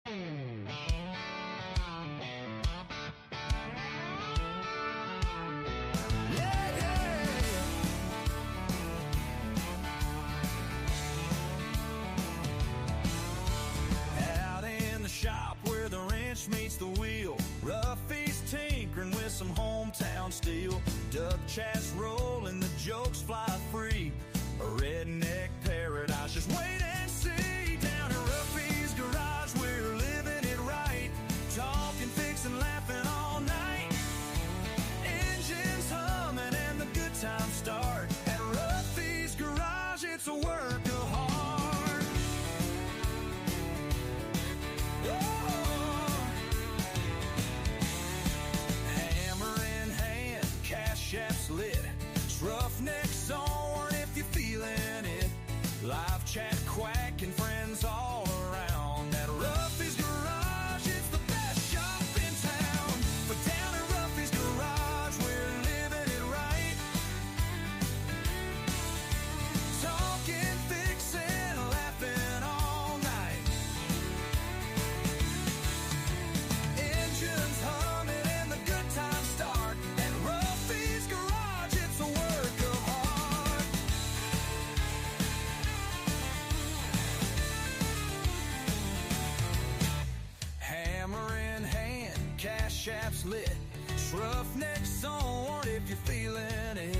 Out in the shop where the wrench meets the wheel, Roughy's tinkering with some hometown steel. Duck chats rolling, the jokes fly free. A redneck paradise, just wait and see. Down at Roughy's garage, we're living it right. Talking, fixing, laughing all night. Engines humming and the good times start. At Roughy's garage, it's a work of art. Hammer in hand, cash apps lit. It's Roughnecks on if you're feeling it. Live chat, quack, and friends all around. At Roughy's garage, it's the best shop in town. But down at Roughy's garage, we're living it right. Talking, fixing, laughing all night. Engines humming and the good times start. At Roughy's garage, it's a work of art. Hammer in hand, cash apps lit. It's Roughnecks on if you're feeling it.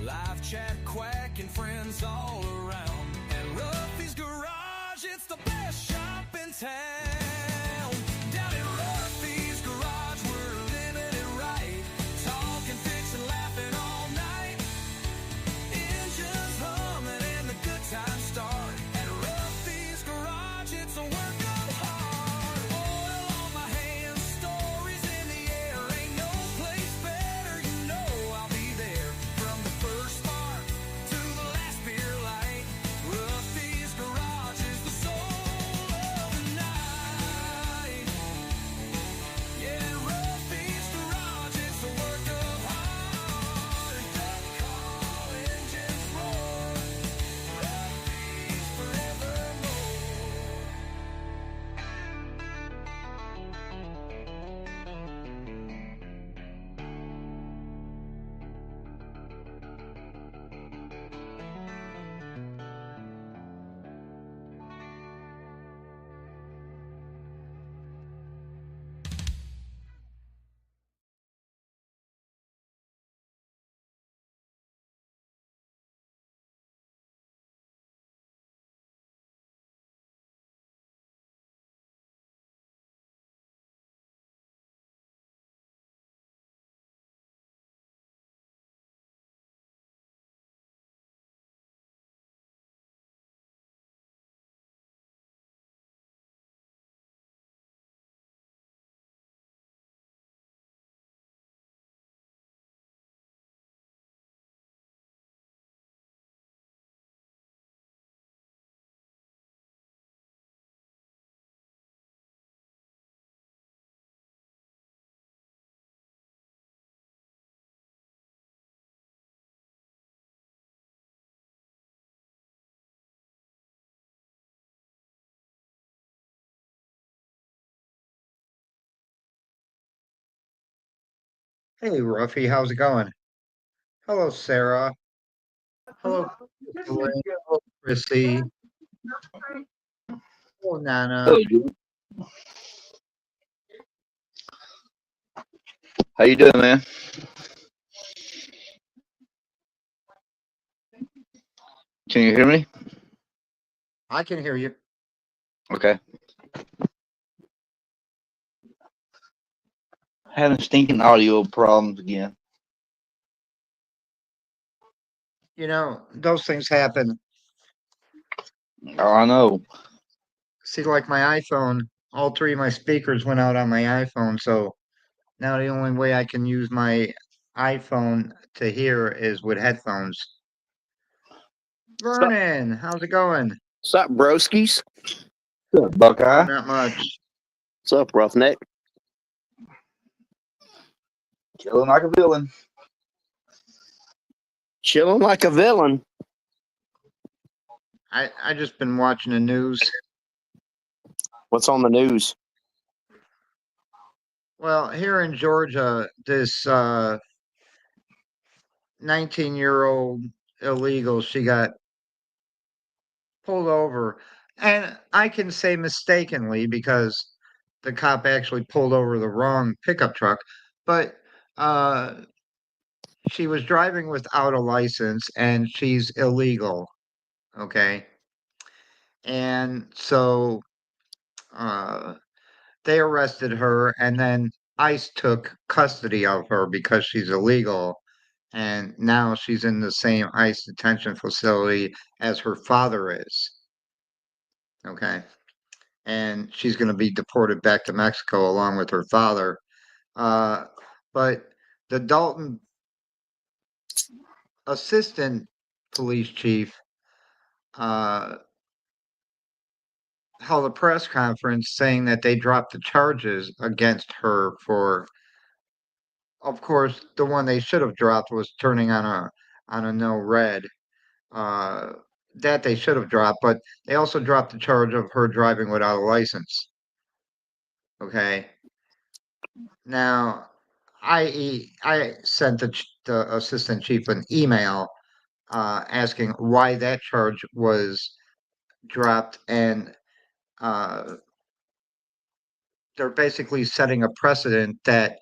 Live chat, quack, and friends all around. At Roughy's garage, it's the best shop in town. Down at Roughy's garage, we're living it right. Talking, fixing, laughing all night. Engines humming and the good times start. At Roughy's garage, it's a work of art. Oil on my hands, stories in the air. Ain't no place better, you know I'll be there. From the first spark to the last beer light. Roughy's garage is the soul of the night. Yeah, Roughy's garage, it's a work of art. Duck call, engines roar. Roughy's forevermore. Hey, Ruffy, how's it going? Hello, Sarah. Hello, Glenn. Hello, Chrissy. Hello, Nana. Hello, Jim. How you doing, man? Can you hear me? I can hear you. Okay. Having stinking audio problems again. You know, those things happen. Oh, I know. See, like my iPhone, all three of my speakers went out on my iPhone, so now the only way I can use my iPhone to hear is with headphones. Vernon, how's it going? What's up, broskies? What's up, Buckeye? Not much. What's up, Roughneck? Chilling like a villain. Chilling like a villain. I just been watching the news. What's on the news? Well, here in Georgia, this 19-year-old illegal, she got pulled over, and I can say mistakenly because the cop actually pulled over the wrong pickup truck, but uh, she was driving without a license and she's illegal. Okay. And so uh, they arrested her, and then ICE took custody of her because she's illegal. And now she's in the same ICE detention facility as her father is. Okay. And she's going to be deported back to Mexico along with her father. Uh, but the Dalton assistant police chief uh, held a press conference saying that they dropped the charges against her for, of course, the one they should have dropped was turning on a no red. Uh, that they should have dropped, but they also dropped the charge of her driving without a license. Okay. Now, I sent the assistant chief an email asking why that charge was dropped, and uh, they're basically setting a precedent that,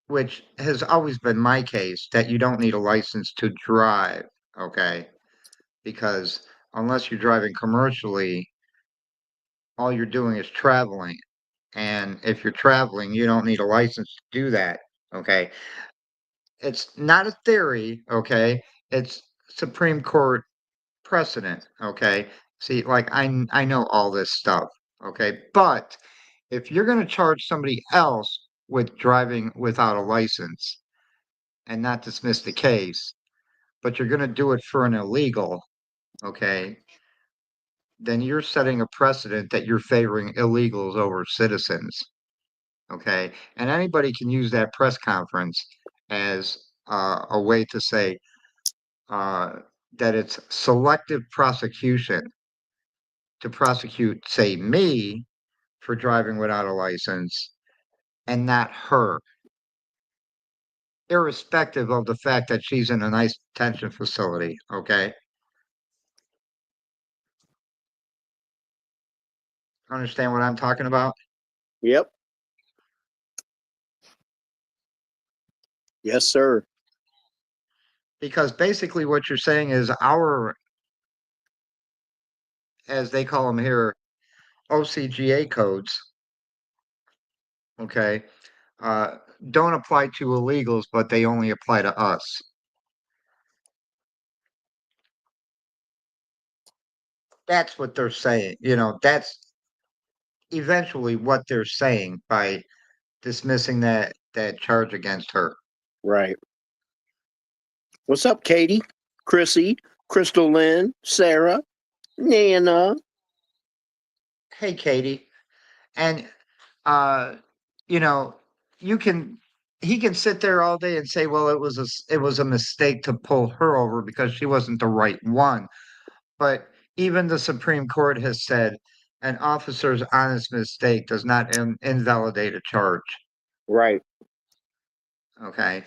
which has always been my case, that you don't need a license to drive. Okay, because unless you're driving commercially, all you're doing is traveling, and if you're traveling, you don't need a license to do that. Okay, it's not a theory. Okay, it's Supreme Court precedent. Okay, see, like I know all this stuff. Okay, but if you're going to charge somebody else with driving without a license and not dismiss the case, but you're going to do it for an illegal, okay, then you're setting a precedent that you're favoring illegals over citizens. Okay, and anybody can use that press conference as a way to say uh, that it's selective prosecution to prosecute, say, me for driving without a license and not her, irrespective of the fact that she's in a nice detention facility. Okay, understand what I'm talking about? Yep. Yes, sir. Because basically, what you're saying is our, as they call them here, OCGA codes. Okay, uh, don't apply to illegals, but they only apply to us. That's what they're saying. That's eventually what they're saying by dismissing that charge against her. Right. What's up, Katie, Chrissy, Crystal Lynn, Sarah, Nana? Hey, Katie, and uh, you know, you can he can sit there all day and say, well, it was a mistake to pull her over because she wasn't the right one. But even the Supreme Court has said an officer's honest mistake does not invalidate a charge. Right. Okay.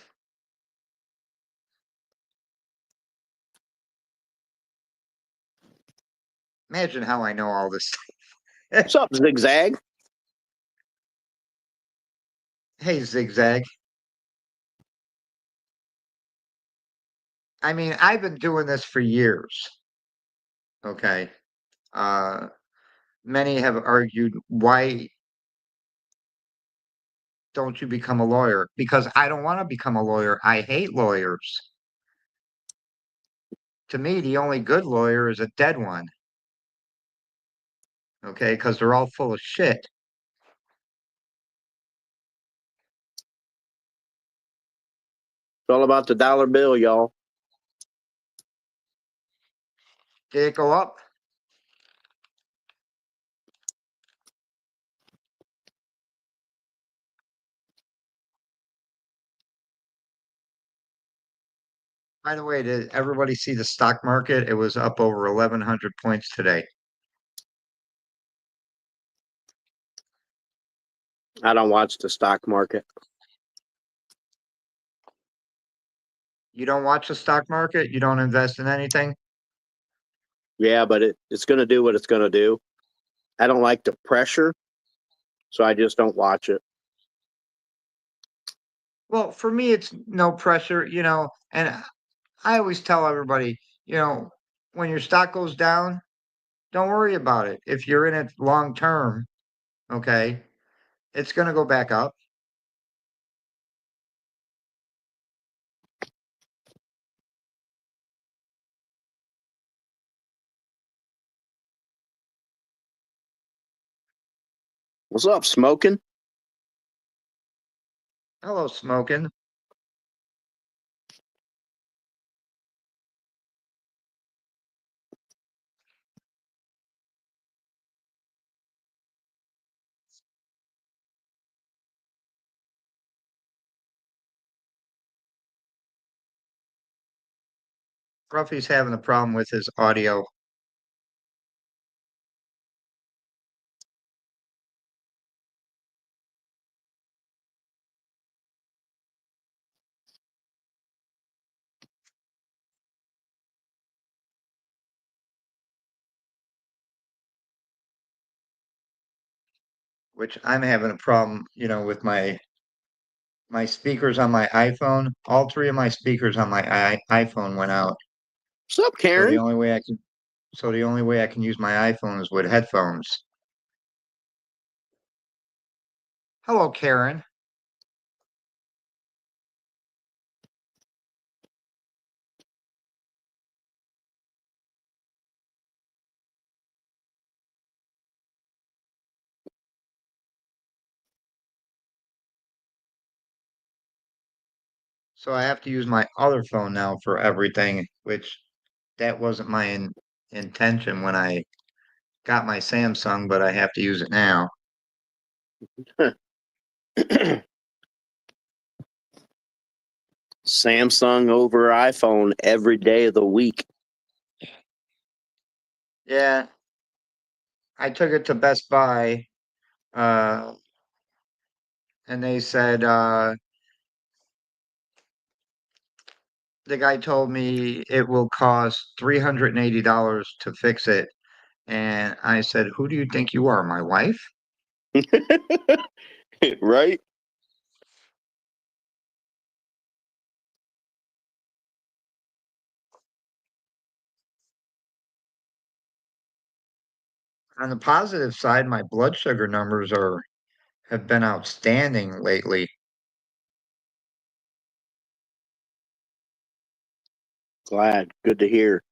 Imagine how I know all this. What's up, Zigzag? Hey, Zigzag. I mean, I've been doing this for years. Okay. Uh, Many have argued, why don't you become a lawyer? Because I don't want to become a lawyer. I hate lawyers. To me, the only good lawyer is a dead one. Okay, because they're all full of shit. It's all about the dollar bill, y'all. Did it go up? By the way, did everybody see the stock market? It was up over 1,100 points today. I don't watch the stock market. You don't watch the stock market? You don't invest in anything? Yeah, but it's going to do what it's going to do. I don't like the pressure, so I just don't watch it. Well, for me, it's no pressure, and I always tell everybody, when your stock goes down, don't worry about it. If you're in it long term, okay, it's going to go back up. What's up, smoking? Hello, smoking. Ruffy's having a problem with his audio. Which I'm having a problem, with my speakers on my iPhone. All three of my speakers on my iPhone went out. What's up, So the Karen? only way I can use my iPhone is with headphones. Hello, Karen. So I have to use my other phone now for everything, which that wasn't my intention when I got my Samsung, but I have to use it now. Samsung over iPhone every day of the week. Yeah, I took it to Best Buy, uh, and they said the guy told me it will cost $380 to fix it. And I said, "Who do you think you are, my wife?" Right? On the positive side, my blood sugar numbers have been outstanding lately. Glad. Good to hear.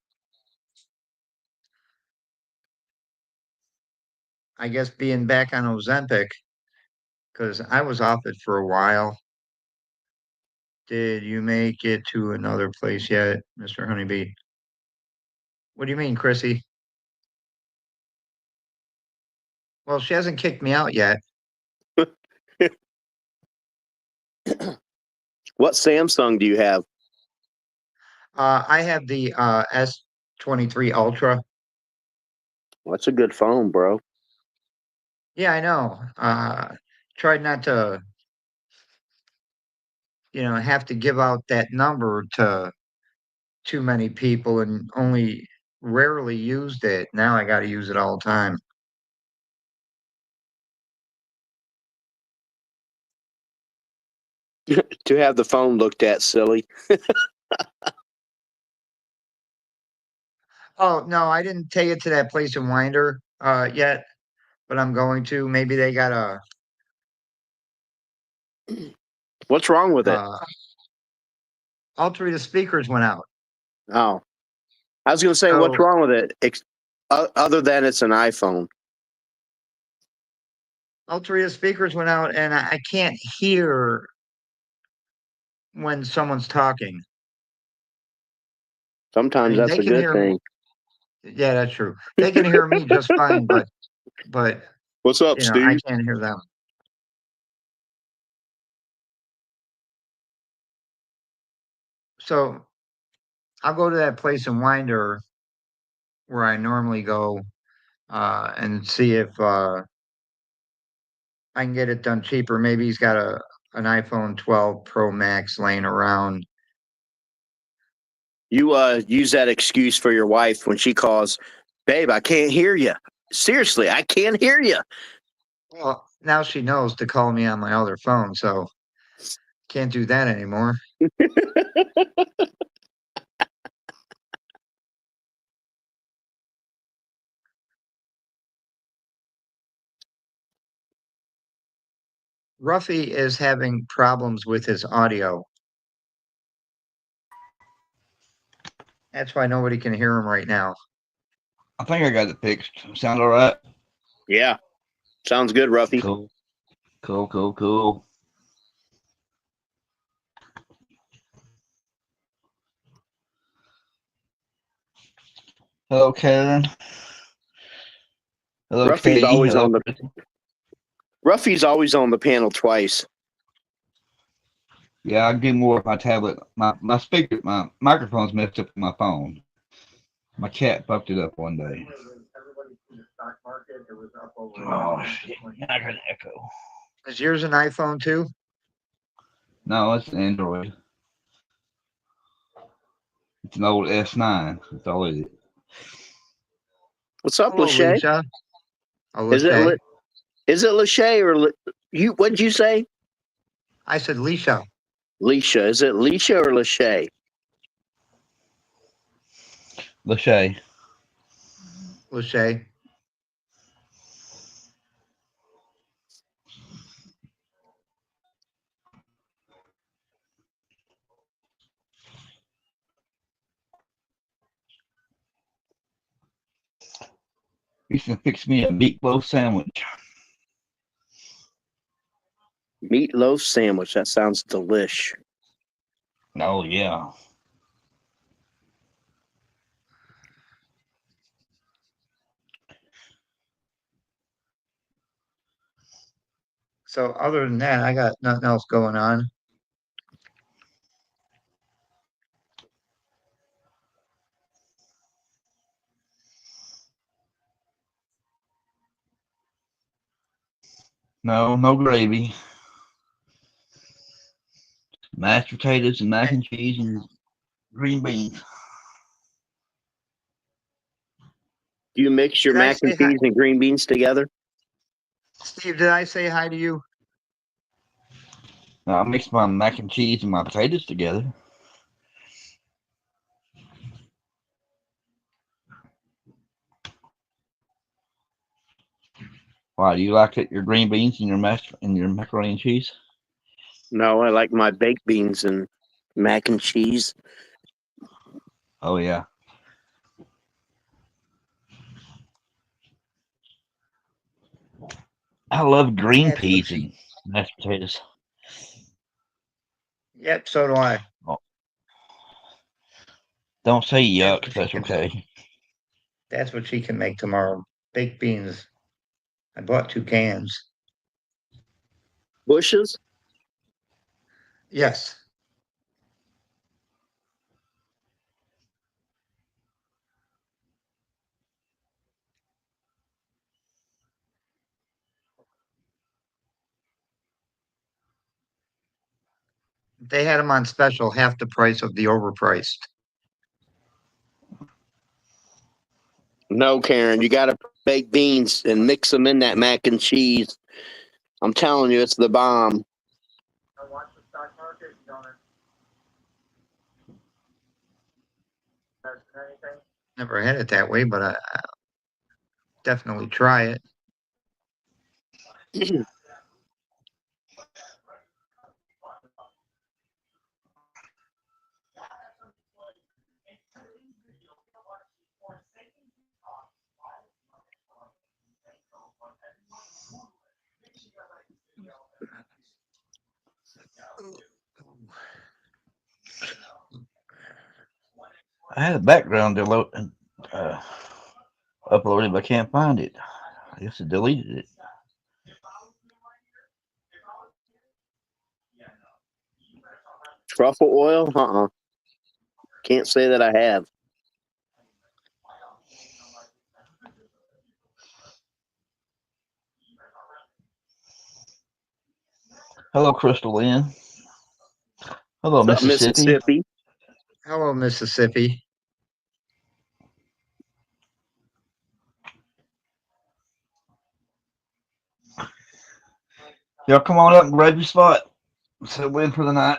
I guess being back on Ozempic, because I was off it for a while. Did you make it to another place yet, Mr. Honeybee? What do you mean, Chrissy? Well, she hasn't kicked me out yet. What Samsung do you have? I have the S23 Ultra. What's a good phone, bro? Yeah, I know. Tried not to, have to give out that number to too many people and only rarely used it. Now I got to use it all the time. To have the phone looked at, silly. Oh, no, I didn't take it to that place in Winder yet, but I'm going to. Maybe they got What's wrong with it? all three of the speakers went out. Oh, I was going to say, what's So wrong with it? Other than it's an iPhone. all three of the speakers went out, and I can't hear when someone's talking. I Sometimes mean, that's they a can good hear. thing. Yeah, that's true. They can hear me just fine, but What's up, I Steve? can't hear them. So I'll go to that place in Winder where I normally go and see if I can get it done cheaper. Maybe he's got an iPhone 12 Pro Max laying around. You use that excuse for your wife when she calls, babe, I can't hear you. Seriously, I can't hear you. Well, now she knows to call me on my other phone, so can't do that anymore. Ruffy is having problems with his audio. That's why nobody can hear him right now. I think I got it fixed. Sound all right? Yeah, sounds good, Ruffy. Cool. Cool. Hello, Karen. Hello, Ruffy's Katie. always Hello, on the Chrissy. Ruffy's always on the panel twice. Yeah, I get more of my tablet. My speaker, my microphone's messed up with my phone. My cat fucked it up one day. Oh shit! I got an echo. Is yours an iPhone too? No, it's an Android. It's an old S9. That's all it is. What's up, Hello, Lachey? Lisa. Oh, Is it Lachey. Lachey or you? What did you say? I said Lisa. Leisha. Is it Leisha or Lachey? Lachey. Lachey. You can fix me a meatloaf sandwich. Meatloaf sandwich. That sounds delish. Oh yeah. So other than that, I got nothing else going on. No gravy. Mashed potatoes and mac and cheese and green beans. Do you mix your Did I mac and say hi? cheese and green beans together? Steve, did I say hi to you? Now, I mix my mac and cheese and my potatoes together. Why do you like it? Your green beans and your macaroni and cheese? No, I like my baked beans and mac and cheese. Oh yeah. I love green That's what peas she. and mashed potatoes. Yep, so do I. Oh, don't say That's yuck. what she That's can. okay. That's what she can make tomorrow. Baked beans. I bought 2 cans. Bushes? Yes. They had them on special, half the price of the overpriced. No, Karen. You got to bake beans and mix them in that mac and cheese. I'm telling you, it's the bomb. Never had it that way, but I definitely try it. I had a background uh, uploaded, but I can't find it. I guess I deleted it. Truffle oil? Can't say that I have. Hello, Crystal Lynn. Hello, What's up, Mississippi. Mississippi? Hello, Mississippi. Y'all come on up and grab your spot. Settle in for the night.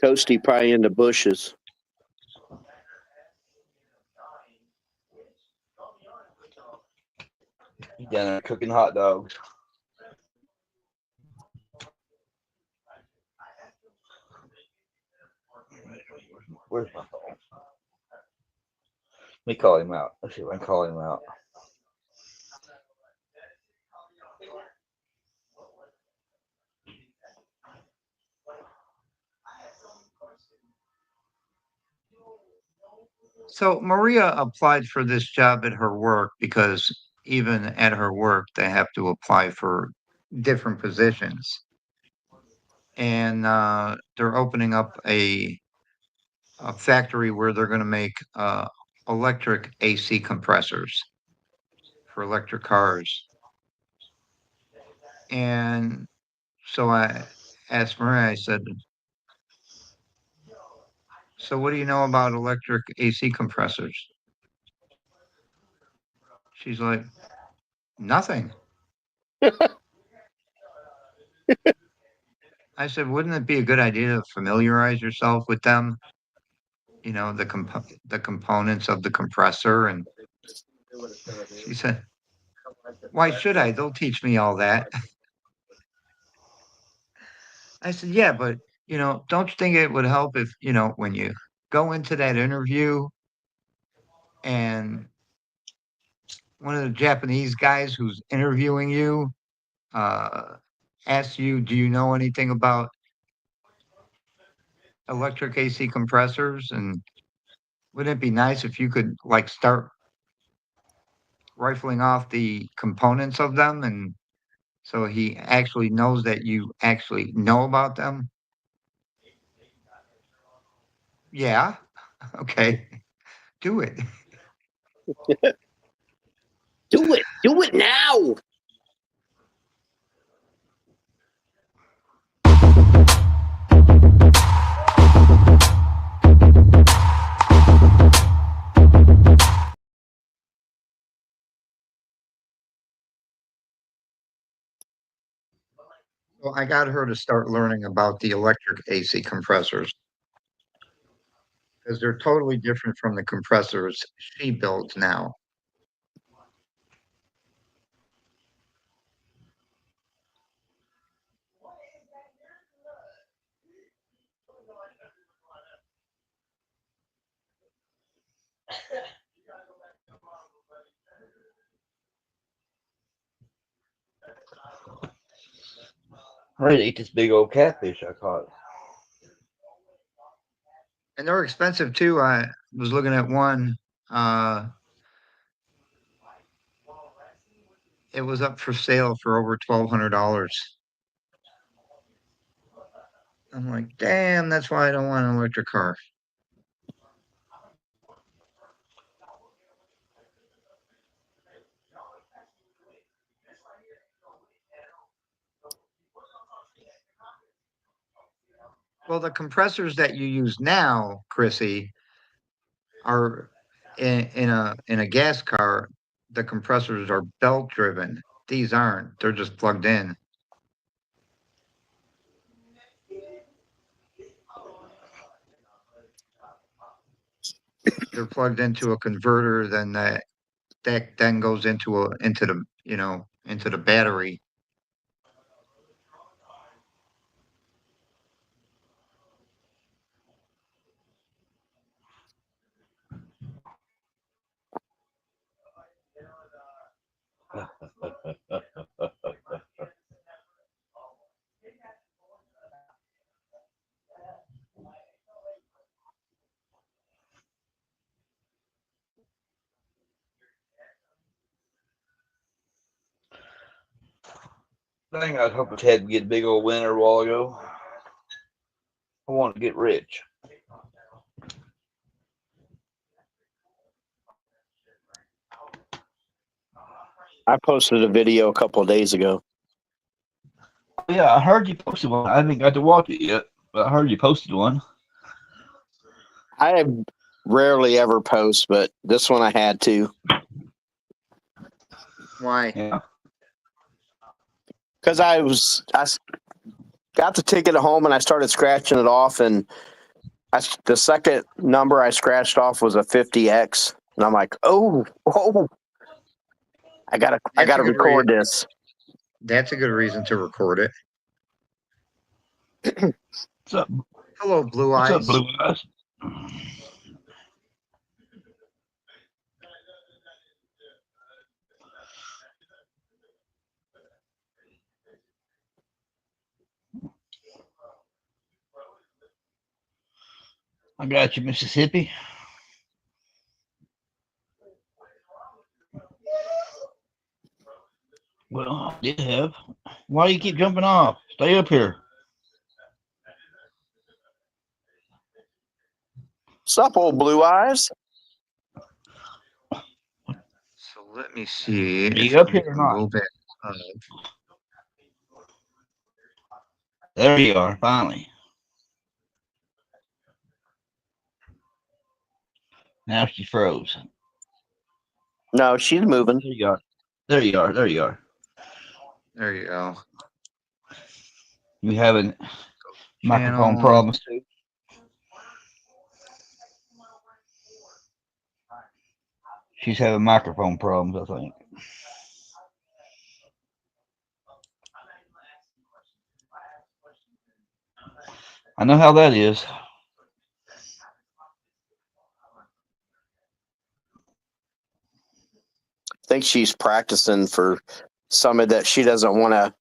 Coasty probably in the bushes. He's down there cooking hot dogs. Where's my phone? Let me call him out. Let's see if I can call him out. So Maria applied for this job at her work because even at her work, they have to apply for different positions. And they're opening up a factory where they're going to make electric AC compressors for electric cars. And so I asked Maria, I said, so what do you know about electric AC compressors? She's like, nothing. I said, wouldn't it be a good idea to familiarize yourself with them? You know, the components of the compressor. And she said, why should I? They'll teach me all that. I said, yeah, but don't you think it would help if, when you go into that interview and one of the Japanese guys who's interviewing you asks you, do you know anything about electric AC compressors? And wouldn't it be nice if you could like start rifling off the components of them, and so he actually knows that you actually know about them? Yeah. Okay. Do it. Do it. Do it now. Well, I got her to start learning about the electric AC compressors because they're totally different from the compressors she builds now. I'm ready to eat this big old catfish I caught. And they're expensive too. I was looking at one. It was up for sale for over $1,200. I'm like, damn, that's why I don't want an electric car. Well, the compressors that you use now, Chrissy, are in a gas car. The compressors are belt driven. These aren't. They're just plugged in. They're plugged into a converter, then that then goes into the battery. Dang, I was hoping Ted would get a big old winner a while ago. I want to get rich. I posted a video a couple of days ago. Yeah, I heard you posted one. I haven't got to watch it yet, but I heard you posted one. I rarely ever post, but this one I had to. Why? Yeah. Because I got the ticket at home and I started scratching it off, and the second number I scratched off was a 50X, and I'm like, oh, I gotta record this. That's a good reason to record it. What's up? Hello, Blue What's Eyes. up, Blue Eyes? I got you, Mississippi. Well, I did have. Why do you keep jumping off? Stay up here. Sup, old Blue Eyes? So let me see. Are you up here or A not? little bit. There you are, finally. Now she froze. No, she's moving. There you are. There you are. There you are. There you go. You having microphone Channel. problems too? She's having microphone problems, I think. I know how that is. I think she's practicing for something that she doesn't want to.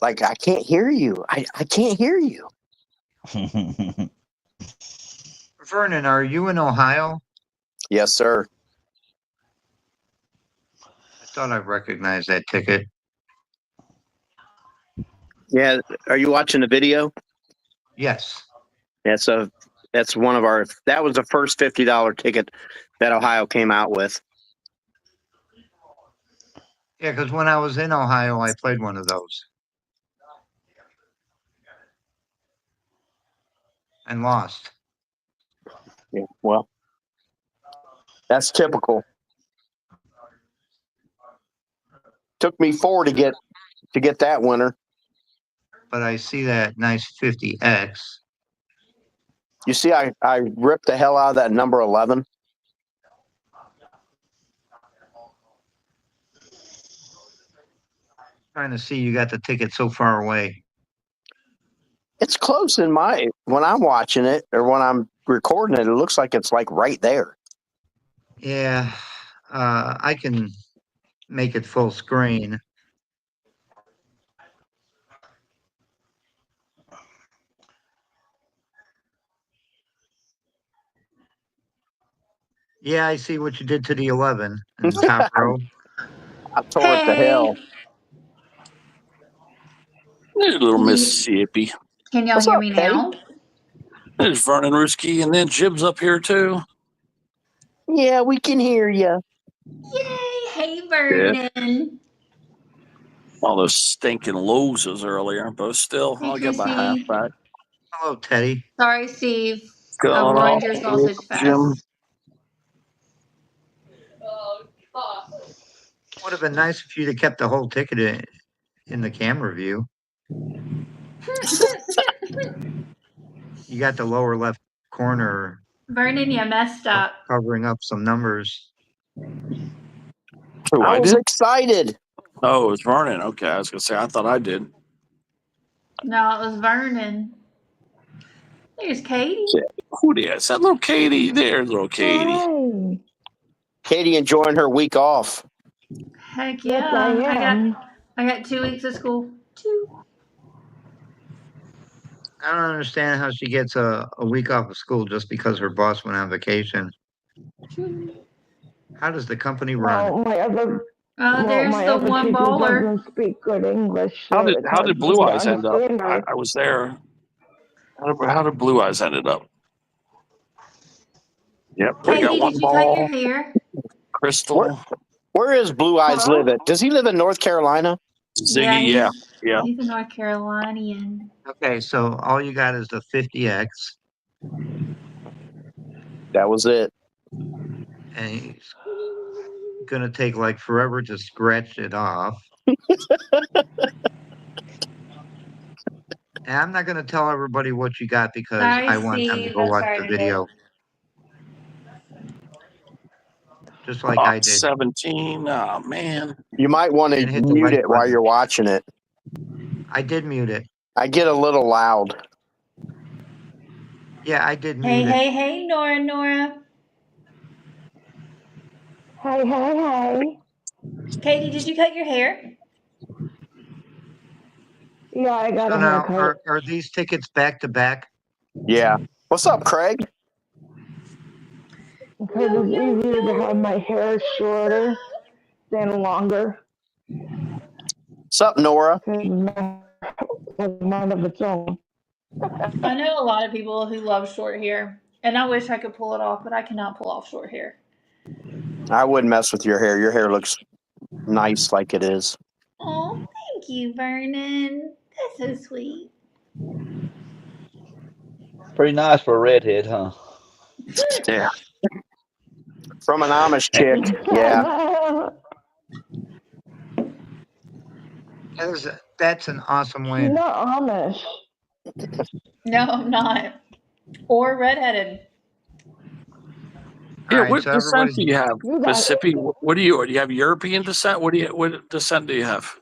Like, I can't hear you. I can't hear you. Vernon, are you in Ohio? Yes, sir. I thought I recognized that ticket. Yeah. Are you watching the video? Yes. That's one of our. That was the first $50 ticket that Ohio came out with. Yeah, because when I was in Ohio, I played one of those. And lost. Yeah, well, that's typical. Took me 4 to get that winner. But I see that nice 50X. You see, I ripped the hell out of that number 11. Trying to see you got the ticket so far away. It's close when I'm watching it or when I'm recording it. It looks like it's like right there. Yeah, I can make it full screen. Yeah, I see what you did to the 11 in the top row. I tore it to hell. There's little Mississippi. Can y'all What's hear up, me Teddy? now? There's Vernon Ruski, and then Jib's up here too. Yeah, we can hear you. Yay! Hey, Vernon. All those stinking loses earlier, but still, Hey, I'll get my half Chrissy. back. Hello, Teddy. Sorry, Steve. I Going ruined on, your sausage Jim. fest. Would have been nice if you'd have kept the whole ticket in the camera view. You got the lower left corner Vernon, you messed up. covering up some numbers. Oh, I I was did? excited. Oh, it was Vernon. Okay, I was going to say, I thought I did. No, it was Vernon. There's Katie. Who did? Is that little Katie? There's little Katie. Hi. Katie enjoying her week off. Heck Yes, yeah. I am. I got 2 weeks of school. 2. I don't understand how she gets a week off of school just because her boss went on vacation. How does the company run? Well, There's my the other one teacher baller. doesn't speak good English, How so did it's hard Blue for me to Eyes end up? understand her. I was there. How did Blue Eyes ended up? Yep, we got Katie, one did you cut your ball. hair? Crystal. Where is Blue Eyes live at? Does he live in North Carolina? Ziggy, yeah. He's a North Carolinian. Okay, so all you got is the 50X, That was it. and he's gonna take like forever to scratch it off. And I'm not gonna tell everybody what you got because Sorry, I want them to Steve. go I watch the started video, just like I Box did, 17. Oh, man. You might want to and hit the mute like it while button. you're watching it. I did mute it. I get a little loud. Yeah, I did Hey, mute it. hey, Nora. Hey. Katie, did you cut your hair? Yeah, I got So a now, haircut. are these tickets back to back? Yeah. What's up, Craig? Because it's easier to have my hair shorter than longer. What's up, Nora? Because my hair has a mind of its own. I know a lot of people who love short hair, and I wish I could pull it off, but I cannot pull off short hair. I wouldn't mess with your hair. Your hair looks nice like it is. Oh, thank you, Vernon. That's so sweet. Pretty nice for a redhead, huh? Yeah. From an Amish chick. Yeah. That's an awesome She's win. not Amish. No, I'm not. Or redheaded. All Yeah, right, what so descent everybody's do you have? You got Mississippi? What do you have? European descent? What descent do you have?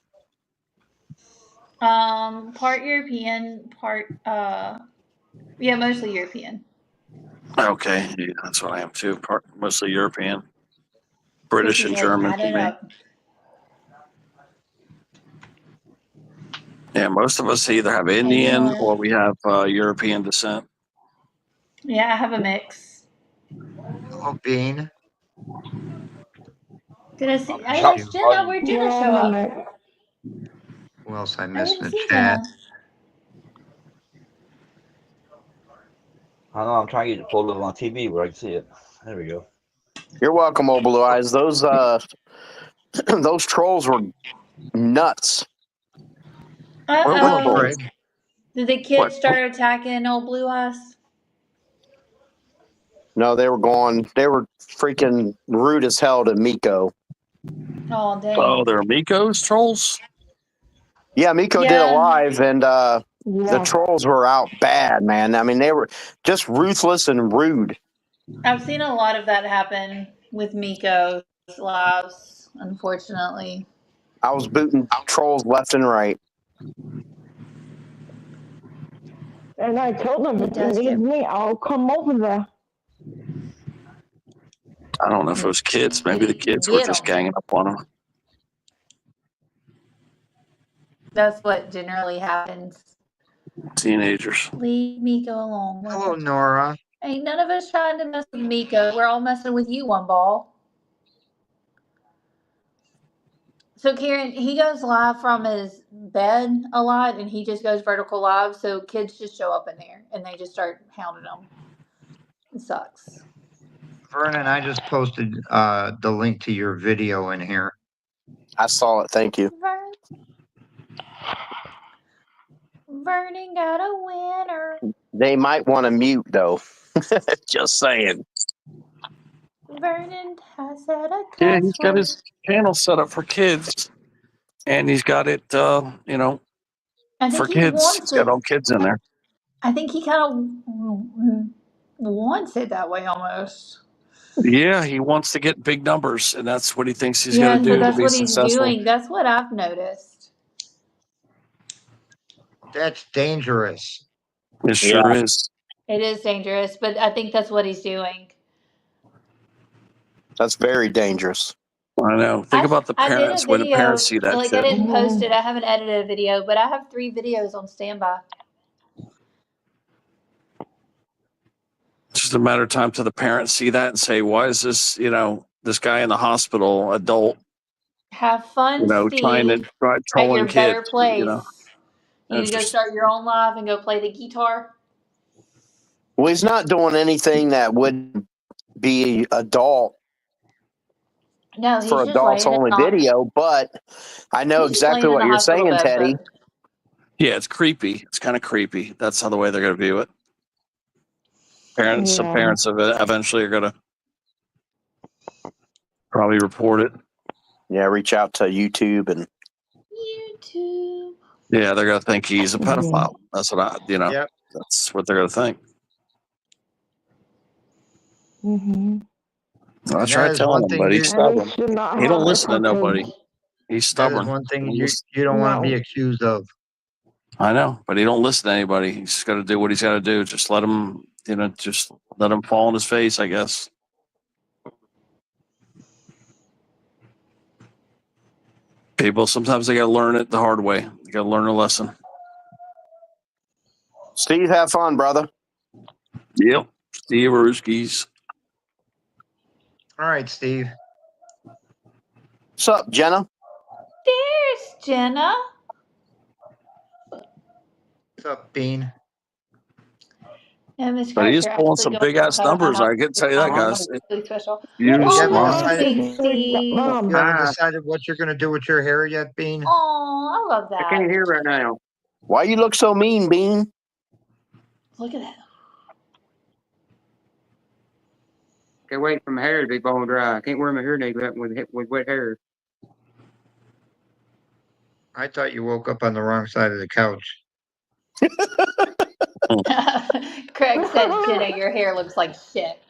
Part European, part yeah, mostly European. Okay, yeah, that's what I am too. Mostly European, British and Chrissy's like, German add for it me. up. Yeah, most of us either have Hey, Indian Nora. or we have European descent. Yeah, I have a mix. Hello, Bean. Did I see? I I missed How, asked you. how Jenna. you Where'd Get Jenna show on the up? mix. Who else I I missed didn't in the see chat? Jenna. I know I'm trying to get it pulled up on TV where I can see it. There we go. You're welcome, old Blue Eyes. Those those trolls were nuts. Uh Where were Hello, oh. trolls? Craig. Did the What? kids start attacking old Blue Eyes? No, they were freaking rude as hell to Miko. Oh, dang. Oh, they're Miko's trolls. Yeah, Miko did a Yeah. live, and the Yeah. trolls were out bad, man. I mean, they were just ruthless and rude. I've seen a lot of that happen with Miko's lives, unfortunately. I was booting trolls left and right. And I told them, It if you does need get. me, I'll come over there. I don't know if it was kids. Maybe the kids were Get just 'em. ganging up on them. That's what generally happens. Teenagers. Leave Miko alone. Hello, Nora. Ain't none of us trying to mess with Miko. We're all messing with you, one ball. So Karen, he goes live from his bed a lot, and he just goes vertical live. So kids just show up in there, and they just start hounding him. It sucks. Vernon, I just posted the link to your video in here. I saw it. Thank you. Vernon got a winner. They might want to mute though. Just saying. Vernon has had a cuss Yeah, he's got word. his channel set up for kids, and he's got it, I think for he kids. wants He's got it. all kids in there. I think he kind of wants it that way almost. Yeah, he wants to get big numbers, and that's what he thinks he's Yeah, going to so do to that's be what he's successful. doing. That's what I've noticed. That's dangerous. It sure is. It is dangerous, but I think that's what he's doing. That's very dangerous. I know. Think about the I did a parents when the video, parents see that like I shit. didn't post it. I haven't edited a video, but I have 3 videos on standby. It's just a matter of time till the parents see that and say, "Why is this? This guy in the hospital, adult, Have fun, trying to Steve, at trolling your kids?" better place. You need That's to go just start your own live and go play the guitar. Well, he's not doing anything that would be adult. No, he's for just adults laying in only the video, but I know he's just laying exactly in what the you're hospital saying, bed. Teddy. But Yeah, it's creepy. It's kind of creepy. That's how the way they're going to view it. Some Yeah. parents eventually are going to probably report it. Yeah, reach out to YouTube and YouTube. Yeah, they're going to think he's a Yeah. pedophile. That's what Yep. that's what they're going to think. Mhm. I And that tried is telling one him, thing but he's you And they stubborn. should not He don't have it listen to for nobody. kids. He's that is stubborn. one thing He don't you listen- you don't want to No. be accused of. I know, but he don't listen to anybody. He's just got to do what he's got to do. Just let him, just let him fall on his face, I guess. People, sometimes they got to learn it the hard way. They got to learn a lesson. Steve, have fun, brother. Yep. Steve Roughy'S. All right, Steve. What's up, Jenna? There's Jenna. What's up, Bean? And Miss But he is Crusher pulling actually some going big to ass cut on my numbers. house. I can tell you that, guys. Really special. Yeah, You You haven't Oh, smart. decided. thanks, Steve. Mom. You haven't decided what you're going to do with your hair yet, Bean. Oh, I love I can't that. hear right now. Why you look so mean, Bean? Look at that. Can't wait for my hair to be bone dry. I can't wear my hair net with wet hair. I thought you woke up on the wrong side of the couch. Craig said, Jenna, your hair looks like shit.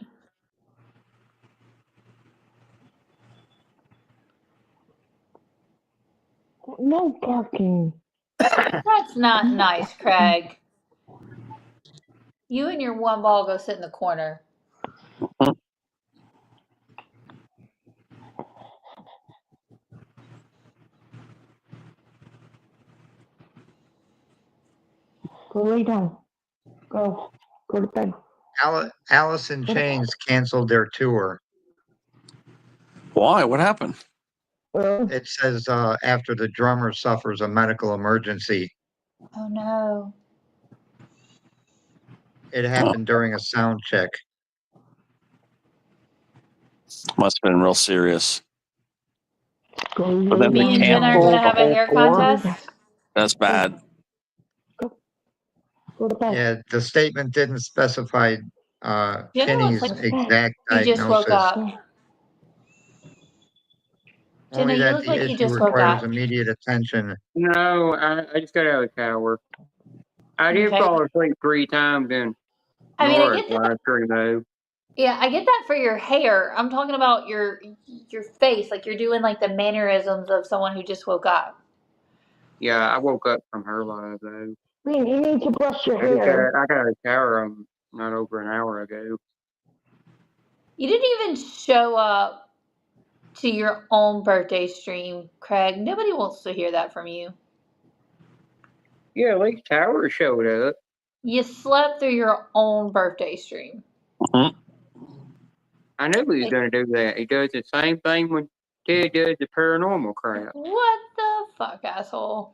No barking. That's not nice, Craig. You and your one ball go sit in the corner. Go lay down. Go. Go to bed. Alice in Chains canceled their tour. Why? What happened? Well, It says after the drummer suffers a medical emergency. Oh no. It happened during a sound check. Must have been real serious. go For lay them to Me and down. Jenna are cancel going to the have a whole hair tour, contest. that's bad. Go to bed. Yeah, the statement didn't specify Jenna looks Penny's like exact you just woke diagnosis. up. Only Jenna, you that look the like you issue just woke requires up. immediate attention. No, I just got out of the shower. I did Okay. fall asleep 3 times in I mean, I Nora's get that. live stream though. Yeah, I get that for your hair. I'm talking about your face. Like you're doing like the mannerisms of someone who just woke up. Yeah, I woke up from her live though. Man, you need to brush your I hair. got out of the shower not over an hour ago. You didn't even show up to your own birthday stream, Craig. Nobody wants to hear that from you. Yeah, at least Tower showed up. You slept through your own birthday stream. I knew he was going to do that. He does the same thing when Ted does the paranormal crap. What the fuck, asshole?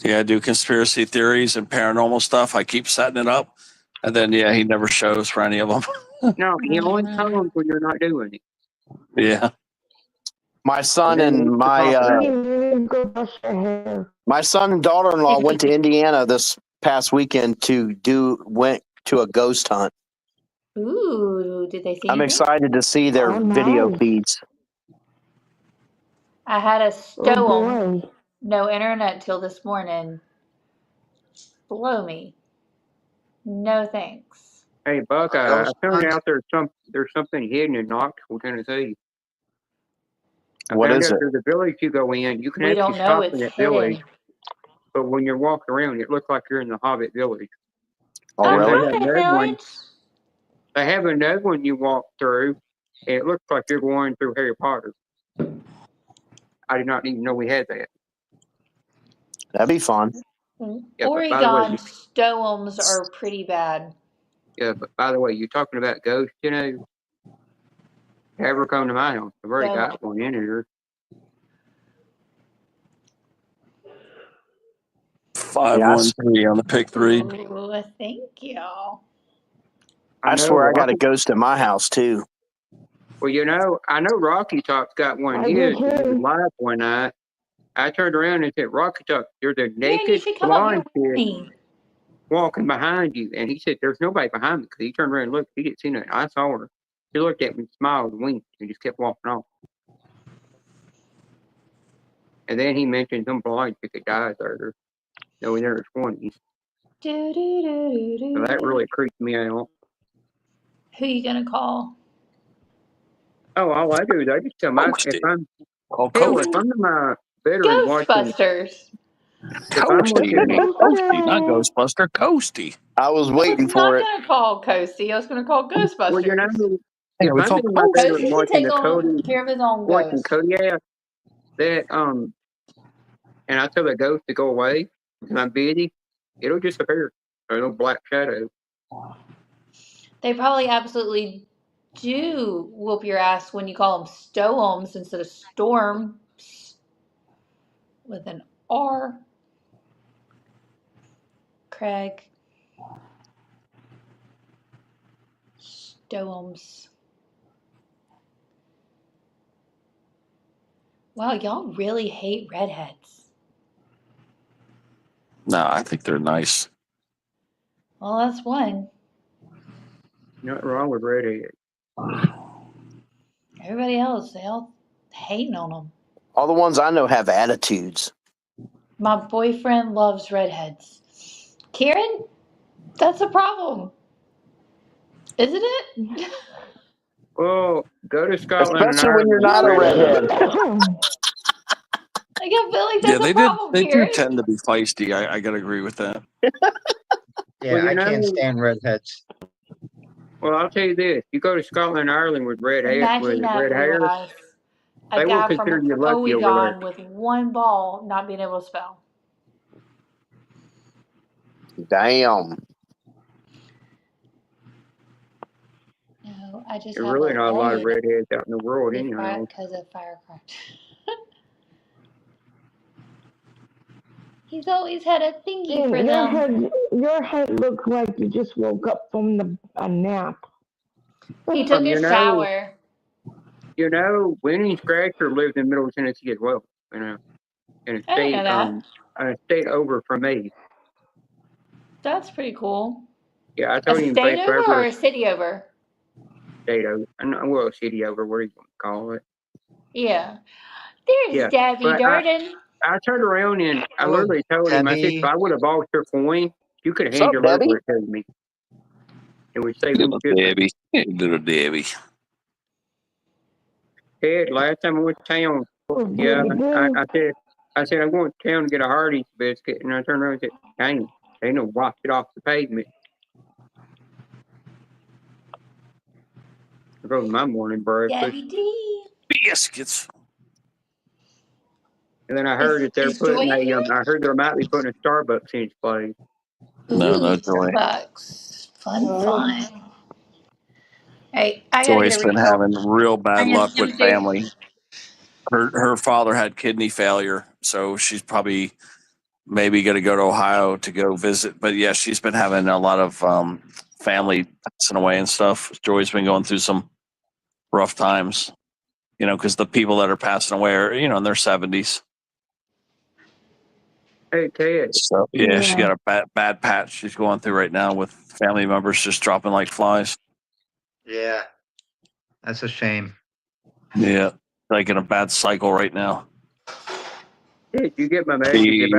Yeah, I do conspiracy theories and paranormal stuff. I keep setting it up. And then, he never shows for any of them. No, he only comes when you're not doing it. Yeah. My son then and he used to pop out. You need to go brush your hair. my son and daughter-in-law went to Indiana this past weekend went to a ghost hunt. Ooh, did they see I'm anything? excited to see their Oh, video nice. feeds. I had a Oh stoem, boy. no internet till this morning. Blow me. No thanks. Hey, Buck, A I ghost found hunt? out there's something hidden in Knoxville, Tennessee. I What found is out it? there's a village you go in. You can We actually don't know. stop It's in that village, hidden. but when you're walking around, it looks like you're in the Hobbit village. Oh, And really? they have Hobbit another one. Village. They have another one you walk through, and it looks like you're going through Harry Potter. I did not even know we had that. That'd be fun. Yeah, but by the way, Oregon stoems are pretty bad. you're talking about ghosts, ever come to my house? I've already got one in here. 513 on the pick 3. Ooh, thank you. I swear I got a ghost at my house too. Well, I know Rocky Top's got one I of his. do He was too. live one night. I turned around and said, Rocky Top, there's a Karen, you naked should come up here blonde with kid me. walking behind you. And he said, there's nobody behind me, because he turned around and looked. He didn't see nothing. I saw her. He looked at me, smiled, and winked, and just kept walking off. And then he mentioned some blind chick that died there. No, in their 20s. Do, do, do, do, So that do. really creeped me out. Who you gonna call? Oh, all I do is I just tell my, Coasty. if I'm in my bedroom watching, Ghostbusters. if I'm Coasty. watching, Coasty, not Ghostbuster. Coasty. I was I waiting was for not it. gonna call Coasty. I was gonna call well, Ghostbusters. Yeah, if we I'm call in my Coasty. bedroom Coasty can take on care of his own watching ghost. Kodiak, that and I tell the ghost to go away, and I'm busy, it'll disappear. There's no black shadow. They probably absolutely do whoop your ass when you call them stoems instead of storms with an R. Craig. Stoems. Wow, y'all really hate redheads. No, I think they're nice. Well, that's one. Nothing wrong with redhead. Everybody else, they all hating on them. All the ones I know have attitudes. My boyfriend loves redheads. Karen, that's a problem. Isn't it? Well, go to Scotland and Especially when you're Ireland. not a redhead. Like, I feel like Yeah, that's a problem, they do Karen. tend to be feisty. I gotta agree with that. Yeah, Well, I can't stand redheads. Well, I'll tell you this: you go to Scotland and Ireland with red hair, Imagine that, red Blue hair, Eyes. A they will guy from consider you lucky over Oregon with one ball not being able to spell. Damn. No, I just There's have really a not a lot of load redheads out in the world, anyhow. because of firecrackers. He's always had a thingy for them. Your head looks like you just woke up from a nap. He took a shower. Winnie Scratcher lived in Middle Tennessee as well. In a I didn't know that. a state over from me. That's pretty cool. Yeah, I A told him state thanks over forever. or a city over? State over, well, a city over, what do you want to call it? Yeah. There's Yeah, Debbie but Durden. I turned around and I Oh, literally told him, I said, Debbie. if I would have bought your coin, you could have What's up, handed Debbie? over it to me. It would save him Little shipping. Debbie. Little Debbie. Ted, last time I went to town, yeah, I said I'm going to town to get a Hardee's biscuit, and I turned around and said, dang, they done washed it off the pavement. That was my morning breakfast. Debbie D. Biscuits. And then I heard that they're Is putting Joy in here? I heard they might be putting a Starbucks in its place. No, Ooh, Joy. Starbucks. Fun. Hey, I gotta Joy's get a been refill. having real bad I am luck with empty. family. Her father had kidney failure, so she's probably maybe going to go to Ohio to go visit. But yeah, she's been having a lot of family passing away and stuff. Joy's been going through some rough times, because the people that are passing away are, in their 70s. Hey, Ted. So yeah, she got a bad patch she's going through right now with family members just dropping like flies. Yeah, that's a shame. Yeah, like in a bad cycle right now. Did you get my message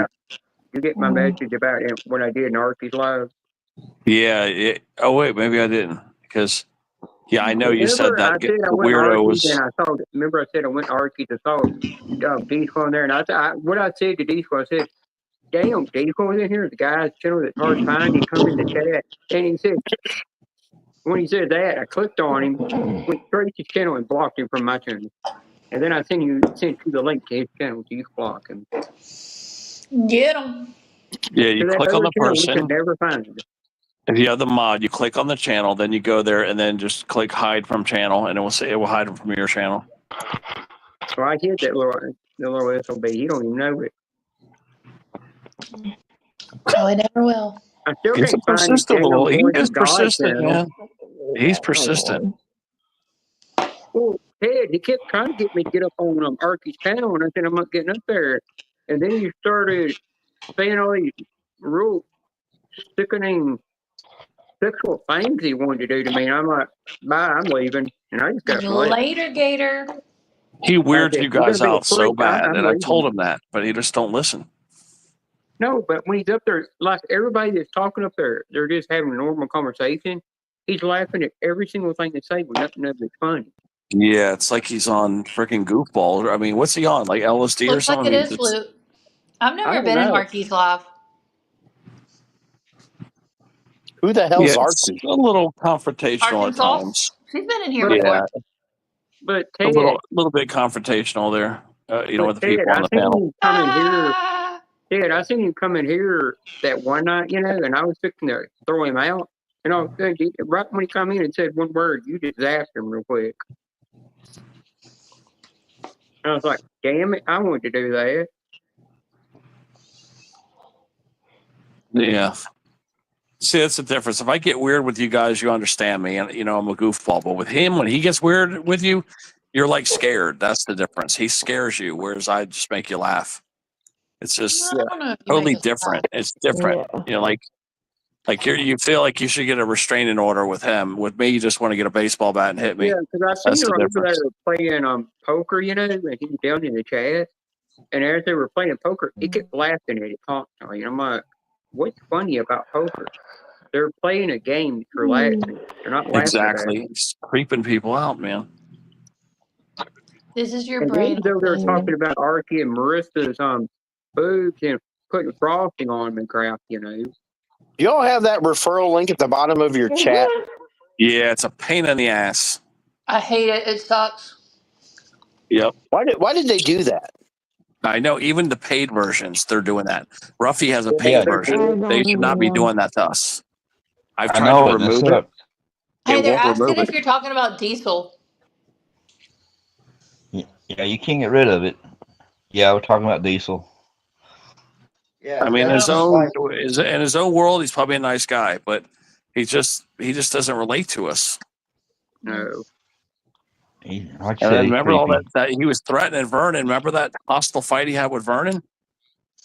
about what I did in Archie's Live? Yeah. Oh wait, maybe I didn't, because I know you said that I said I the went to weirdo Archie's was. and I saw. Remember, I said I went to Archie's and saw Diesel in there, and what I said to Diesel, I said, "Damn, Diesel was in here." The guy's channel that's hard to find. He come in the chat, and he said, when he said that, I clicked on him, went straight to his channel, and blocked him from my channel. And then I sent you the link to his channel so you can block him. Get him. Yeah, you click on the person. We could never find him. If you have the mod, you click on the channel, then you go there and then just click hide from channel, and it will hide them from your channel. So I hit that little SOB. He don't even know it. Oh, I never will. I still He's a can't find his persistent damn he Voice is of God persistent, channel. man. He's persistent. Well, Ted, he kept trying to get me to get up on Archie's panel, and I said I'm not getting up there. And then he started saying all these real sickening sexual things he wanted to do to me. And I'm like, bye, I'm leaving. And I just got left. Later, Gator. He weirds you You're gonna guys be a out so freak. bad, I'm and I told leaving. him that, but he just don't listen. No, but when he's up there, like everybody that's talking up there, they're just having a normal conversation. He's laughing at every single thing they say, but nothing of it's funny. Yeah, it's like he's on freaking goofball. I mean, what's he on? Like LSD or Looks like something? it I mean, is it's, Luke. I've I never don't been in know. Archie's Live. Who the hell's yeah, it's Archie? a little confrontational at Arkansas. times. She's been in here But before. Yeah, but a Ted, little bit confrontational there. With the Ted, people on I the seen panel. him come in here. Ah! Ted, I seen him come in here that one night, and I was fixing to throw him out. And all of a sudden, right when he come in and said one word, you just zapped him real quick. And I was like, damn it, I wanted to do that. Yeah. See, that's the difference. If I get weird with you guys, you understand me, and I'm a goofball. But with him, when he gets weird with you, you're like scared. That's the difference. He scares you, whereas I just make you laugh. It's just I don't know if you totally make us laugh. different. It's different. Yeah. Like you feel like you should get a restraining order with him. With me, you just want to get a baseball bat and hit me. Yeah, because I seen That's her the over difference. there playing poker, and he was down in the chat. And as they were playing poker, he kept laughing at it constantly. And I'm like, what's funny about poker? They're playing a game that's relaxing. They're not laughing at Exactly. it. It's creeping people out, man. This is your And brain. then he's over there talking about Archie and Marissa's boobs and putting frosting on them and crap, Do y'all have that referral link at the bottom of your chat? Yeah, it's a pain in the ass. I hate it. It sucks. Yep. Why did they do that? I know. Even the paid versions, they're doing that. Ruffy has a paid version. They should not be doing that to us. I've I tried to know it. This remove it. sucks. Hey, It they're won't asking remove if it. you're talking about Diesel. Yeah, you can't get rid of it. Yeah, we're talking about Diesel. Yeah, I mean, that's just like in his own world, he's probably a nice guy, but he just doesn't relate to us. No. Like I And said, then he's remember all creepy. that he was threatening Vernon. Remember that hostile fight he had with Vernon?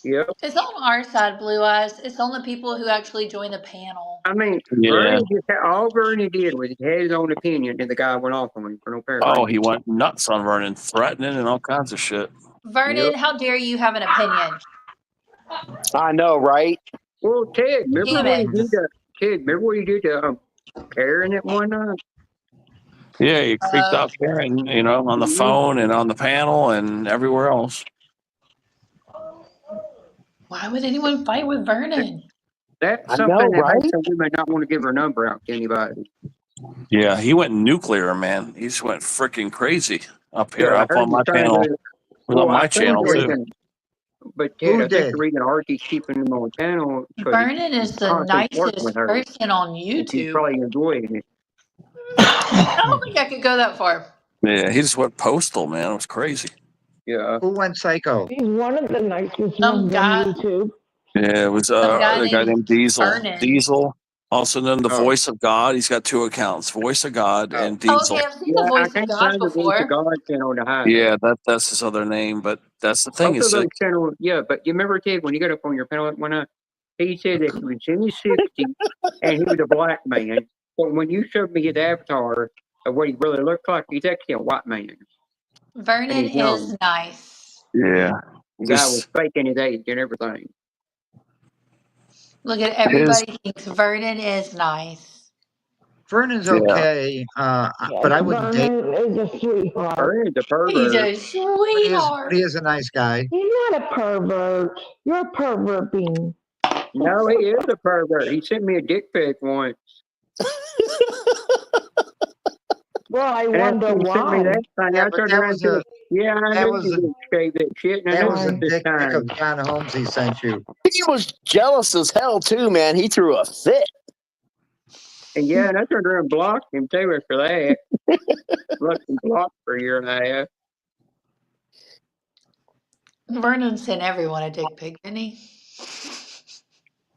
Yep. It's on our side, Blue Eyes. It's on the people who actually join the panel. I mean, Yeah. all Vernon did was he had his own opinion, and the guy went off on him for no apparent Oh, reason. he went nuts on Vernon, threatening and all kinds of shit. Vernon, how dare you have an opinion? I know, right? Well, Ted, remember Damn what he it. did to Karen at one night? Yeah, he creeped out Karen, on the phone and on the panel and everywhere else. Why would anyone fight with Vernon? That's I something know, that right? makes some women not want to give her number out to anybody. Yeah, he went nuclear, man. He just went freaking crazy up here, Yeah, I up heard on my he's trying panel. to. It was on Well, I my think channel the too. reason, but Ted, who I think did? the reason Archie's keeping him on the panel because Vernon he's is the constantly flirting nicest with her, person on and she's YouTube. probably enjoying it. I don't think I could go that far. Yeah, he just went postal, man. It was crazy. Yeah. Who went psycho? He's one of the nicest Some ones guy, on YouTube. Yeah, it was some guy the guy named named Diesel. Vernon. Diesel, also known the Oh. Voice of God. He's got two accounts: Voice of God Oh. and Diesel. Okay, I've seen Yeah, the I voice of can't God find the voice of before. God channel to hide. Yeah, that's his other name. But that's the thing. Both Is of those that channels, yeah, but you remember, Ted, when you got up on your panel one night, he said that he was in his 60s and he was a black man. But when you showed me his avatar of what he really looked like, he's actually a white man. Vernon he's young. is nice. yeah, The guy was just faking his age and everything. Look at everybody thinks Vernon is nice. Vernon's Yeah. okay, but I wouldn't date. Vernon is a sweetheart. Vernon's a He's pervert. a But he is, sweetheart. but he is a nice guy. He's not a pervert. You're a pervert being. No, he is a pervert. He sent me a dick pic once. Well, I And after wonder he sent me why. that thing, Yeah, I but turned that around was and a said, yeah, I that knew was you a didn't shave that shit, and I that know was a it this dick pic time. of John Holmes he sent you. He was jealous as hell too, man. He threw a fit. And yeah, and I turned around and blocked him too after that. Left him blocked for a year and a half. Vernon sent everyone a dick pic, didn't he?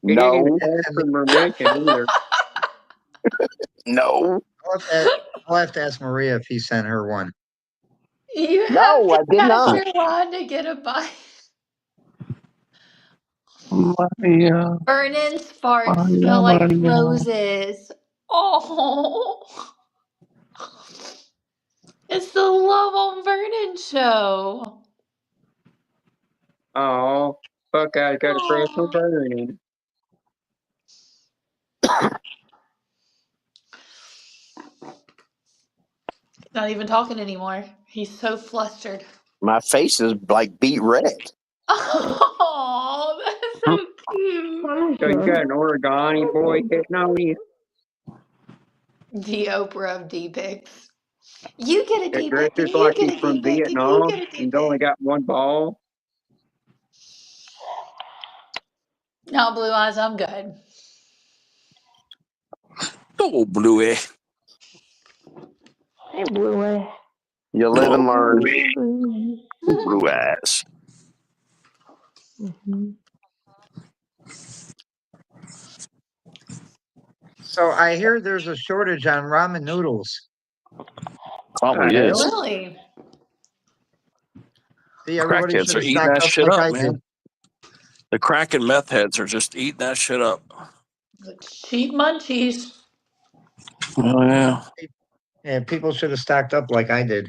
He didn't even No, ask for permission either. no. I'll have to ask Maria if he sent her one. You have No, to I did ask not. your line to get a bite. Maria, Vernon's farts Maria, smell like Maria. roses. Oh, it's the Love on Vernon show. Oh, Buckeye's got a crush on Oh. Vernon. Not even talking anymore. He's so flustered. My face is like beet red. Oh, that's so cute. So you got an origami boy hitting on you. The Oprah of D-pics. You get a That D-pic, and dresses you like get he's a from D-pic, and you Vietnam. get a He's only D-pic. got one ball. No, Blue Eyes, I'm good. Oh, Bluey. Hey, Bluey. You live and learn. Blue ass. Mm-hmm. So I hear there's a shortage on ramen noodles. Probably The is. hell? Really? See, everybody Crackheads should are have eating stocked that up shit like up, I man. did. The crack and meth heads are just eating that shit up. The cheap munchies. Oh, yeah. Yeah, people should have stocked up like I did.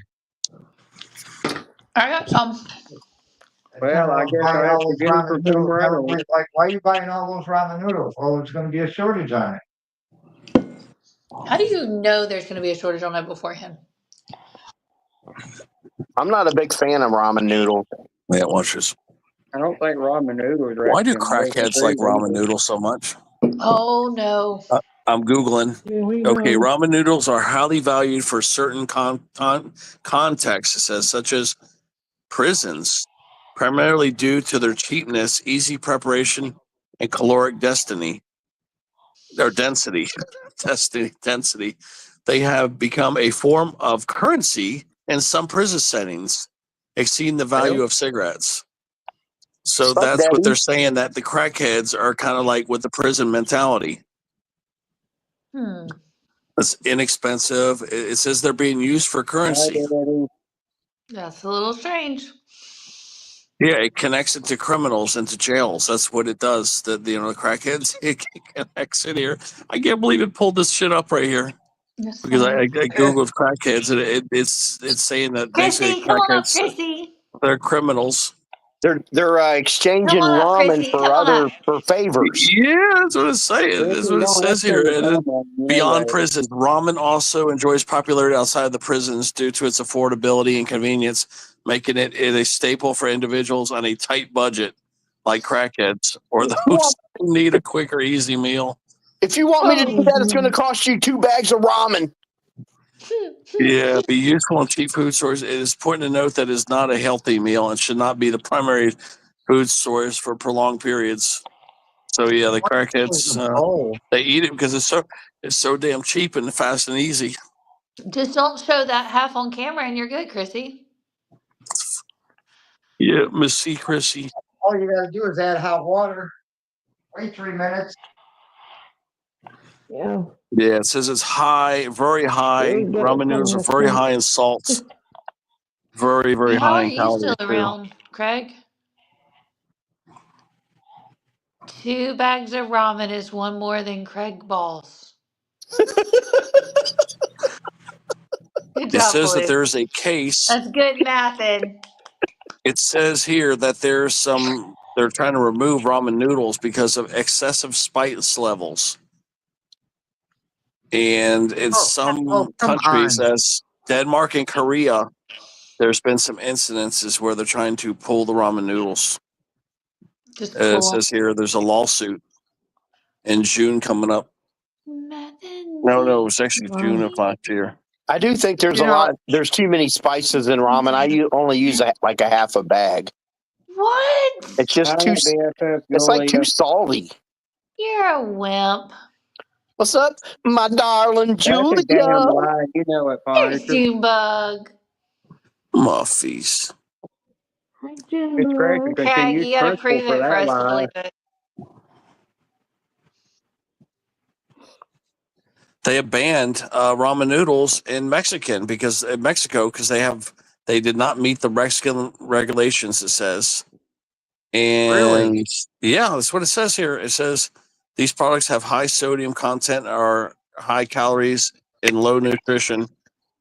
I got some. Well, I guess Buying I have all to those get them ramen from noodles. somewhere else. Everybody's like, why are you buying all those ramen noodles? Oh, there's going to be a shortage on it. How do you know there's going to be a shortage on it beforehand? I'm not a big fan of ramen noodles. Yeah, watch this. I don't think ramen noodles are Why do actually American crackheads food like ramen either. noodles so much? Oh, no. I'm Googling. Yeah, we Okay, know. ramen noodles are highly valued for certain contexts, it says, such as prisons, primarily due to their cheapness, easy preparation, and caloric density. Density. They have become a form of currency in some prison settings, exceeding the value of cigarettes. So Sup, that's what Daddy? they're saying, that the crackheads are kind of like with the prison mentality. It's inexpensive. It says they're being used for Hi, currency. Daddy. That's a little strange. Yeah, it connects it to criminals and to jails. That's what it does. The crackheads, it connects it here. I can't believe it pulled this shit up right here That's because I funny. googled crackheads and it's saying that basically Chrissy, come on up, crackheads, Chrissy. they're criminals. They're exchanging Come on up, ramen Chrissy. Come on up. for favors. Yeah, that's what it's saying. That's Chrissy what it don't have says here. to And then come on beyond anyway. prisons, ramen also enjoys popularity outside the prisons due to its affordability and convenience, making it a staple for individuals on a tight budget, like crackheads or If those who need a quick or easy meal. you want me to do that, it's going to Mm-hmm. cost you 2 bags of ramen. Yeah, be useful in cheap food stores. It is important to note that it is not a healthy meal and should not be the primary food source for prolonged periods. So yeah, the crackheads they eat it because it's so damn cheap and fast and easy. Just don't show that half on camera and you're good, Chrissy. Yeah, Miss C. Chrissy. All you got to do is add hot water. Wait 3 minutes. Yeah. Yeah, it says it's high, very high. Very good at Ramen noodles telling are us very that. high in salts. Very, very How high are in you still calories too. around, Craig? 2 bags of ramen is one more than Craig balls. Good It job, says that Blue. there's a case. That's good mathing. It says here that they're trying to remove ramen noodles because of excessive spice levels. And in some come countries, on. as Denmark and Korea, there's been some incidences where they're trying to pull the ramen noodles. Just It pull says here there's a lawsuit in June coming up. No, it's actually June of last year. I do think there's there's too many spices in ramen. only use like a half a bag. What? It's just too, it's like too salty. You're a wimp. What's up, my darling That's a damn Julia? lie. You know it, Here's Punisher. Junebug. Muffies. Hi, It's Jimbo. crazy because she Craig, used you gotta principle prove for it for that us to lie. believe it. they have banned ramen noodles in Mexico because they did not meet the Mexican regulations. It says, and Really? yeah, that's what it says here. It says these products have high sodium content, are high calories, and low nutrition,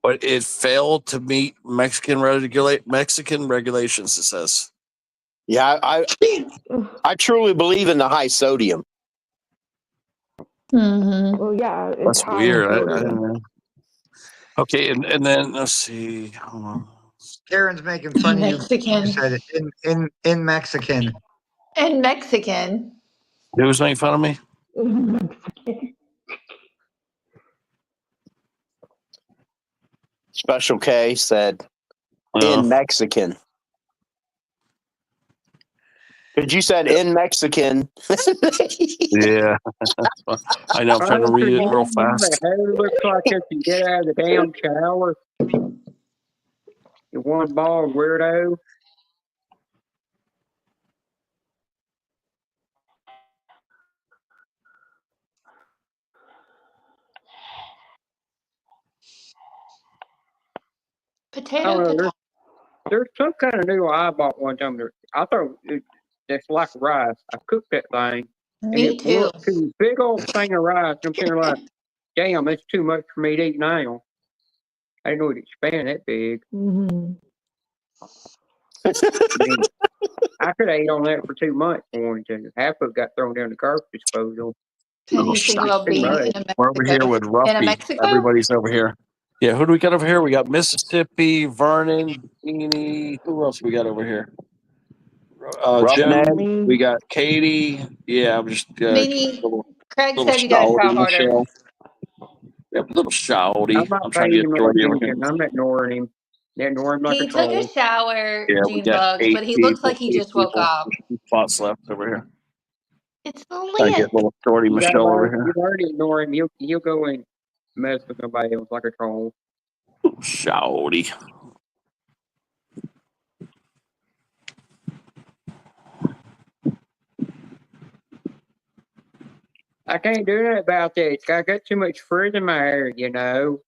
but it failed to meet Mexican regulations. It says. Yeah, I truly believe in the high sodium. Mm-hmm. Well, yeah, it's That's high in weird. I don't sodium. know. Okay, and then let's see. Hold on. Karen's making fun of you. You Mexican. said it in Mexican. And Mexican. Who's making fun of me? Special K said Oh, in Mexican. Because you said in Mexican. yeah. I know. I'm trying to read it real The fast. hair looks like it can get out of the damn shower. You one bald weirdo. I Potato, don't know. potato. There's some kind of noodle I bought one time. I thought it's like rice. I cooked that thing, and Me it grew too. up to a big old thing of rice. And I'm thinking like, damn, that's too much for me to eat now. I didn't know it'd expand that big. Mm-hmm. I mean, I could have ate on that for 2 months if I wanted to. Half of it got thrown down the garbage disposal. Little You think shot. about Pretty being much. in a We're over here Mexico. with In a Ruffy. Mexico? Everybody's over here. Yeah, who do we got over here? We got Mississippi, Vernon, Beanie. Who else we got over here? Roughneck. Jim. We got Katie. Yeah, I'm just Beanie, little Craig little said you gotta try shouty harder. Michelle. Yep, little I'm shouty. not I'm trying paying to get him no Jordy over here. attention. I'm ignoring him. Ignore him like a He took a troll. shower, Yeah, we June got Bugs, but he looks like he eight just woke people. up. There's 2 spots left over here. It's the Trying to lid. get little Jordy Michelle over here. You've already ignored him. You'll go and mess with somebody else like a troll. Shouty. I can't do that about this. I got too much frizz in my hair, you know.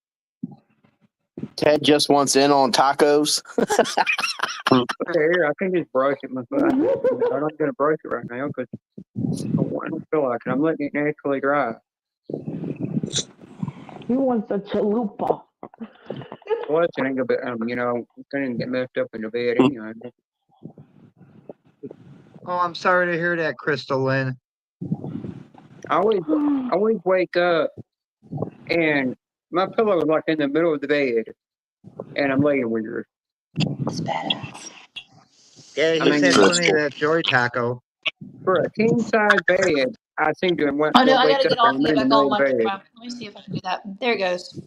Ted just wants in on tacos. Look here, I can just brush it myself. I'm not going to brush it right now because I don't feel like it. I'm letting it naturally dry. He wants a chalupa. Plus, it ain't gonna be, going to get messed up in the bed anyway. Oh, I'm sorry to hear that, Crystal Lynn. I always wake up and my pillow is like in the middle of the bed, and I'm laying weird. It's badass. Yeah, I he mean, said plenty of that joy taco. for a king size bed, I seem to wake Oh no, I up gotta get and off I'm and get in the back middle on of the my bed. camera. Let me see if I can do that. There it goes.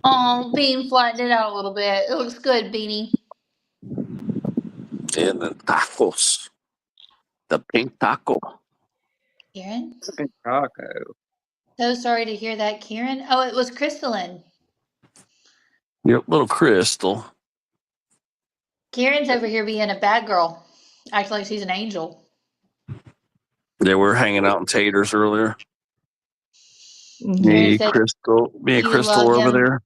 Oh, Bean flattened it out a little bit. It looks good, Beanie. And the tacos. The pink taco. Kieran? Taco. So sorry to hear that, Kieran. Oh, it was crystalline. Yep, little Crystal. Kieran's over here being a bad girl. Acting like she's an angel. Yeah, we were hanging out in Taters earlier. Kieran Me, said Crystal, you Crystal love were over them. there.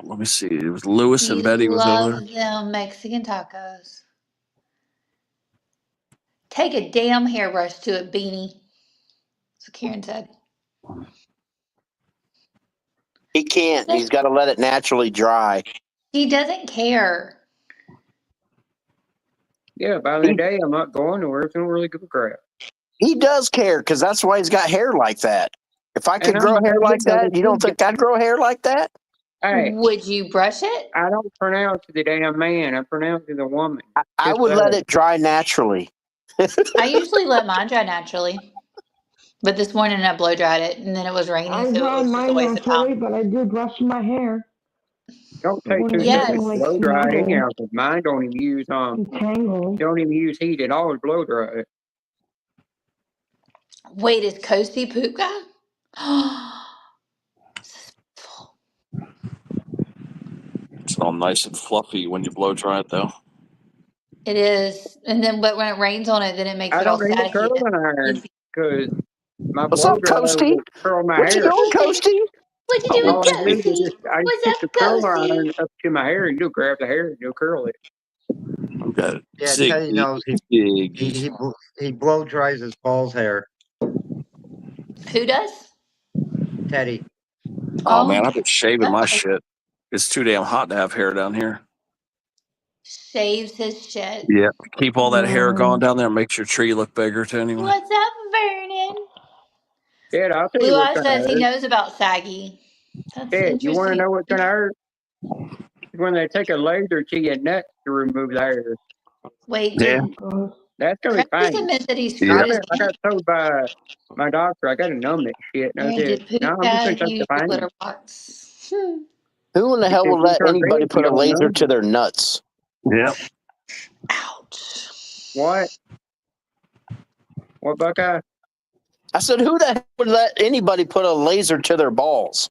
Let me see. It was Lewis and You Betty was over there. love them Mexican tacos. Take a damn hairbrush to it, Beanie. So Kieran said. He can't. He's got to let it naturally dry. He doesn't care. Yeah, by the day, I'm not going nowhere. It's don't really give a crap. He does care because that's why he's got hair like that. If I could And grow I'm hair like that, you don't hey, think I'd grow hair like that? Would you brush it? I don't pronounce the damn man. I pronounce it the woman. I Just would let that. it dry naturally. I usually let mine dry naturally. But this morning I blow dried it and then it was raining, I so it dry was just a mine waste of naturally, time. but I do brush my hair. Don't take When too it's serious. getting Yes. like Blow dry it anyhow. snuggle 'Cause mine don't even use and tangled. don't even use heat at all. It's blow dry. Wait, is Coasty poop guy? It's all nice and fluffy when you blow dry it, though. It is, and then but when it rains on it, then it makes I it all don't need a saggy curling and iron easy. because my What's blow up, dryer Coasty? will curl my What you hair. doing, Coasty? What you Oh, doing, All I do is Ghosty? I just What's stick up, the curling Ghosty? iron up to my hair and you'll grab the hair and you'll curl it. I've got Yeah, Teddy Ziggy. knows Ziggy. he blow dries his balls hair. Who does? Teddy. Oh man, Oh, I've been shaving my oh. shit. It's too damn hot to have hair down here. Shaves his shit. Yeah. Keep all that hair going down there. Makes your tree look bigger too anyway. What's up, Vernon? Dad, I'll tell you Blue what's Eyes gonna says he hurt. knows about saggy. That's Dad, you want to interesting. know what's gonna hurt? When they take a laser to your nuts to remove the hair. Wait, Yeah. did That's gonna be Craig just fine. admit that he Yeah. screwed his I got neck? told by my doctor I got to numb that shit. And I Aaron, said, did no, Poop I'm just gonna Dad take the use your pain. litter box? Who in the He hell said, will you let turn anybody red, you put a don't laser know. to their nuts? Yeah. Ouch. What? What, Buckeye? I said, who the hell would let anybody put a laser to their balls?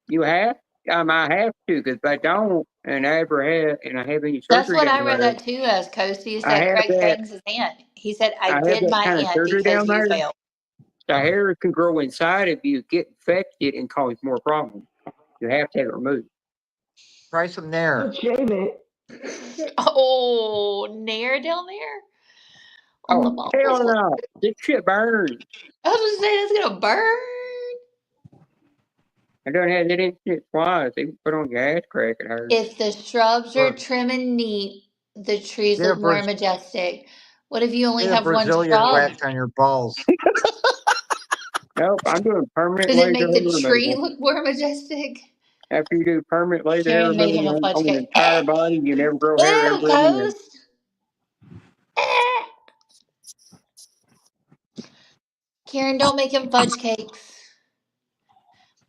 You have? I have to because I don't, and I ever had, and I have any That's surgery what down I read there. that too as Coasty. It I said have Craig that. bangs his aunt. He said, I I have did that my kind of aunt surgery because down you there. failed. The hair can grow inside of you, get infected, and cause more problems. You have to have it removed. Try some Nair. Shave it. Oh, Nair down there on the Oh, ball. hell no. This shit burns. I was just saying it's gonna burn. I don't have that instant flies. They put on your ass crack. It hurts. If the shrubs are Or trim and neat, the trees get a look more Braz- majestic. What if you only get a have one Brazilian shrub? wax on your balls. Nope, I'm doing permanent Does it laser make hair the tree removal. look more majestic? After you do permanent laser hair Karen made him removal a fudge on your cake. entire body, you never grow hair Ew, ever again. Coast. Eh. Karen, don't make him fudge cakes.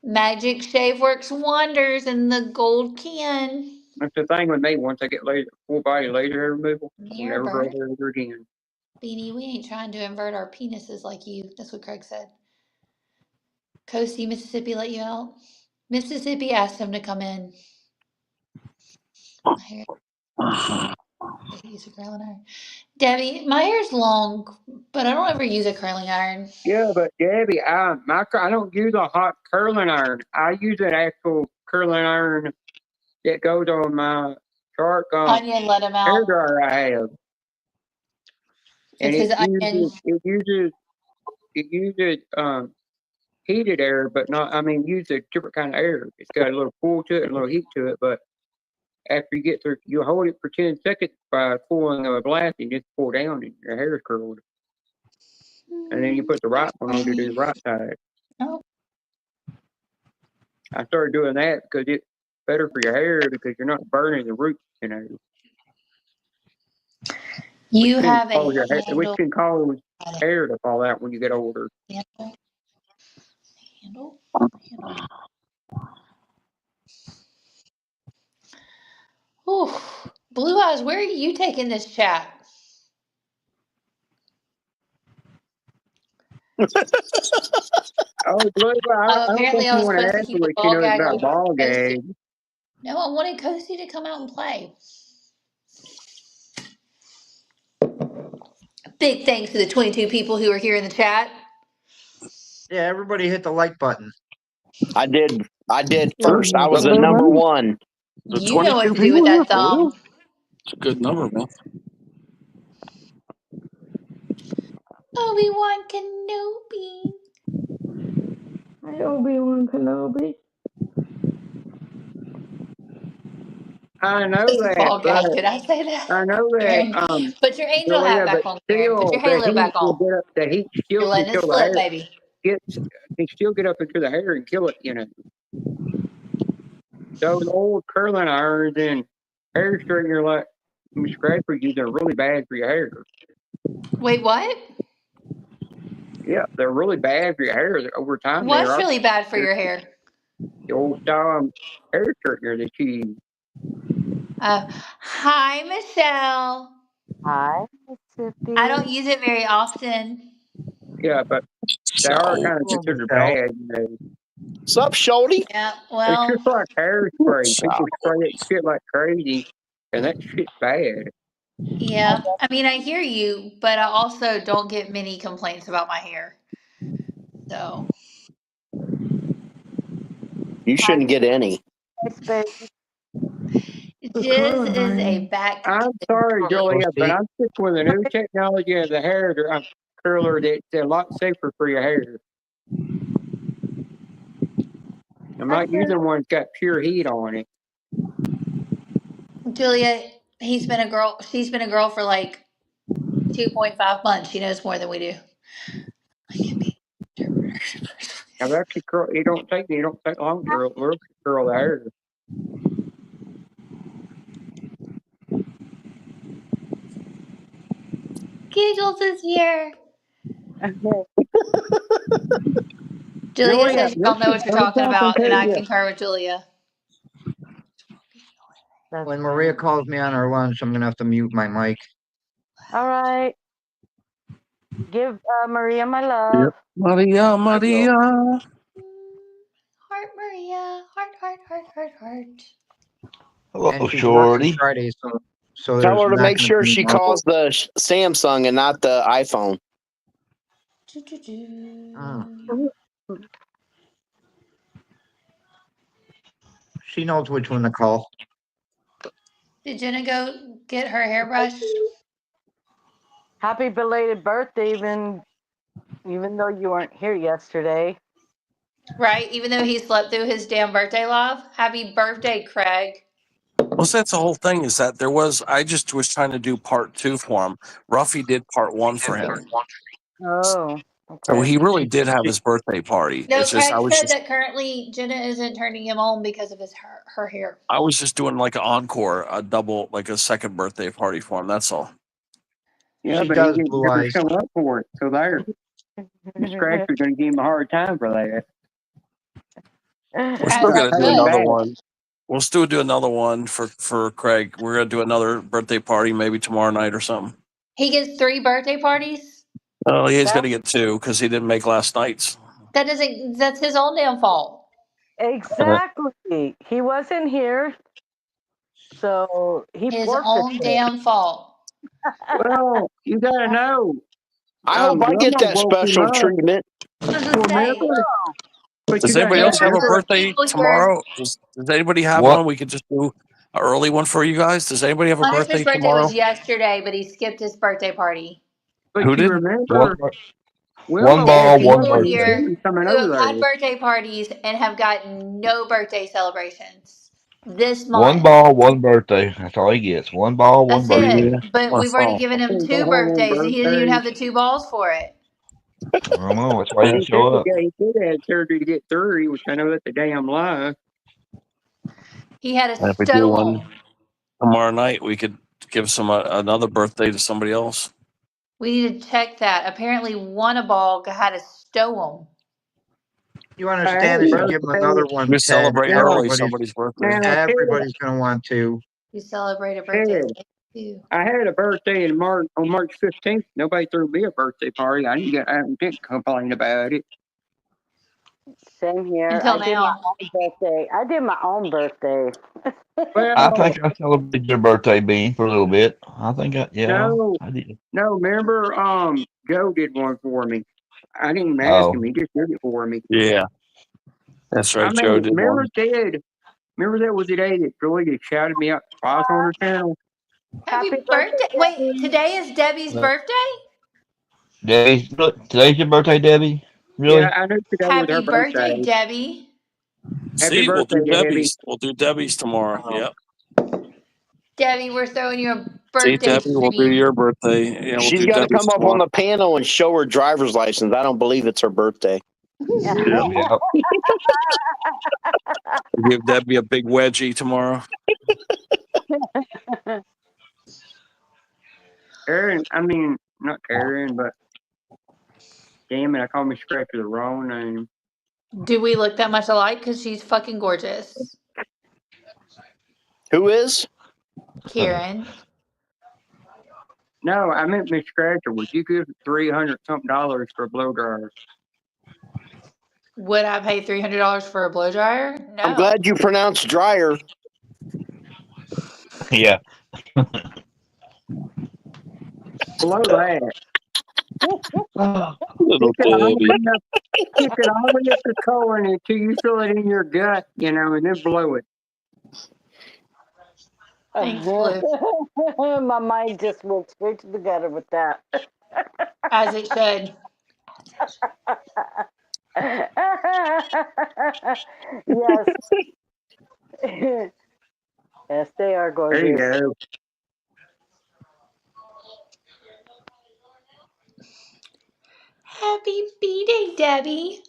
Magic Shave works wonders in the gold can. That's the thing with me. Once I get laser, full body laser hair removal, I'll Near never grow burn. hair ever again. Beanie, we ain't trying to invert our penises like you. That's what Craig said. Coasty, Mississippi let you out? Mississippi asked him to come in. My hair. Use a curling iron. Debbie, my hair's long, but I don't ever use a curling iron. Yeah, but Debbie, I don't use a hot curling iron. I use an actual curling iron that goes on my shark Onion let him hair out. dryer I have, and It's his onion. it uses heated air, but not. I mean, use a different kind of air. It's got a little cool to it and a little heat to it, but after you get through, you hold it for 10 seconds by pulling a blast and just pull down and your hair is curled. And then you put the right one on to do the right side. Oh. I started doing that because it's better for your hair because you're not burning the roots, You have a which handle. can cause hair to fall out when you get older. Handle. Handle. Handle. Ooh. Blue Eyes, where are you taking this chat? Oh, Blue, I don't think Apparently, I you was want to supposed to ask keep her the what she ball knows gag about on ball Coasty. gag. No, I wanted Coasty to come out and play. Big thanks to the 22 people who are here in the chat. Yeah, everybody hit the like button. I did first. I was The, at number one. the You know what 22 to do with people here that for real? thumb. It's a good number, man. Obi-Wan Kenobi. Hi, Obi-Wan Kenobi. I know This that, ball but gag. Did I say that? I know that, Karen, put your angel hat Julia, but back on, Karen. Put still, your halo back on. the heat You're still can letting it kill the slip, hair. baby. Can still get up into the hair and kill it. Those old curling irons and hair straightener like scrapers, they're really bad for your hair. Wait, what? Yeah, they're really bad for your hair. Over time, they What's are. really bad for your hair? The old style hair straightener that you use. Hi, Michelle. Hi, I don't Mississippi. use it very often. Yeah, but they are So, kind of Hello, considered Michelle. bad. What's up, Shorty? Yeah, It's well, just like hairspray. so People spray that shit like crazy, and that shit's bad. Yeah. I mean, I hear you, but I also don't get many complaints about my hair. So, You shouldn't get any. Thanks, baby. Jizz is a back. I'm sorry, girly. Julia, but see, I'm just with the new technology of the hair curler that's a lot safer for your hair. I'm not using one that's got pure heat on it. Julia, she's been a girl for like 2.5 months. She knows more than we do. I've actually it don't take long to curl the hair. Giggles is here. Julia Julia, says you this don't know is what you're so talking talking about, and to I you. concur with Julia. That's when Maria fine. calls me on her lunch, I'm gonna have to mute my mic. All right. Give Maria my Yep. love. Maria, I will. Maria. Heart, Maria. Heart, heart, heart, heart, heart. Hello, And she's working Shorty. Friday, so Tell there's her to not make gonna sure be any she mumble. calls the Samsung and not the iPhone. Mm. She knows which one to call. Did Jenna go get her hair brushed? Happy belated birthday, even though you weren't here yesterday. Right, even though he slept through his damn birthday live. Happy birthday, Craig. Well, that's the whole thing is that I just was trying to do part 2 for him. Ruffy did part 1 for him. Oh, So okay. he really did have his birthday party. No, It's just Craig said that currently Jenna isn't turning him on because of her hair. I was just doing like an encore, a double, like a second birthday party for him. That's all. Yeah, She but he does didn't blue ever eyes. show up for it. So there, the scratcher's going to give him a hard time for that. We're As still So I gonna he do paid him should. another back. one. We'll still do another one for Craig. We're gonna do another birthday party maybe tomorrow night or something. He gets 3 birthday parties. Oh, he's That- gonna get 2 because he didn't make last night's. That's his own damn fault. Exactly. He wasn't here, so he His forfeited. own damn fault. Well, you got to know. I hope I get Grandma that woke him special up. treatment. I was gonna say, Remember? But Does you got anybody to else have a remember. birthday people here. tomorrow? Does anybody have What? one? We could just do an early one for you guys. Does anybody have a Punishment's birthday birthday was tomorrow? yesterday, but he skipped his birthday party. But Who you did? One, remember, one Wilma There are woke ball, him one up people when he birthday. seen here him coming who have over had there. birthday parties and have gotten no birthday celebrations this One month. ball, one birthday. That's all he gets. One ball, one That's birthday. it. But I we've already saw. given I him think the 2 whole birthdays, and he doesn't even birthday. have the 2 balls for it. I don't know. That's why he And didn't show up. he said he had surgery to get 3, which I know that's a damn lie. He had a And if we do stone. one tomorrow night, we could give another birthday to somebody else. We need to check that. Apparently, Ball had a stone. You I had understand a if you give them birthday. another one, We Ted, celebrate early somebody's birthday. Now, everybody's gonna want to. You celebrate a birthday Ted, too. I had a birthday on March 15th. Nobody threw me a birthday party. I didn't complain about it. Same here. Until I did my now. own birthday. I did my own birthday. I Well, think I celebrated your birthday, Bean, for a little bit. I think no, I did. remember, Joe did one for me. I didn't even ask him. Oh, He just did it for me. Yeah, that's I right. Joe mean, did remember, one. Ted? Remember that was the day that Julia shouted me out twice on her channel? Happy Happy birthday. birthday, Wait, Debbie. today is Debbie's look, birthday? today's your birthday, Debbie? Yeah, Really? I knew today was her Happy birthday, birthday. Debbie. Happy See, we'll birthday, do Debbie. Debbie's. We'll do Debbie's tomorrow. Yep. Debbie, we're throwing you a See, birthday Debbie, we'll do treat. your birthday. Yeah, we'll She's do got to Debbie's come up on tomorrow. the panel and show her driver's license. I don't believe it's her birthday. Yeah. Yep. We'll give Debbie a big wedgie tomorrow. Not Karen, but damn it, I called me Scratcher the wrong name. Do we look that much alike? Because she's fucking gorgeous. Who is? Kieran. No, I meant Miss Scratcher. Would you give $300 something for a blow dryer? Would I pay $300 for a blow dryer? No. I'm glad you pronounced dryer. Yeah. blow that. Little Kick it all the Debbie. way up. Kick it all the way up the colon until you feel it in your gut, and then blow it. Thanks, Blue. My mind just went straight to the gutter with that. As it should. Yes. Yes, they are There you gorgeous. go. Happy B-Day, Debbie.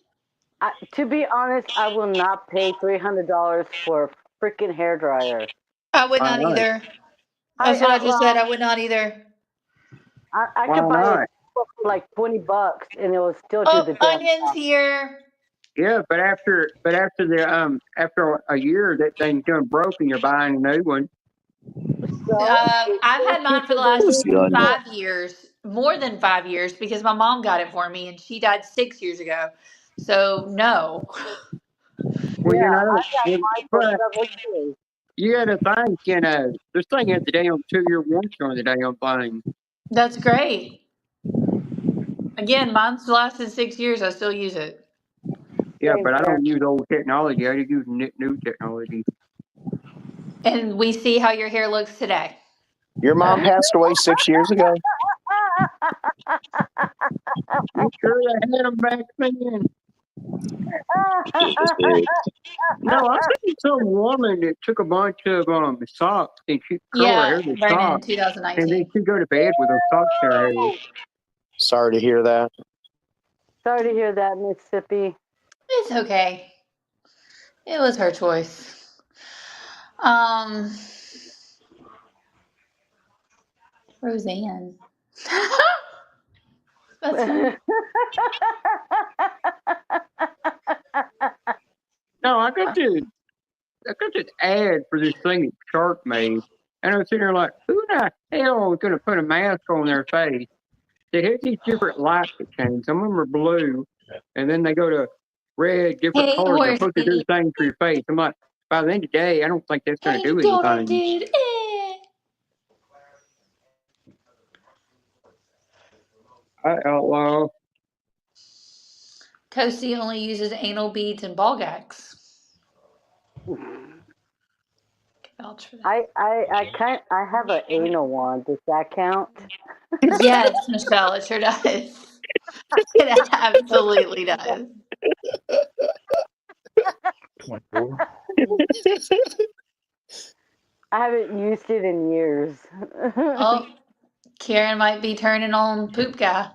To be honest, I will not pay $300 for a freaking hair dryer. I would Why not not? either. That's what I just said. I would not either. I Why could buy it not? for like $20 and it will still do Oh, the damn Onion's job. here. Yeah, but after after a year, that thing's done broke, and you're buying a new one. So I've had mine for the last Who's the onion? 5 years, more than 5 years, because my mom got it for me and she died 6 years ago. So no. Well, yeah, I got mine for but several years. you got to think, this thing has the damn 2-year warranty on the damn thing. That's great. Again, mine's lasted 6 years. I still use it. Yeah, Same but I here. don't use old technology. I just use new technology. And we see how your hair looks today. Your mom passed away 6 years ago. You sure they had them back then? No, I think some woman that took a bunch of socks and she curled her hair Yeah, with Brandon, socks, and then 2019. she'd go to bed with those socks in her hair. Sorry to hear that. Sorry to hear that, Mississippi. It's okay. It was her choice. Roseanne. That's funny. No, I got this ad for this thing that Shark made, and I'm sitting there like, who the hell is going to put a mask on their face? They have these different lights that change. Some of them are blue, and then they go to red, different Hey, colors. They're supposed to do horsey. things for your face. I'm like, by the end of the day, I don't think that's going Hey, to do donut anything. dude. I outlaw. Toasty only uses anal beads and ball gag. Vouch for that. I have an anal one. Does that count? Yes, Michelle, it sure does. It absolutely does. 24. I haven't used it in years. Oh, Karen might be turning on poop guy.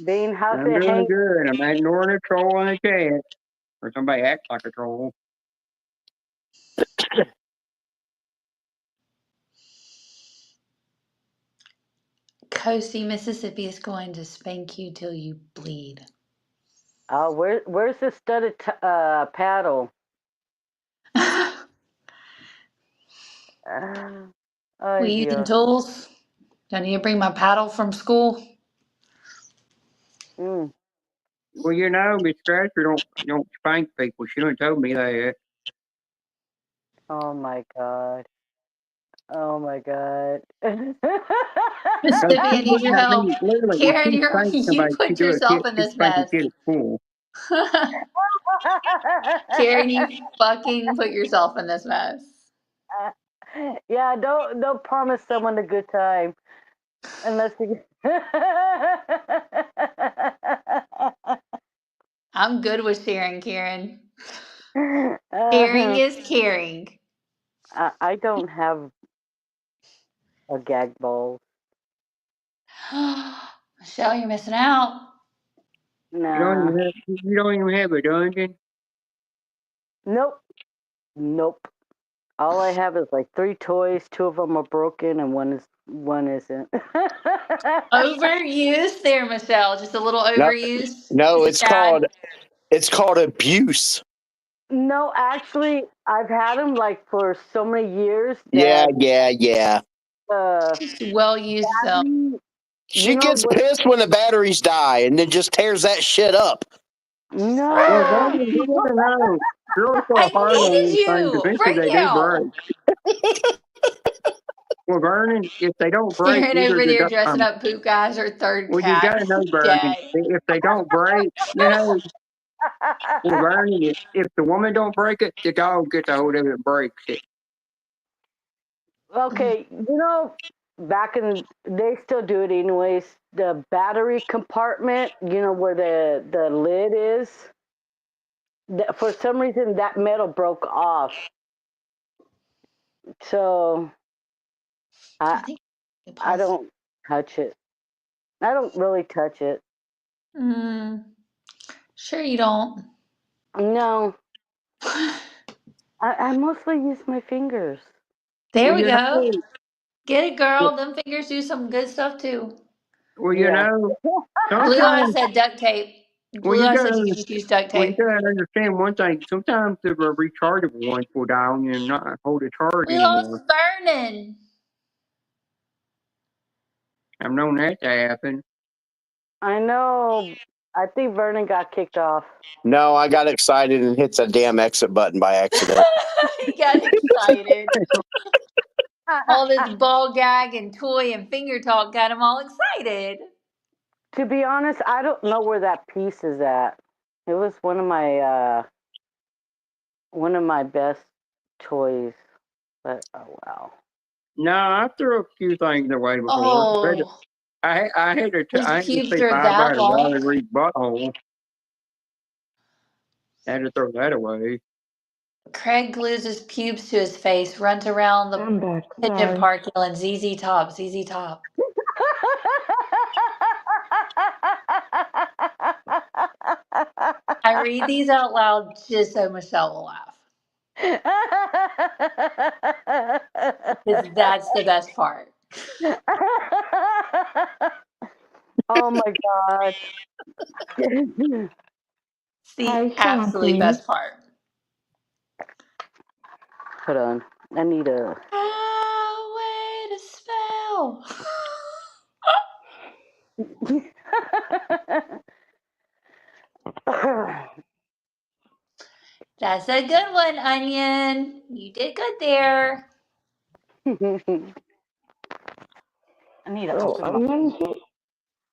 Bean, how's I'm it doing hang? good. I'm ignoring a troll in the chat, or somebody acts like a troll. Coasty, Mississippi is going to spank you till you bleed. Where's the studded paddle? Oh We using dear. tools? Do I need to bring my paddle from school? Mm. Well, Miss Scratcher don't spank people. She done told me that. Oh my god. Oh my god. Mississippi, I need your help. Literally, when Karen, she spanks you somebody, she put do a kid, yourself in she this spank a mess. kid at school. Karen, you fucking put yourself in this mess. Yeah, don't promise someone a good time unless you. I'm good with sharing, Karen. Sharing is caring. I don't have a gag bowl. Michelle, you're missing out. Nah. You don't even have a dungeon. Nope. All I have is like 3 toys. 2 of them are broken, and one isn't. Overused there, Michelle. Just a little No, overused. no, Just a tad. it's called abuse. No, actually, I've had them like for so many years Yeah, that Well used though. She gets pissed when the batteries die, and then just tears that shit up. Well, No. Vernon, you never know. Girls go I hard on needed these things. you. Eventually, Bring they do break. him. Well, Vernon, if they don't break, Karen either over the there dressing up poop guys. Her third well, you got cat to know, is Vernon, dead. if they don't break, well, Vernon, if the woman don't break it, the dog gets a hold of it and breaks it. Okay, back in they still do it anyways. The battery compartment, where the lid is. For some reason, that metal broke off. So I I think I don't touch it. I don't really touch it. Sure you don't. No, I mostly use my fingers. There Well, we you go. know, Get it, girl. Them fingers do some good stuff too. well, you Yeah. know, Blue Eye sometimes, said duct tape. well, Blue Eye said you just use duct you tape. gotta understand one thing. Sometimes the rechargeable ones will die on you and not hold a charge We lost anymore. Vernon. I've known that to happen. I know. I think Vernon got kicked off. No, I got excited and hit the damn exit button by accident. He got excited. All this ball gag and toy and finger talk got him all excited. To be honest, I don't know where that piece is at. It was one of my best toys, but oh wow. No, I threw a few things away before. Oh, I had to his I had to pubes say are bye bye that to long. Riley Reed's butthole. I had to throw that away. Craig glues his pubes to his face, runs around the I'm back. pigeon Sorry. park yelling ZZ Top, ZZ Top. I read these out loud just so Michelle will laugh. Because that's the best part. Oh my god. It's the Hi, absolute Shanti. best part. Hold on. I need a. Highway to spell. That's a good one, Onion. You did good there. I need to Oh, open my onion here.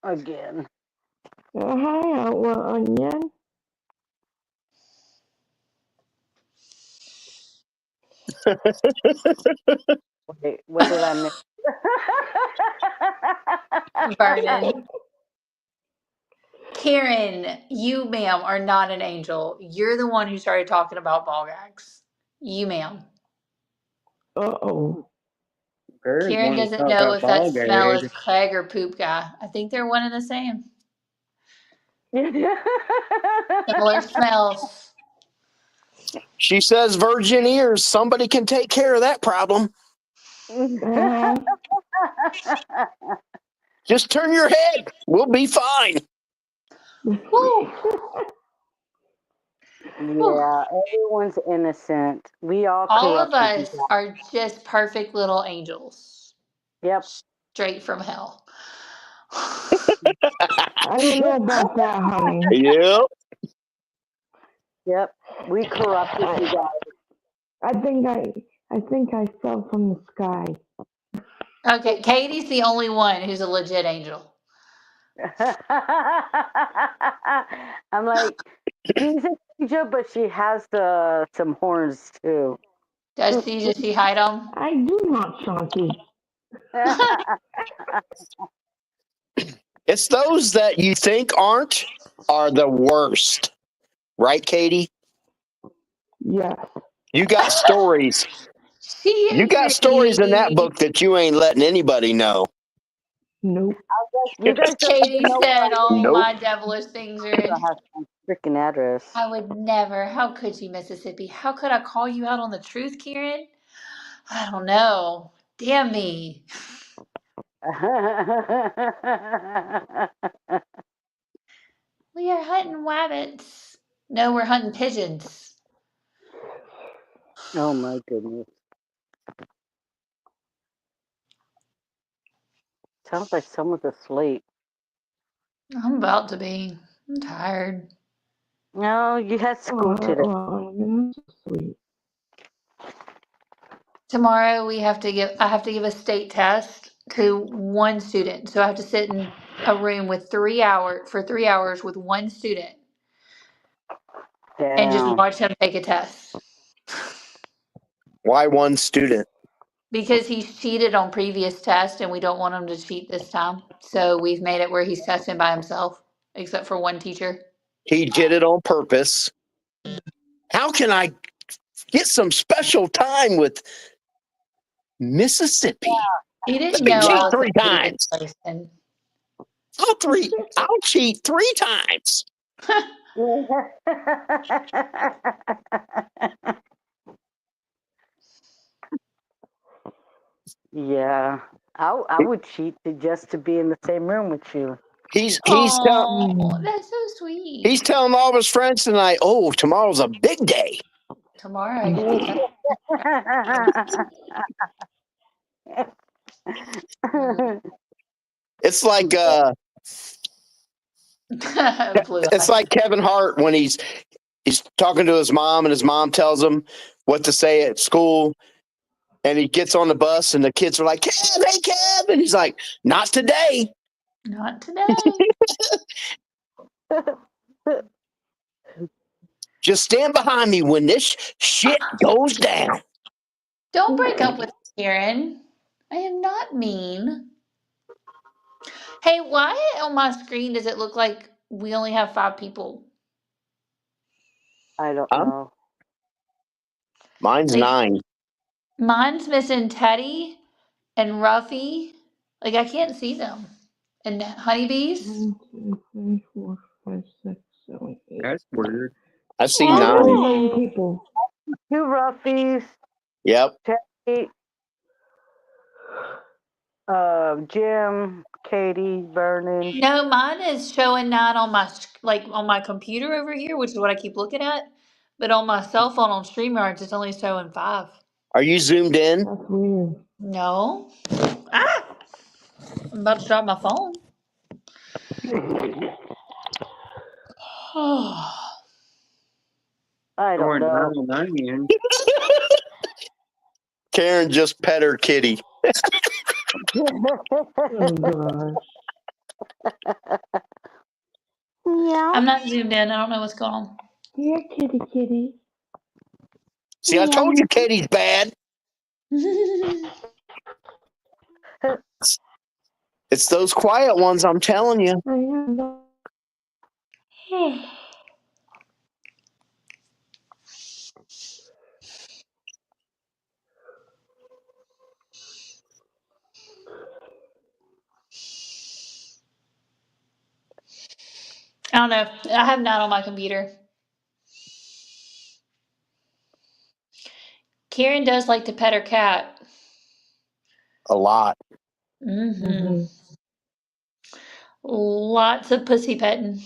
again. Hi, Outlaw Onion. Wait, what did I miss? Vernon. Karen, you, ma'am, are not an angel. You're the one who started talking about ball gags. You, ma'am. Uh-oh. Barry Karen wanted to doesn't talk know about if that ball smell gag. is Craig or poop guy. I think they're one and the same. Similar smells. She says virgin ears. Somebody can take care of that problem. Uh-huh. Just turn your head. We'll be fine. Woo. Whew. Yeah, everyone's innocent. We all All of corrupted. us are just perfect little angels. Yep. Straight from hell. I don't know about that, honey. Yep. Yep. We corrupted you guys. I think I fell from the sky. Okay, Katie's the only one who's a legit angel. I'm like, she's an angel, but she has some horns too. Does she hide them? I do not, Shanti. It's those that you think aren't are the worst. Right, Katie? Yes. She You got stories. You is got stories in that mean. book that you ain't letting anybody know. Nope. You guys don't even Katie know where said I all live. Nope. my devilish things are I in. have some freaking address. I would never. How could you, Mississippi? How could I call you out on the truth, Kieran? I don't know. Damn me. We are hunting rabbits. No, we're hunting pigeons. Oh my goodness. Sounds like someone's asleep. I'm about to be. I'm tired. No, you had school today. That's so sweet. Tomorrow I have to give a state test to one student. So I have to sit in a room with 3 hours with one student and just Damn. watch him take a test. Why one student? Because he's cheated on previous tests and we don't want him to cheat this time. So we've made it where he's testing by himself, except for one teacher. He did it on purpose. How can I get some special time with Mississippi? He Let didn't me know cheat I was 3 gonna be this times. person. I'll cheat 3 times. Yeah, I would cheat just to be in the same room with you. He's Oh, that's so sweet. he's telling all of his friends tonight, oh, tomorrow's a big day. Tomorrow I get to tell. It's like Blue it's like Kevin Hart when he's talking to his mom and his mom tells him what to say at school, and he gets on the bus and the kids are like, Kev, hey Kev, and he's like, not today. Not today. Just stand behind me when this shit goes down. Don't break up with Karen. I am not mean. Hey, why on my screen does it look like we only have 5 people? I don't know. Mine's Like, 9. mine's missing Teddy and Ruffy. Like, I can't see them. And honeybees. 1, 2, 3, 4, 5, 6, 7, 8. That's weird. I see Why 9. are there 9 people? 2 Roughy's, Yep. Teddy, Jim, Katie, Vernon. No, mine is showing 9 on my on my computer over here, which is what I keep looking at. But on my cell phone on StreamYards, it's only showing 5. Are you zoomed in? That's weird. No. Ah! I'm about to drop my phone. I don't Going know. 9 on onion. Karen just pet her kitty. Oh gosh. Meow. I'm not zoomed in. I don't know what's going on. Here, kitty, kitty. See, I told you Katie's bad. It's those quiet ones, I'm telling you. I am not. I don't know. I have 9 on my computer. Karen does like to pet her cat. A lot. Mm-hmm. Lots of pussy petting.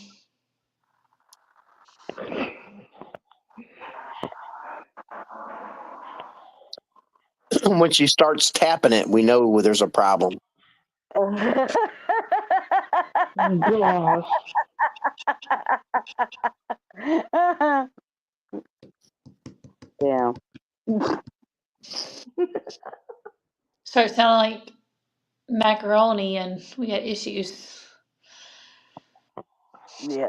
When she starts tapping it, we know there's a problem. Oh gosh. Yeah. Starts sounding like macaroni, and we got issues. Yeah.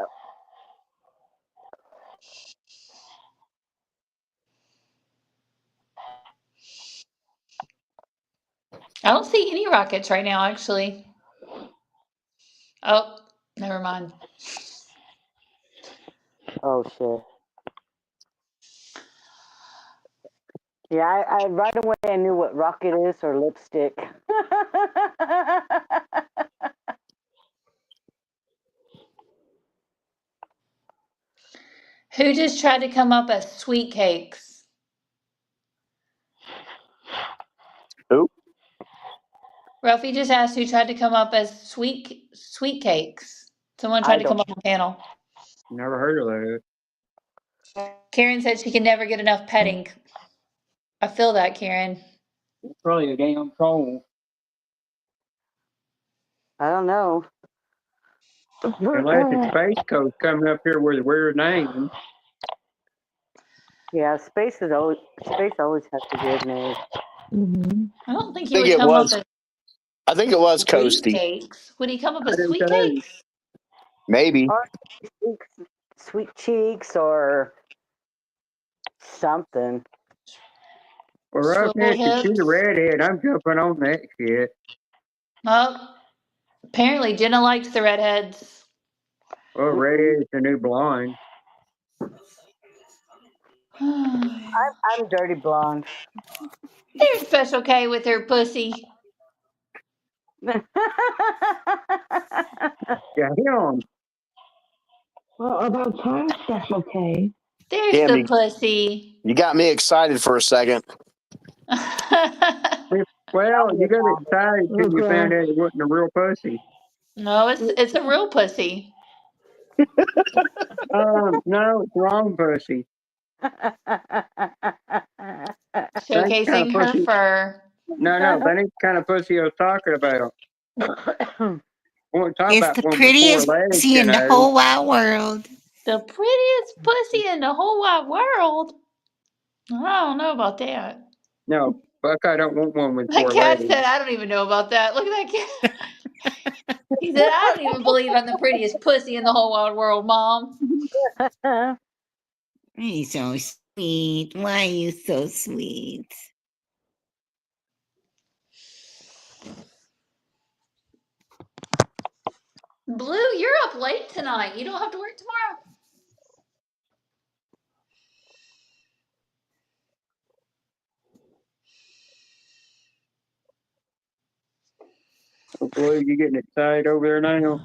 I don't see any rockets right now, actually. Oh, never mind. Oh shit. Yeah, I right away I knew what rocket is or lipstick. Who just tried to come up as sweet cakes? Who? Ruffy just asked who tried to come up as sweet cakes. Someone tried I to come don't. up on panel. Never heard of that. Karen said she can never get enough petting. I feel that, Karen. It's probably a damn troll. I don't know. Unless it's Space Coast coming up here with a weird name. Yeah, space always has a weird name. I don't think I he think would it come up was. as I think it was sweet Coasty. cakes. Would he come up I as do sweet too. cakes? Maybe. Or sweet cheeks or something. Well, Swivel Roughnecks, if she's a hips? redhead, I'm jumping on that shit. Oh, apparently Jenna likes the redheads. Well, redhead is the new blonde. I'm dirty blonde. There's Special K with her pussy. Damn. Well, about time, Special K. There's Damn, the pussy. you got me excited for a second. Well, you got excited till you found Okay. out it wasn't a real pussy. No, it's a real pussy. No, it's wrong pussy. That's the kind of Showcasing her pussy. fur. No, that ain't the kind of pussy I was talking about. I want to talk It's about the one with four prettiest legs, pussy you in the know. whole wide world. The prettiest pussy in the whole wide world. I don't know about that. No, fuck, I don't want one with That four cat legs. said, I don't even know about that. Look at that cat. He said, I don't even believe I'm the prettiest pussy in the whole wide world, Mom. He's so sweet. Why are you so sweet? Blue, you're up late tonight. You don't have to work tomorrow. Blue, you getting excited over there now?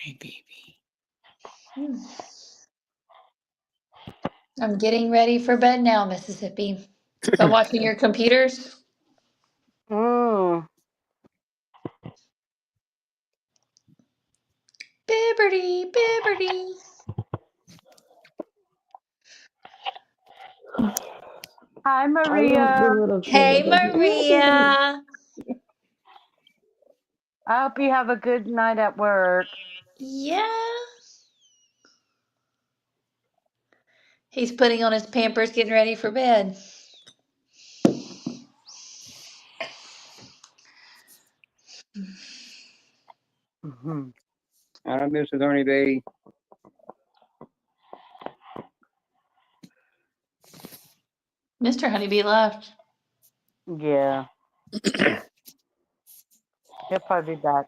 Hi, baby. I'm getting ready for bed now, Mississippi. Been watching your computers? Mm. Bibberty, bibberty. Hi, I want the Maria. little kid Hey, that goes, "Ooh." Maria. I hope you have a good night at work. Yeah. He's putting on his Pampers, getting ready for bed. Mhm. I miss it, Honey Bee. Mr. Honeybee left. Yeah, he'll probably be back.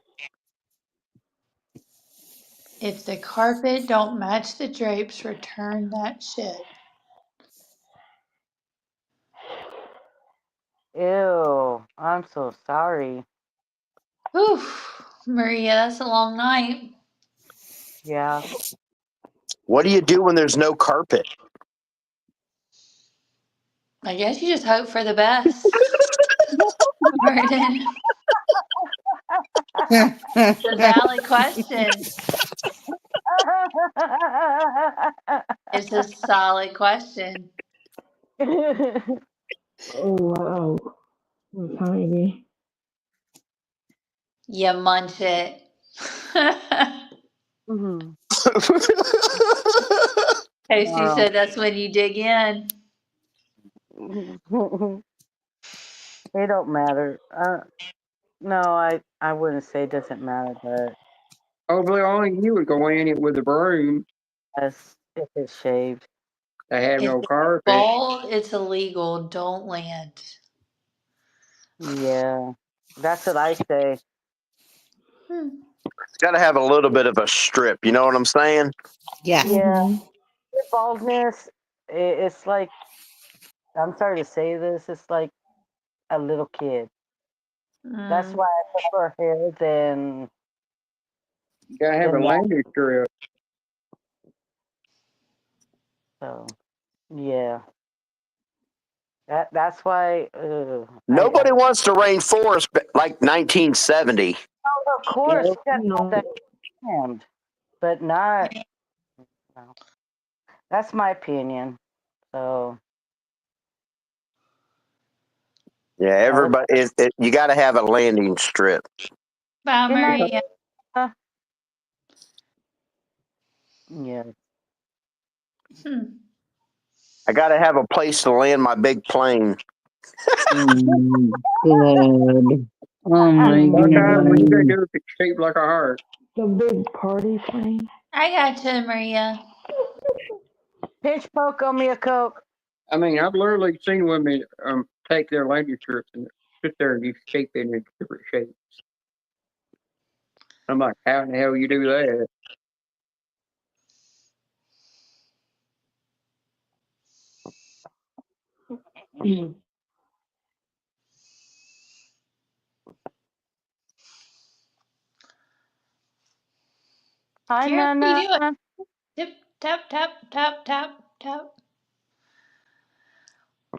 If the carpet don't match the drapes, return that shit. Ew, I'm so sorry. Oof, Maria, that's a long night. Yeah. What do you do when there's no carpet? I guess you just hope for the best. Vernon, it's a valid question. It's a solid question. Oh, wow. I'm tiny. You munch it. Mhm. Casey Wow. said that's when you dig in. It don't matter. No, I wouldn't say it doesn't matter, but Hopefully, only you would go in it with a broom. as if it's shaved. They have If no it's carpet. bald, it's illegal. Don't land. Yeah, that's what I say. It's got to have a little bit of a strip. You know what I'm saying? Yeah. Yeah, baldness. It's like, I'm sorry to say this. It's like a little kid. That's Mm. why I prefer hair than You gotta have a that. landing strip. So yeah, that's why. Nobody wants to rain forest like 1970. Oh, of course, Well, you got all No. that hand, but not. No. That's my opinion. So Yeah, everybody. You got to have a landing strip. Bye, Good night. Maria. Yeah. I got to have a place to land my big plane. Oh, God. Oh, my Buckeye, what you gonna God. do if it's shaped like a heart? The big party plane. I got you, Maria. Pitch poke on me a Coke. I mean, I've literally seen women take their landing strips and sit there and you shape it in different shapes. I'm like, how in the hell you do that? Hi, Karen, what are you doing? Nana. Tip, tap, tap, tap, tap, tap.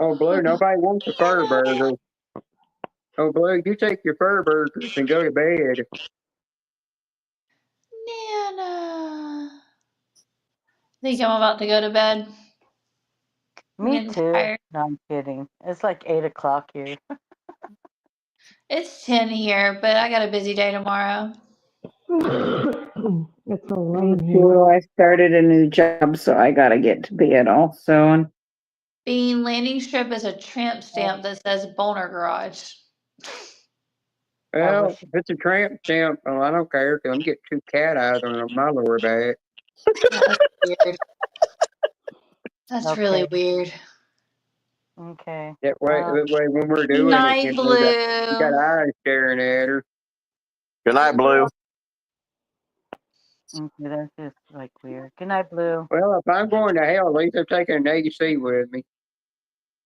Oh, Blue, nobody wants a fur burger. Oh, Blue, you take your fur burgers and go to bed. Nana. Think I'm about to go to bed. I'm Me getting too. tired. No, I'm kidding. It's like 8:00 here. It's 10 here, but I got a busy day tomorrow. It's Me 11 here. too. I started a new job, so I gotta get to bed also. Bean landing strip is a tramp stamp that says Boner Garage. Well, if it's a tramp stamp, oh, I don't care because I'm getting 2 cat eyes on my lower back. That's weird. That's really weird. Okay. That way, when we're doing it, Night, you got Blue. eyes staring at her. Good night, Blue. Okay, that's just like weird. Good night, Blue. Well, if I'm going to hell, at least I'm taking an AC with me.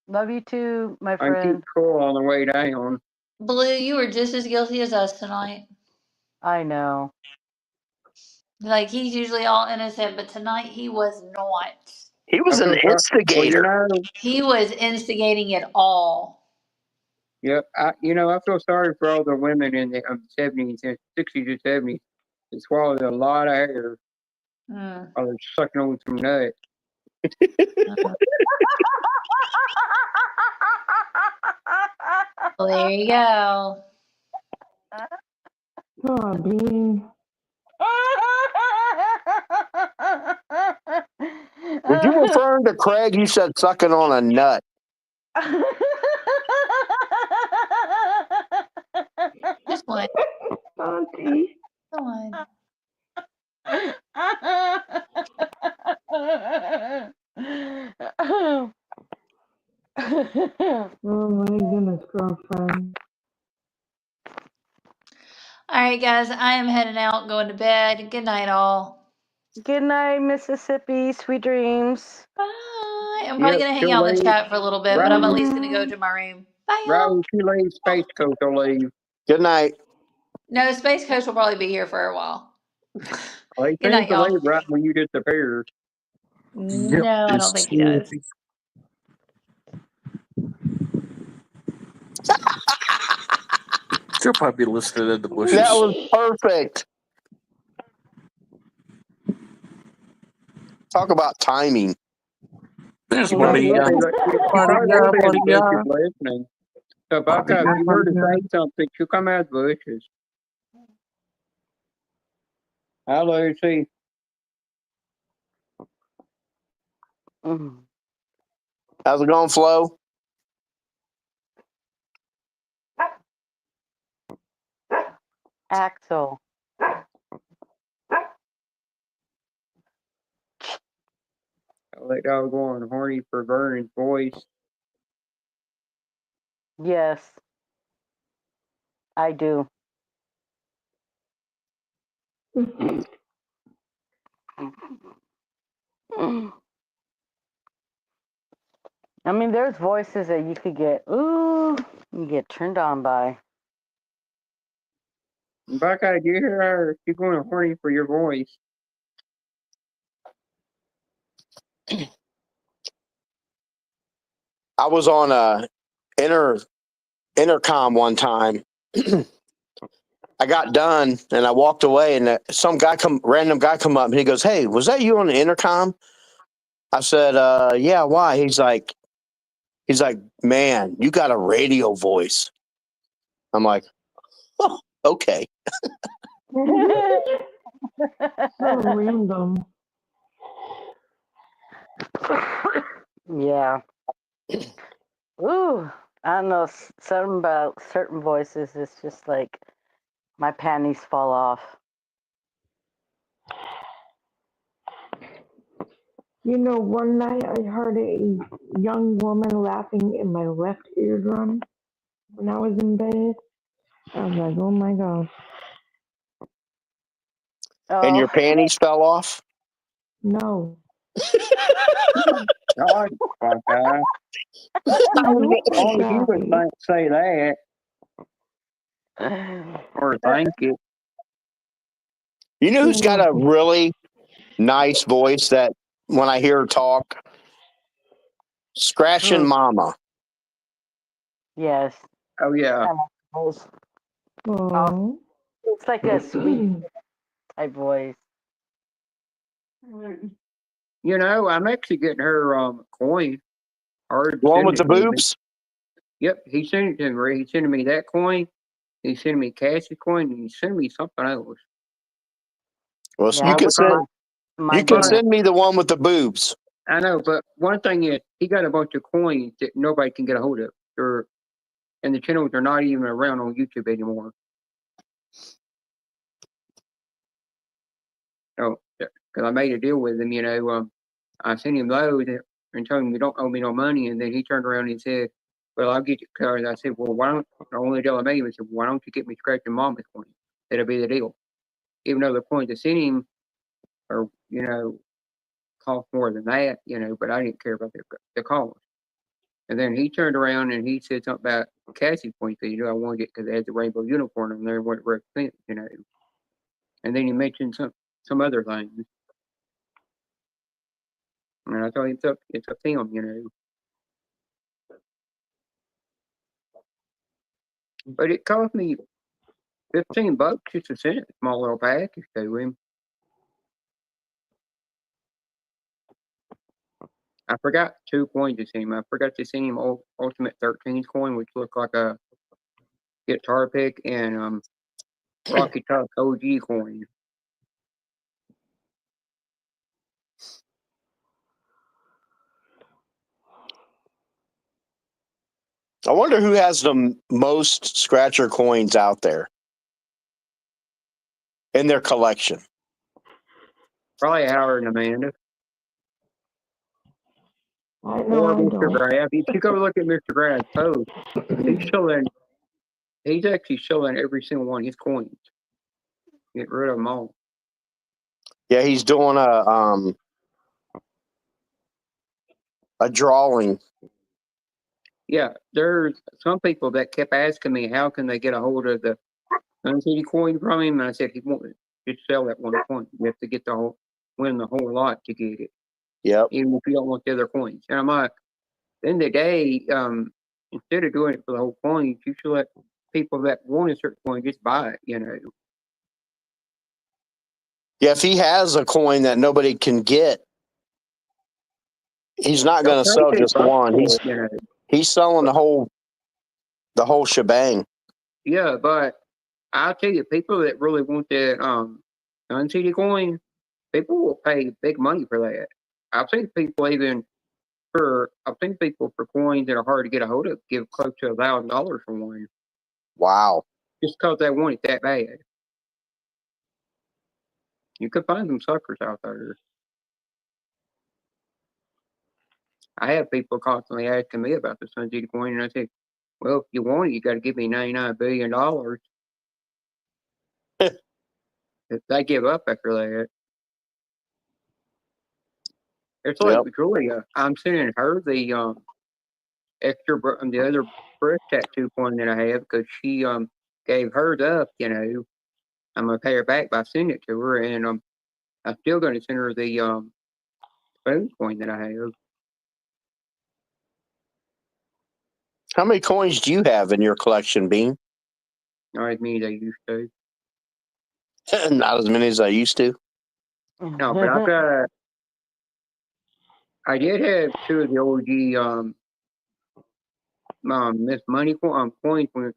Love you too, my I can keep friend. cool on the way down. Blue, you were just as guilty as us tonight. I know. Like, he's usually all innocent, but tonight he was not. He was an Well, instigator. He was instigating it all. Yeah, I feel sorry for all the women in the 70s and 60s and 70s. They swallowed a lot of hair Mm. while they're sucking on some nut. Well, there you go. Oh, Bean. Was you referring to Craig? You said sucking on a nut. Just one. Auntie. Come on. Oh my goodness, girlfriend. All right, guys, I am heading out, going to bed. Good night, all. Good night, Mississippi. Sweet dreams. Bye. I'm probably Yep, going to hang she'll out in the leave. chat for a little bit, but I'm at least going to go Mm. to my room. Bye, Right y'all. when she leaves, Space Coast will leave. Good night. No, Space Coast will probably be here for a while. Well, he Good seems night, to leave y'all. right when you disappear. No, I don't think he does. She'll probably be listed in the bushes. That was perfect. Talk about timing. There's She Maria. probably will be in the bushes listening. So, Buckeye, if you were to say something, she'll come out of the bushes. Hi, Lucy. How's it going, Flo? Axel. That dog going horny for Vernon's voice. Yes. I do. I mean, there's voices that you could you get turned on by. Buckeye, do you hear her? She's going horny for your voice. I was on a intercom one time. I got done and I walked away, and some random guy come up and he goes, "Hey, was that you on the intercom?" I said, "Yeah, why?" He's like, He's like, man, you got a radio voice. I'm like, oh, okay. So random. Yeah. Ooh, I don't know. Something about certain voices is just like my panties fall off. You know, one night I heard a young woman laughing in my left eardrum when I was in bed. I was like, oh my gosh. And your Oh, panties fell off? No. God, fuck, She looked only like you would happy. say that or think it. You know She who's got looked a really nice voice that when I hear her talk? Scratching oh, Mama. yes. Oh yeah. Oh, oh. it's like a sweet type voice. You know, I'm actually getting her coin. Hard The one send with it the to me. boobs? Yep, he sent it to me. He's sending me that coin. He's sending me Cassie coin, and he's sending me something else. Well, Yeah, you I can wish send mine didn't. send me the one with the boobs. I know, but one thing is, he got a bunch of coins that nobody can get a hold of, and the channels are not even around on YouTube anymore. So, because I made a deal with him, I sent him those and told him you don't owe me no money, and then he turned around and said, "Well, I'll get you cards." I said, "Well, why don't?" The only deal I made him said, "Why don't you get me Scratching Mama's coin? That'll be the deal." Even though the coins I sent him are, cost more than that, but I didn't care about the cost. And then he turned around and he said something about Cassie points that, I wanted it because it has the rainbow unicorn on there and what it represents. And then he mentioned some other things. And I thought it's up to him. But it cost me $15 just to send a small little package to him. I forgot 2 coins to send him. I forgot to send him Ultimate 13's coin, which looked like a guitar pick, and Rocky Top OG coin. I wonder who has the most scratcher coins out there in their collection. Probably Howard and Amanda. I know Or I Mr. don't. Grab. If you go look at Mr. Grab's post, he's actually showing every single one of his coins. Get rid of them all. Yeah, he's doing a drawing. Yeah, there's some people that kept asking me how can they get a hold of the Uncity coin from him, and I said he won't just sell that one coin. You have to get win the whole lot to get it. Yep. Even if you don't want the other coins. And I'm like, at the end of the day, instead of doing it for the whole coin, you should let people that want a certain coin just buy it, Yeah, if he has a coin that nobody can get, he's not going to sell just one. He's selling the whole shebang. Yeah, but I'll tell you, people that really want that Uncity coin, people will pay big money for that. I've seen people for coins that are hard to get a hold of give close to $1,000 for one. Wow. Just because they want it that bad. You could find some suckers out there. I have people constantly asking me about the Uncity coin, and I said, well, if you want it, you got to give me $99 billion. If they give up after that. It's like Yep. Julia. I'm sending her the the other breast tattoo coin that I have because she gave hers up. I'm gonna pay her back by sending it to her, and I'm still gonna send her the spoon coin that I have. How many coins do you have in your collection, Bean? Not as many as I used to. Not as many as I used to. No, but I did have 2 of the OG Miss Money coins when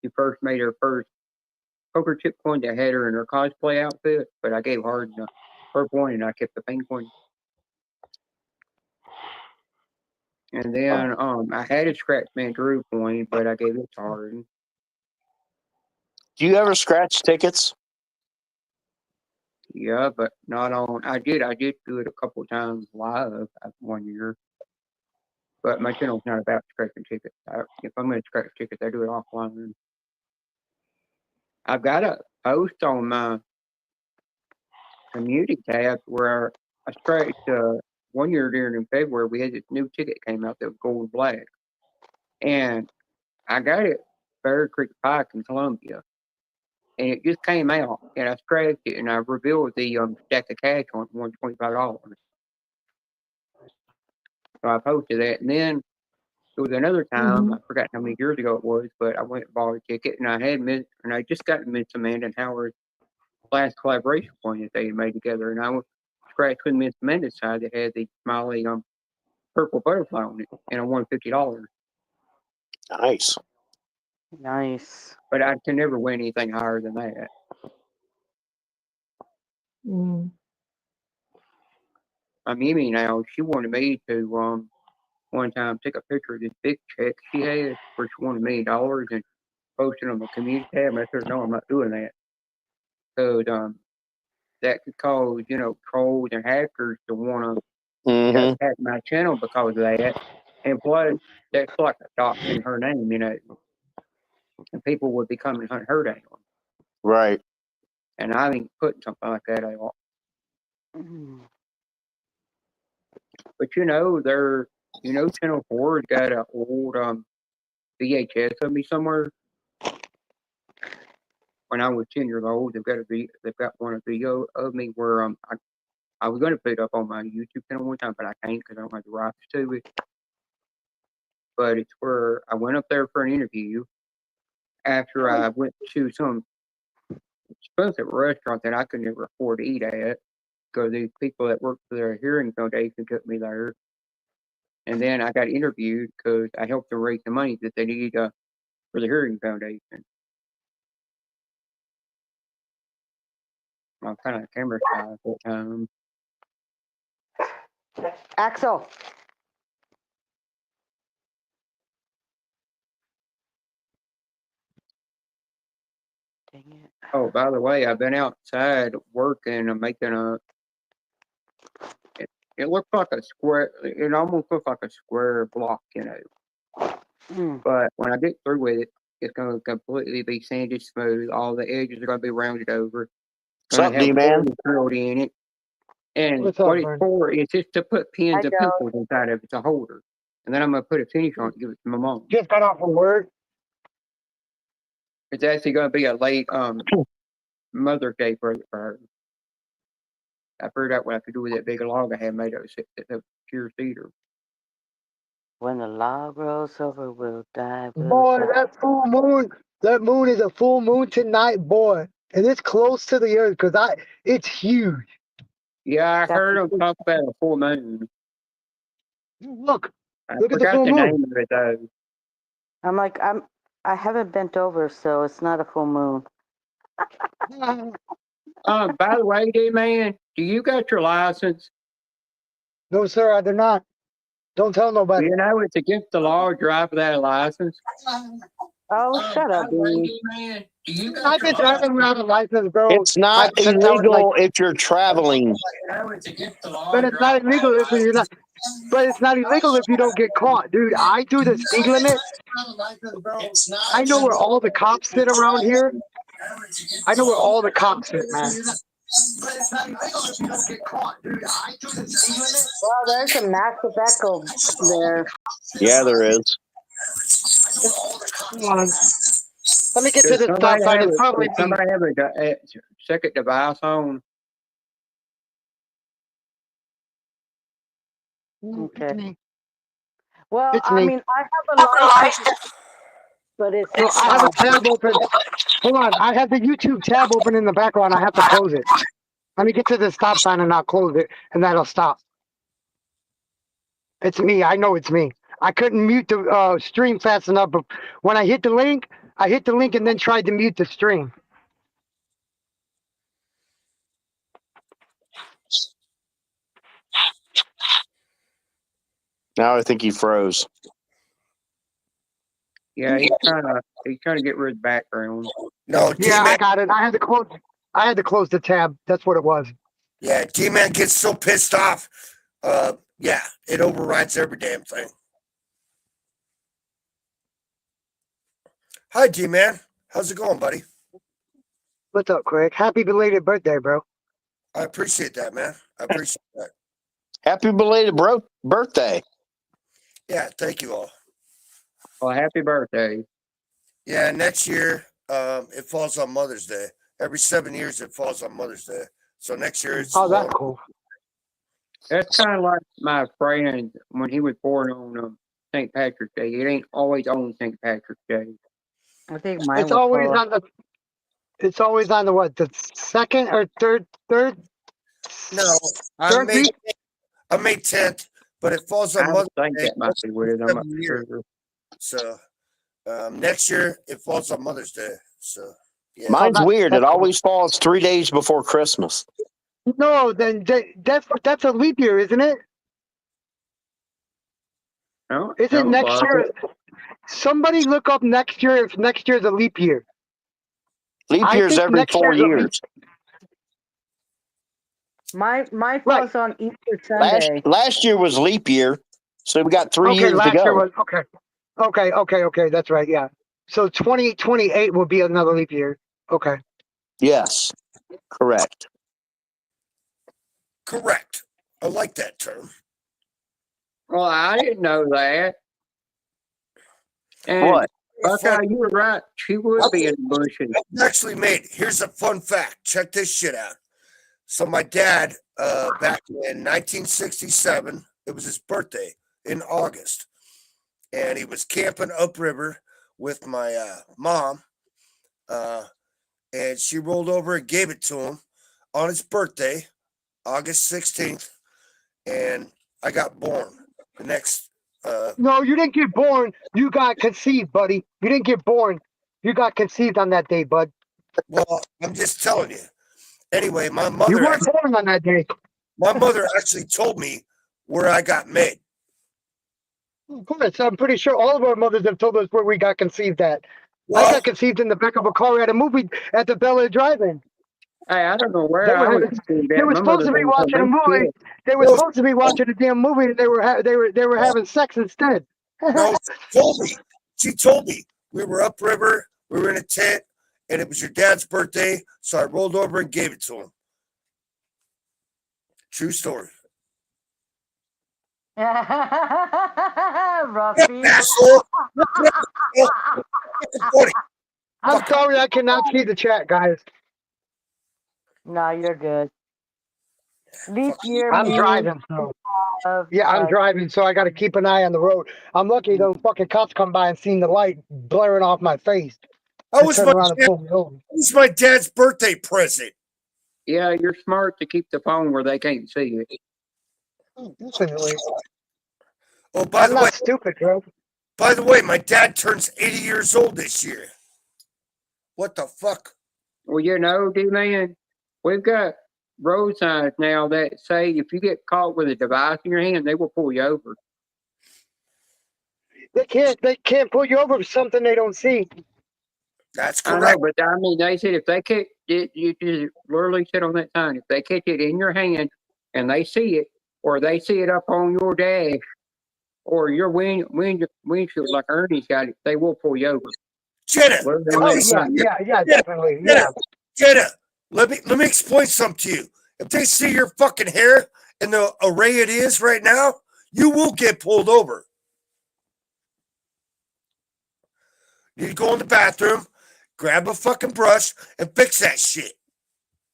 she first made her first poker chip coin that had her in her cosplay outfit. But I gave Harden the purple one and I kept the pink one. And then I had a scratch man Drew coin, but I gave it to Harden. Do you ever scratch tickets? Yeah, but not on. I did do it a couple of times live 1 year. But my channel's not about scratching tickets. If I'm going to scratch tickets, I do it offline. I've got a post on my community tab where I scratched 1 year during in February. We had this new ticket came out that was gold and black, and I got it Bear Creek Pike in Columbia, and it just came out, and I scratched it, and I revealed the stack of cash on it, $125. So I posted that, and then there was another time, I forgot how many years ago it was, but I went and bought a ticket, and I just got Miss Amanda and Howard's last collaboration point that they had made together, and I was scratched with Miss Amanda's side that had the smiley purple butterfly on it, and I won $50. Nice. Nice. But I can never win anything higher than that. Mm. Mimi now, she wanted me to one time take a picture of this big check she had where she wanted $1 million and post it on the community tab. I said, no, I'm not doing that. Because that could cause, trolls and hackers to want to attack my channel because of that. And plus, that's like adopting her name, and people would be coming to hunt her down. Right. And I ain't putting something like that out. But Channel 4's got an old VHS of me somewhere. When I was 10 years old, they've got one video of me where I was going to put it up on my YouTube channel one time, but I can't because I don't have the rights to it. But it's where I went up there for an interview after I went to some expensive restaurant that I could never afford to eat at because these people that work for their hearing foundation took me there. And then I got interviewed because I helped them raise the money that they need for the hearing foundation. I'm kind of camera shy at that time. Axel. Dang it. Oh, by the way, I've been outside working and making it looks like a square. It almost looks like a square block, But when I get through with it, it's going to completely be sanded smooth. All the edges are going to be rounded over. What's up, D-Man? Drilled in it. And what it's for is just to put pins and pencils inside of it. It's a holder. And then I'm going to put a finish on it and give it to my mom. Just got off from work. It's actually going to be a late Mother's Day present for her. I figured out what I could do with that big log I had made of pure cedar. When the log rolls over, we'll die. Boy, that full moon, that moon is a full moon tonight, boy. And it's close to the earth because it's huge. Yeah, I heard them talk about a full moon. Look I at the forgot full the moon. name of it though. I'm like, I haven't bent over, so it's not a full moon. By the way, D-Man, do you got your license? No, sir, I do not. Don't tell nobody. You know it's against the law to drive without a license. Oh, shut up, dude. I've been driving without a license, bro. It's not illegal if you're traveling. But it's not illegal if you're not. But it's not illegal if you don't get caught, dude. I do the speed limit. I know where all the cops sit around here. I know where all the cops sit, man. But it's not illegal if you don't get caught, dude. I do the speed limit. Well, there's a massive echo there. Yeah, there is. Come on. Let me get to the stop sign. It's probably somebody have a second device on. Okay. Well, It's I me. mean, I have a license, but it's. So I have a tab open. Hold on. I have the YouTube tab open in the background. I have to close it. Let me get to the stop sign and I'll close it, and that'll stop. It's me. I know it's me. I couldn't mute the stream fast enough. But when I hit the link and then tried to mute the stream. Now I think he froze. Yeah, he's trying to get rid of the background. No, Yeah, I G-Man. got it. I had to close the tab. That's what it was. Yeah, G-Man gets so pissed off. Yeah, it overrides every damn thing. Hi, G-Man. How's it going, buddy? What's up, Craig? Happy belated birthday, bro. I appreciate that, man. I appreciate that. Happy belated birthday. Yeah, thank you all. Well, happy birthday. Yeah, next year, it falls on Mother's Day. Every 7 years, it falls on Mother's Day. So next year, it's that's cool. That's kind of like my friend when he was born on St. Patrick's Day. It ain't always on St. Patrick's Day. I think mine It's always on the. It's always on the what? The second or third? No, third week. I'm May 10th, but it falls on I Mother's think Day. that might be weird. I'm not sure. So next year, it falls on Mother's Day. So yeah. Mine's weird. It always falls 3 days before Christmas. No, then that's a leap year, isn't it? No, Isn't next year? Somebody look up next year if next year's a leap year. Leap year's every 4 years. Mine falls on Easter Sunday. Last year was leap year, so we got 3 years to last go. year was okay. That's right. Yeah. So 2028 will be another leap year. Okay. Yes, correct. Correct. I like that term. Well, I didn't know that. And What? Buckeye, you were right. She would be in the bushes. Actually, mate, here's a fun fact. Check this shit out. So my dad, back in 1967, it was his birthday in August, and he was camping upriver with my mom, and she rolled over and gave it to him on his birthday, August 16th, and I got born the next. No, you didn't get born. You got conceived, buddy. You didn't get born. You got conceived on that day, bud. Well, I'm just telling you. Anyway, my mother. You weren't born on that day. My mother actually told me where I got made. Of course, I'm pretty sure all of our mothers have told us where we got conceived at. Well, I got conceived in the back of a car at a movie at the Bel Air Drive-In. Hey, I don't know where I was. They were supposed to be watching a movie. They were supposed to be watching a damn movie, and they were having sex instead. No, she told me we were upriver, we were in a tent, and it was your dad's birthday, so I rolled over and gave it to him. True story. Ruffy. Asshole. I'm sorry, I cannot see the chat, guys. No, you're good. Leap year. I'm driving, so I'm driving, so I got to keep an eye on the road. I'm lucky those fucking cops come by and seen the light blaring off my face. That was my dad's birthday present. Yeah, you're smart to keep the phone where they can't see it. Definitely. Oh, by the way, stupid, bro. By the way, my dad turns 80 years old this year. What the fuck? Well, you know, D-Man, we've got road signs now that say if you get caught with a device in your hand, they will pull you over. They can't pull you over for something they don't see. That's correct. correct. But I mean, they said if they catch it, you just literally sit on that sign. If they catch it in your hand and they see it, or they see it up on your dash, or your windshield, like Ernie's got it, they will pull you over. Jenna, definitely. Jenna, let me explain something to you. If they see your fucking hair and the array it is right now, you will get pulled over. You go in the bathroom, grab a fucking brush, and fix that shit.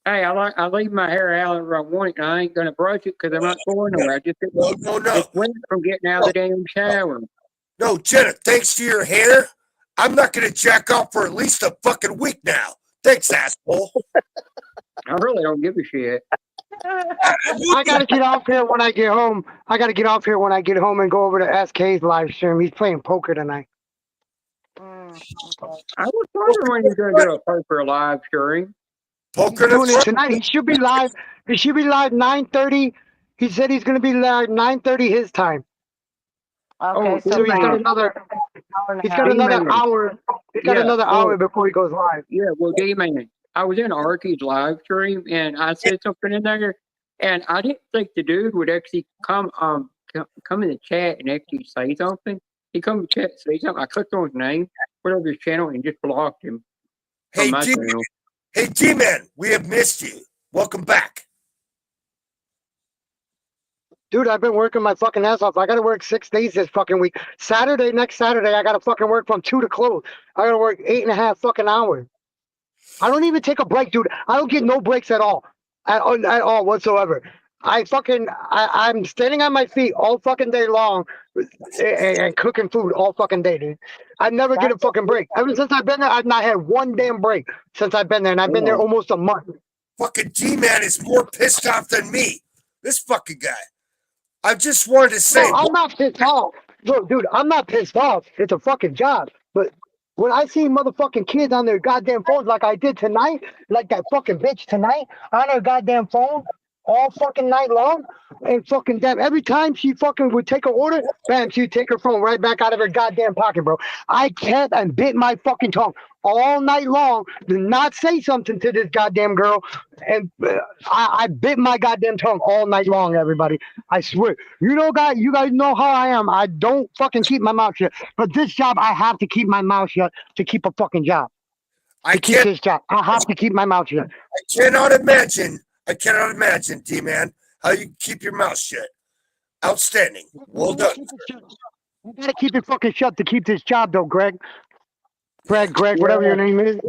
Hey, I leave my hair out where I want it, and I ain't gonna brush it because I'm not going nowhere. I just no. It's wet from getting out of the damn shower. No, Jenna, thanks to your hair, I'm not gonna jack off for at least a fucking week now. Thanks, asshole. I really don't give a shit. I gotta get off here when I get home. I gotta get off here when I get home and go over to SK's live stream. He's playing poker tonight. Okay. I was wondering when you're going to do a poker live stream. He's doing it tonight. He should be live. He should be live 9:30. He said he's gonna be live 9:30 his time. Okay, So he's got D-Man. another. hour and a He's half. got another D-Man. hour. He's got Yeah, another well, hour before he goes live. yeah, well, D-Man, I was in Arky's live stream and I said something in there, and I didn't think the dude would actually come in the chat and actually say something. He come in the chat and say something. I clicked on his name, went over to his channel, and just blocked him from Hey, my D-Man. channel. Hey, D-Man, we have missed you. Welcome back. Dude, I've been working my fucking ass off. I gotta work 6 days this fucking week. Next Saturday, I gotta fucking work from 2 to close. I gotta work 8.5 fucking hours. I don't even take a break, dude. I don't get no breaks at all. At all whatsoever. I'm standing on my feet all fucking day long and cooking food all fucking day, dude. I never get a fucking break. Ever since I've been there, I've not had one damn break since I've been there, and I've been there almost a month. Fucking D-Man is more pissed off than me. This fucking guy. I just wanted to say. No, I'm not pissed off. Look, dude, I'm not pissed off. It's a fucking job. But when I see motherfucking kids on their goddamn phones like I did tonight, like that fucking bitch tonight on her goddamn phone all fucking night long, and fucking damn, every time she fucking would take an order, bam, she'd take her phone right back out of her goddamn pocket, bro. I kept and bit my fucking tongue all night long to not say something to this goddamn girl, and I bit my goddamn tongue all night long, everybody. I swear. You guys know how I am. I don't fucking keep my mouth shut. But this job, I have to keep my mouth shut to keep a fucking job. To keep this job, I have to keep my mouth shut. I cannot imagine, D-Man, how you keep your mouth shut. Outstanding. Well done. You gotta keep it fucking shut to keep this job, though, Greg. Greg, whatever your name is.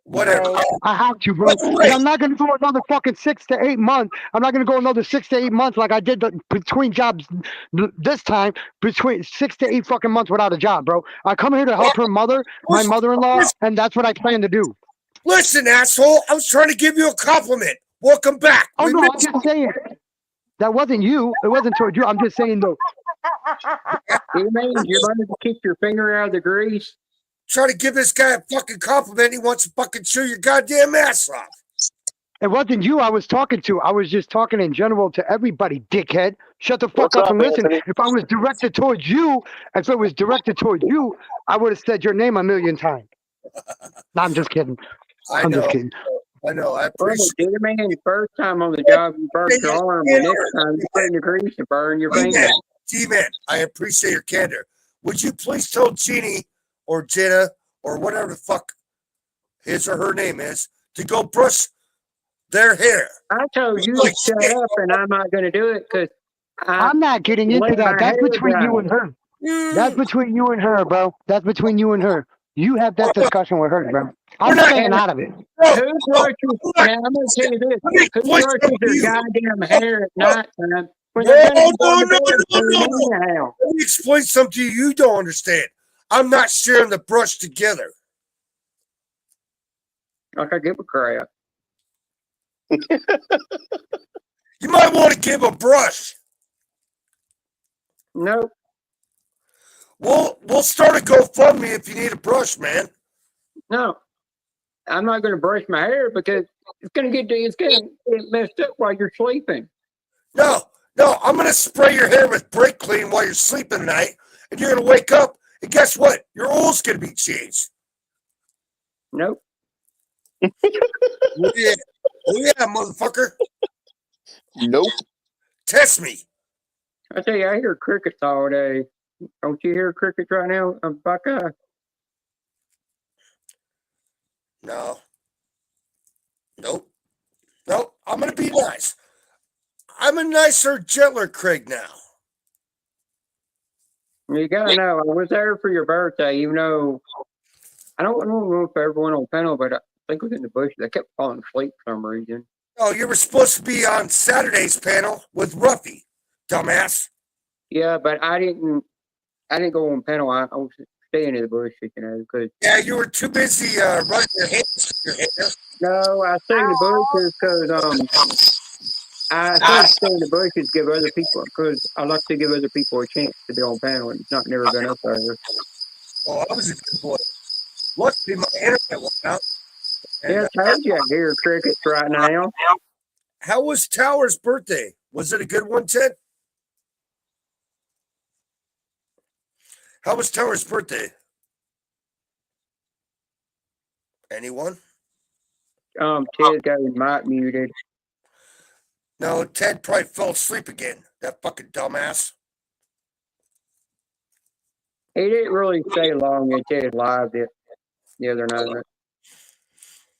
Whatever. I have to, bro. And I'm not gonna go another fucking 6 to 8 months. I'm not gonna go another 6 to 8 months like I did between jobs this time, between 6 to 8 fucking months without a job, bro. I come here to help her mother, my mother-in-law, and that's what I plan to do. Listen, asshole, I was trying to give you a compliment. Welcome back. Oh, no, I'm just saying. That wasn't you. It wasn't towards you. I'm just saying, though. You mean you're going to keep your finger out of the grease? Try to give this guy a fucking compliment. He wants to fucking chew your goddamn ass off. It wasn't you I was talking to. I was just talking in general to everybody, dickhead. Shut the fuck up and listen. Anthony? If I was directed towards you, I would have said your name a million times. No, I'm just kidding. I'm just kidding. I know. I Well, appreciate the man, first time on the job, you burnt your arm. The next time, you put in the grease and burn your finger. D-Man, I appreciate your candor. Would you please tell Jeannie or Jenna or whatever the fuck his or her name is to go brush their hair? I told you to shut up, and I'm not going to do it because I'm not getting into that. That's between you and her. That's between you and her, bro. That's between you and her. You have that discussion with her, bro. I'm staying out of it. Who brushes? Now, I'm going to tell you this. Who brushes their goddamn hair at night time? No. Let me explain something to you you don't understand. I'm not sharing the brush together. Like I give a crap. You might want to give a brush. Nope. We'll start a GoFundMe if you need a brush, man. No. I'm not going to brush my hair because it's going to get messed up while you're sleeping. No, I'm going to spray your hair with brake clean while you're sleeping tonight, and you're going to wake up, and guess what? Your oil's going to be changed. Nope. Oh, yeah, motherfucker. Nope. Test me. I tell you, I hear crickets all day. Don't you hear crickets right now, Buckeye? No. Nope. I'm going to be nice. I'm a nicer, gentler Craig now. You gotta know, I was there for your birthday, even though I don't know if everyone on panel, but I think it was in the bushes. I kept falling asleep for some reason. Oh, you were supposed to be on Saturday's panel with Roughy, dumbass. Yeah, but I didn't go on panel. I was staying in the bushes, because Yeah, you were too busy running your hands through your hair. no, I stayed in the bushes because I said stay in the bushes, give other people, because I like to give other people a chance to be on panel, and it's not never been up there. Oh, I was a good boy. Luckily, my internet went out. Yeah, I told you I hear crickets right now. How was Tower's birthday? Was it a good one, Ted? How was Tower's birthday? Anyone? Ted got his mic muted. No, Ted probably fell asleep again. That fucking dumbass. He didn't really stay long at Ted live the other night.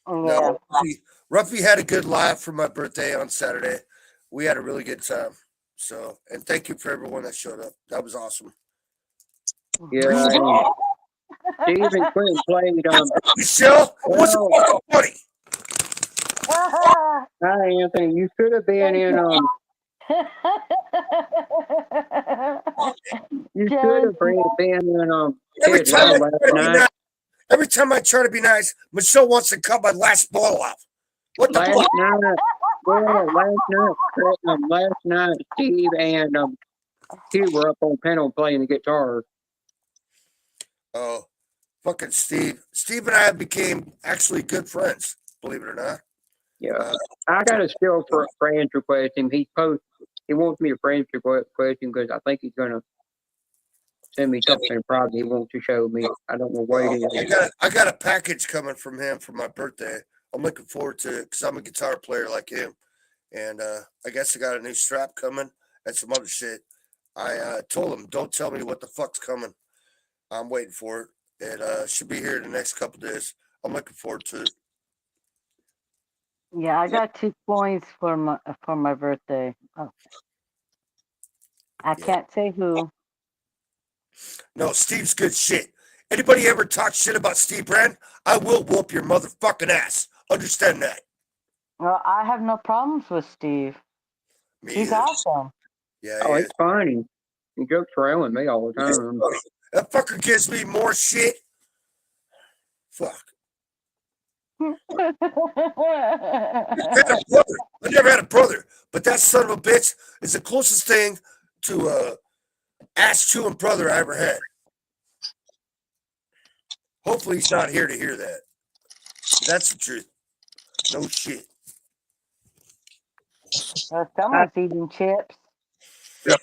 No, Ruffy had a good laugh for my birthday on Saturday. We had a really good time. So, and thank you for everyone that showed up. That was awesome. Yeah, Steve and Quinn played Michelle, what's funny? Hi, Anthony. You should have been in You should have been in Every Ted time, live last night. every time I try to be nice, Michelle wants to cut my last ball off. What the fuck? Last night, Steve and Hugh were up on panel playing the guitar. Oh, fucking Steve. Steve and I became actually good friends, believe it or not. Yeah. I got a still for friends request him. He wants me to friends request him because I think he's gonna send me something private he wants to show me. I don't know what it is. I got a package coming from him for my birthday. I'm looking forward to it because I'm a guitar player like him. And I guess I got a new strap coming and some other shit. I told him, don't tell me what the fuck's coming. I'm waiting for it. It should be here in the next couple days. I'm looking forward to it. Yeah, I got 2 coins for my birthday. Oh. I can't say who. No, Steve's good shit. Anybody ever talk shit about Steve Brand? I will whoop your motherfucking ass. Understand that. Well, I have no problems with Steve. He's awesome. Yeah, he's funny. He jokes around with me all the time. That fucker gives me more shit. Fuck. I never had a brother, but that son of a bitch is the closest thing to ass chewing brother I ever had. Hopefully he's not here to hear that. That's the truth. No shit. Someone's eating chips. Yep.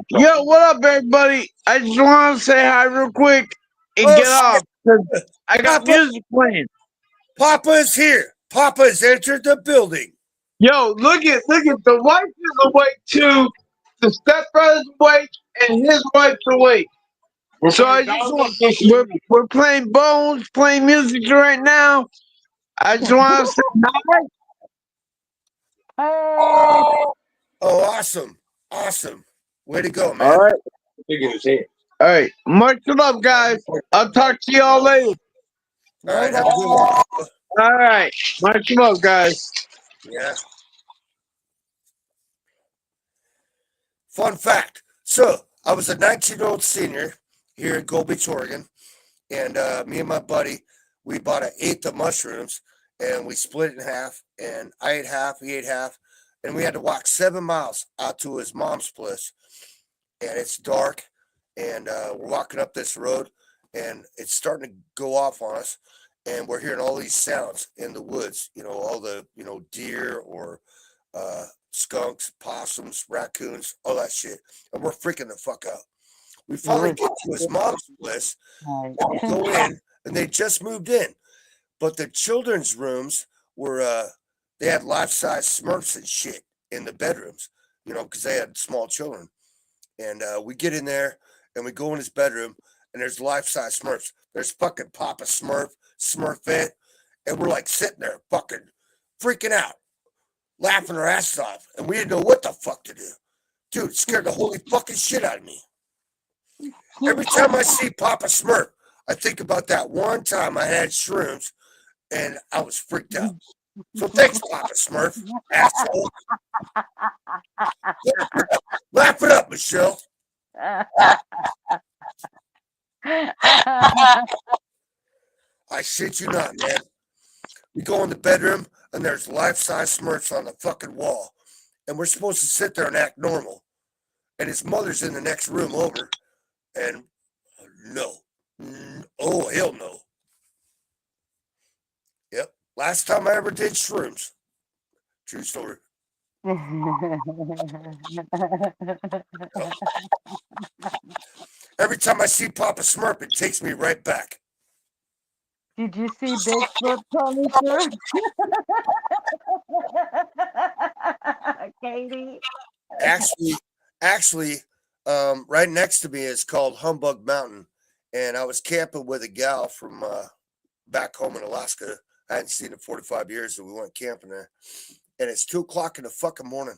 Yo, what up, everybody? I just want to say hi real quick and get off. I got music playing. Papa is here. Papa has entered the building. Yo, look at the wife is awake too. The stepbrother's awake and his wife's awake. So I just want we're playing Bones, playing music right now. I just want to say hi. Oh, awesome. Awesome. Way to go, man. All right. All right. Much love, guys. I'll talk to y'all later. All right. Have a good one. All right. Much love, guys. Yeah. Fun fact. So, I was a 19-year-old senior here in Gold Beach, Oregon. And me and my buddy, we bought an eighth of mushrooms and we split it in half. And I ate half, he ate half. And we had to walk 7 miles out to his mom's place. And it's dark. And we're walking up this road. And it's starting to go off on us. And we're hearing all these sounds in the woods. You know, all the, deer or skunks, possums, raccoons, all that shit. And we're freaking the fuck out. We finally get to his mom's place. And we go in. And they just moved in. But the children's rooms were... they had life-size Smurfs and shit in the bedrooms, because they had small children. And we get in there, and we go in his bedroom, and there's life-size Smurfs. There's fucking Papa Smurf, Smurfette, and we're like sitting there fucking freaking out, laughing our asses off, and we didn't know what the fuck to do. Dude, it scared the holy fucking shit out of me. Every time I see Papa Smurf, I think about that one time I had shrooms, and I was freaked out. So thanks, Papa Smurf, asshole. Laugh it up, Michelle. I shit you not, man. We go in the bedroom, and there's life-size Smurfs on the fucking wall. And we're supposed to sit there and act normal. And his mother's in the next room over. And no. Oh, hell no. Yep. Last time I ever did shrooms. True story. Yep. Every time I see Papa Smurf, it takes me right back. Did you see Bigfoot, Tommy, sir? Katie. Actually, right next to me is called Humbug Mountain, and I was camping with a gal from back home in Alaska. I hadn't seen her in 45 years, so we went camping there. And it's 2:00 in the fucking morning,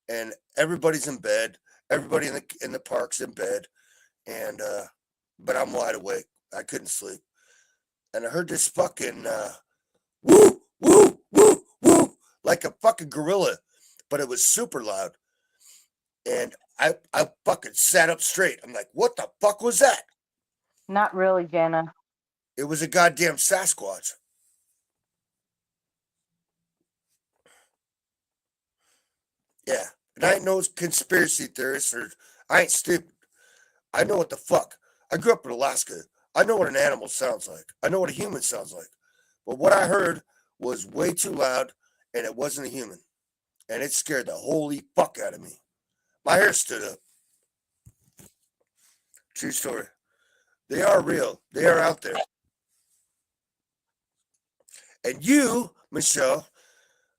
and everybody's in bed. Everybody in the park's in bed, and but I'm wide awake. I couldn't sleep, and I heard this fucking woo woo woo woo like a fucking gorilla, but it was super loud. And I fucking sat up straight. I'm like, what the fuck was that? Not really, Jenna. It was a goddamn Sasquatch. Yeah. And I ain't no conspiracy theorist, or I ain't stupid. I know what the fuck. I grew up in Alaska. I know what an animal sounds like. I know what a human sounds like. But what I heard was way too loud, and it wasn't a human. And it scared the holy fuck out of me. My hair stood up. True story. They are real. They are out there. And you, Michelle,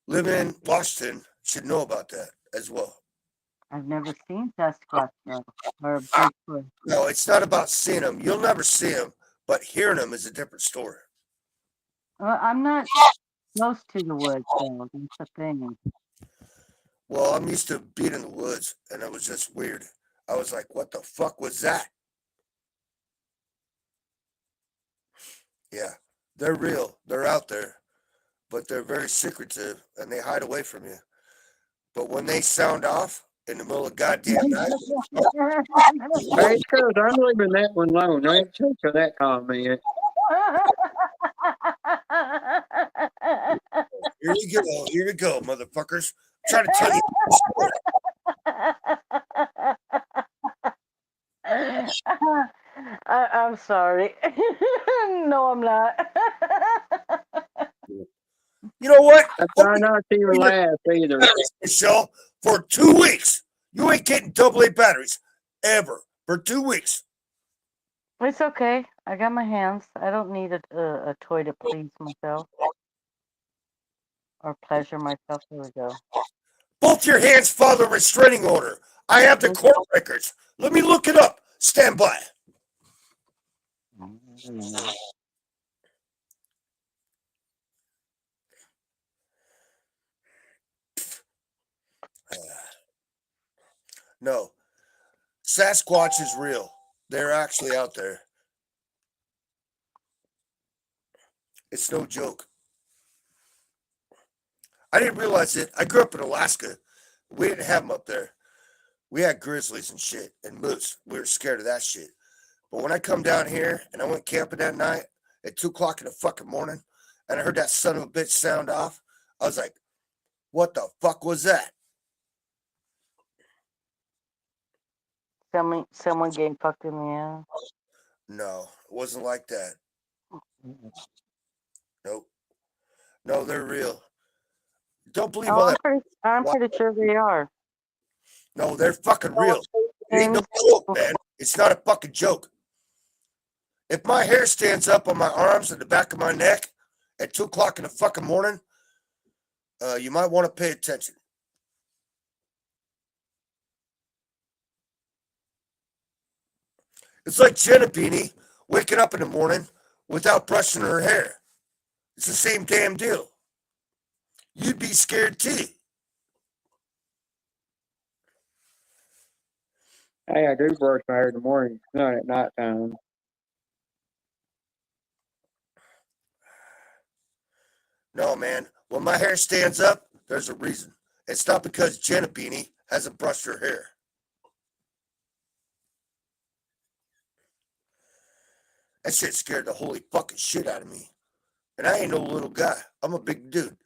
live in Washington, should know about that as well. I've never seen Sasquatch, though, or Bigfoot. No, it's not about seeing them. You'll never see them, but hearing them is a different story. I'm not close to the woods, though. That's the thing. Well, I'm used to being in the woods, and it was just weird. I was like, what the fuck was that? Yeah, they're real. They're out there, but they're very secretive, and they hide away from you. But when they sound off in the middle of goddamn night, Hey, cuz I'm leaving that one alone. I ain't checking for that comment. here we go, motherfuckers. I'm trying to tell you. I'm sorry. No, I'm not. You know what? I try not to even laugh either. Michelle, for 2 weeks, you ain't getting AA batteries ever for 2 weeks. It's okay. I got my hands. I don't need a toy to please myself or pleasure myself. There we go. Both your hands follow the restraining order. I have the court records. Let me look it up. Stand by. No, Sasquatch is real. They're actually out there. It's no joke. I didn't realize it. I grew up in Alaska. We didn't have them up there. We had grizzlies and shit and moose. We were scared of that shit. But when I come down here and I went camping that night at 2:00 in the fucking morning and I heard that son of a bitch sound off, I was like, what the fuck was that? Someone getting fucked in the ass. No, it wasn't like that. Nope. No, they're real. Don't believe all that. I'm pretty sure they are. No, they're fucking real. It ain't no joke, man. It's not a fucking joke. If my hair stands up on my arms and the back of my neck at 2:00 in the fucking morning, you might want to pay attention. It's like Jenna Beanie waking up in the morning without brushing her hair. It's the same damn deal. You'd be scared too. Hey, I do brush my hair in the morning, not at nighttime. No, man. When my hair stands up, there's a reason. It's not because Jenna Beanie hasn't brushed her hair. That shit scared the holy fucking shit out of me. And I ain't no little guy. I'm a big dude.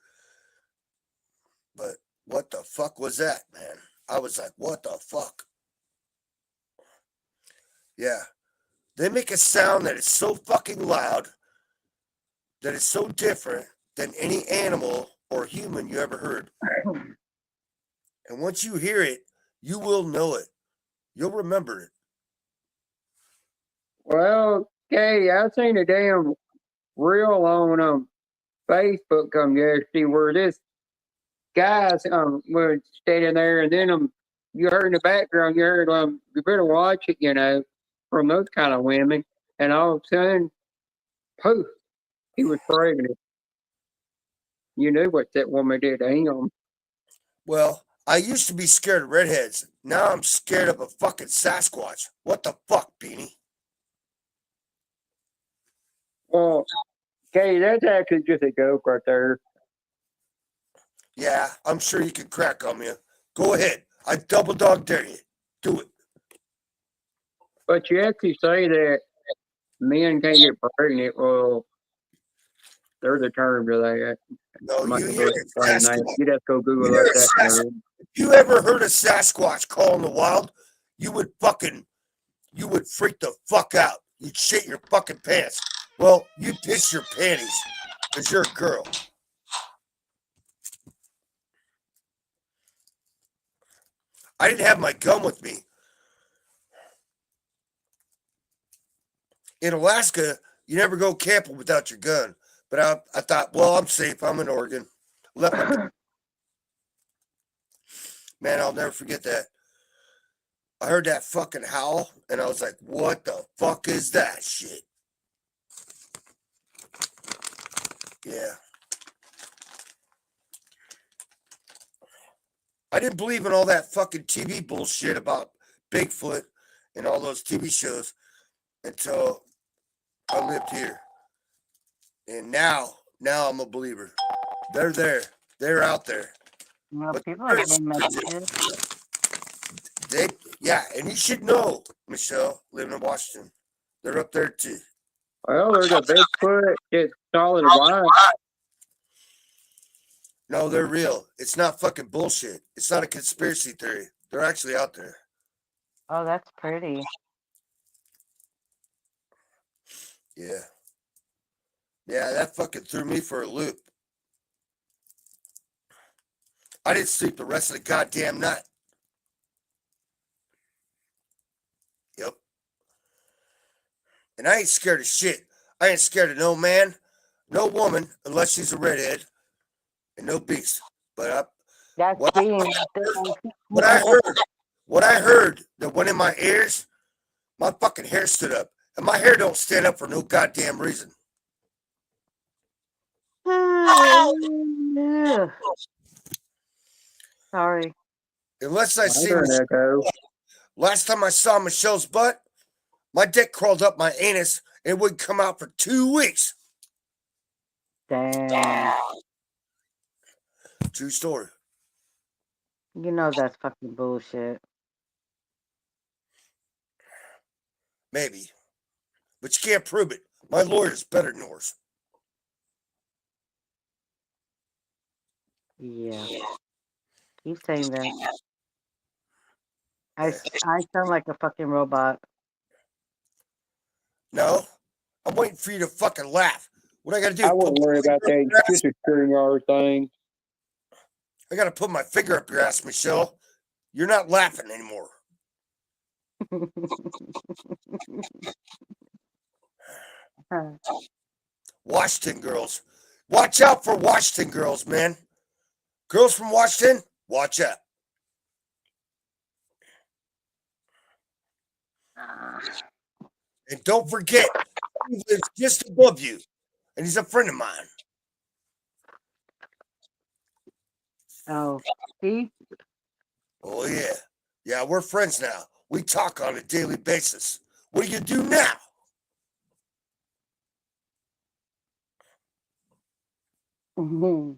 But what the fuck was that, man? I was like, what the fuck? Yeah. They make a sound that is so fucking loud, that is so different than any animal or human you ever heard. And once you hear it, you will know it. You'll remember it. Well, Kay, I seen a damn reel on Facebook come yesterday where this guy's was standing there, and then you heard in the background, you heard you better watch it, from those kind of women, and all of a sudden, poof, he was pregnant. You knew what that woman did to him. Well, I used to be scared of redheads. Now I'm scared of a fucking Sasquatch. What the fuck, Beanie? Well, Kay, that's actually just a joke right there. Yeah, I'm sure you can crack on me. Go ahead. I double dog dare you. Do it. But you actually say that men can't get pregnant. Well, there's a term to that. No, I'm not you gonna hear go it, explain that. Sasquatch. You just go Google You, hear up that a Sas- term. if you ever heard a Sasquatch call in the wild, you would freak the fuck out. You'd shit your fucking pants. Well, you piss your panties because you're a girl. I didn't have my gun with me. In Alaska, you never go camping without your gun. But I thought, well, I'm safe. I'm in Oregon. Left my gun. Man, I'll never forget that. I heard that fucking howl, and I was like, what the fuck is that shit? Yeah. I didn't believe in all that fucking TV bullshit about Bigfoot and all those TV shows until I lived here. And now I'm a believer. They're there. They're out there. Well, But people are getting messages. yeah, and you should know, Michelle, living in Washington. They're up there too. Well, there's a Bigfoot. It's solid white. No, they're real. It's not fucking bullshit. It's not a conspiracy theory. They're actually out there. Oh, that's pretty. Yeah. Yeah, that fucking threw me for a loop. I didn't sleep the rest of the goddamn night. Yep. And I ain't scared of shit. I ain't scared of no man, no woman, unless she's a redhead, and no beast. But That's what being. I heard that went in my ears, my fucking hair stood up. And my hair don't stand up for no goddamn reason. Sorry. Unless I see Michelle. Last time I saw Michelle's butt, my dick crawled up my anus and it wouldn't come out for 2 weeks. Damn. True story. You know that's fucking bullshit. Maybe. But you can't prove it. My lawyer's better than yours. Yeah. Keep saying that. I sound like a fucking robot. No. I'm waiting for you to fucking laugh. What I gotta do? I wouldn't worry about that. It's just a StreamYard thing. I gotta put my finger up your ass, Michelle. You're not laughing anymore. Washington girls. Watch out for Washington girls, man. Girls from Washington, watch out. And don't forget, he lives just above you. And he's a friend of mine. Oh, Steve? Oh, yeah. Yeah, we're friends now. We talk on a daily basis. What are you going to do now? Mm-hmm.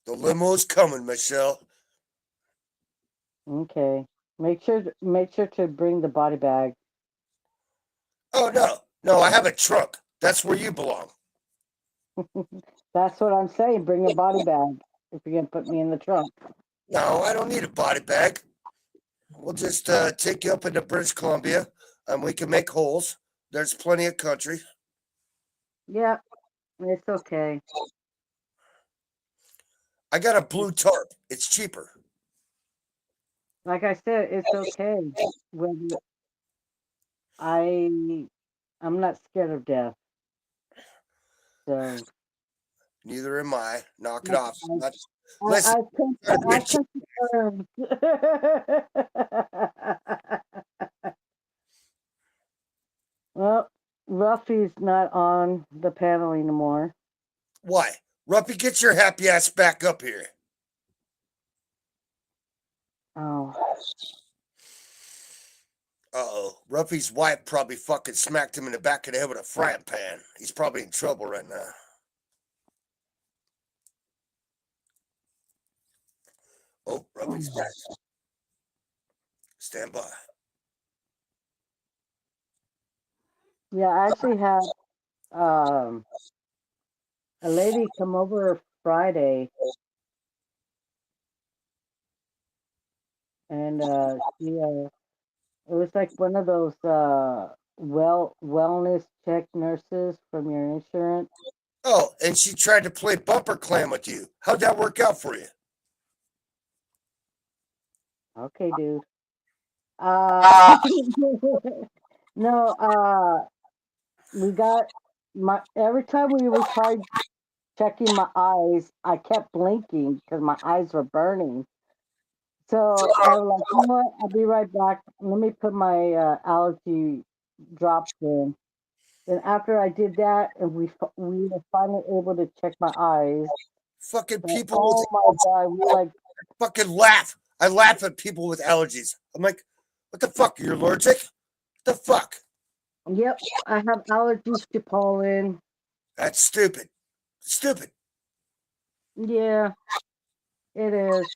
The limo's coming, Michelle. Okay. Make sure to bring the body bag. Oh, no. No, I have a truck. That's where you belong. That's what I'm saying. Bring a body bag if you're gonna put me in the trunk. No, I don't need a body bag. We'll just take you up into British Columbia, and we can make holes. There's plenty of country. Yeah, it's okay. I got a blue tarp. It's cheaper. Like I said, it's okay. When I'm not scared of death. So Neither am I. Knock it I, off. I, Listen, I confirmed. Well, Ruffy's not on the panel anymore. why? Ruppy, get your happy ass back up here. Oh. Uh-oh. Ruffy's wife probably fucking smacked him in the back of the head with a frying pan. He's probably in trouble right now. Oh, Ruffy's back. Stand by. Yeah, I actually had a lady come over Friday, and it was like one of those wellness check nurses from your insurance. Oh, and she tried to play bumper clam with you. How'd that work out for you? Okay, dude. No, we got every time we tried checking my eyes, I kept blinking because my eyes were burning. So I was like, you know what? I'll be right back. Let me put my allergy drops in. Then after I did that, and we were finally able to check my eyes. Fucking people Oh my god, we like fucking laugh. I laugh at people with allergies. I'm like, what the fuck? You're allergic? What the fuck? Yep, I have allergies to pollen. That's stupid. Stupid. Yeah, it is.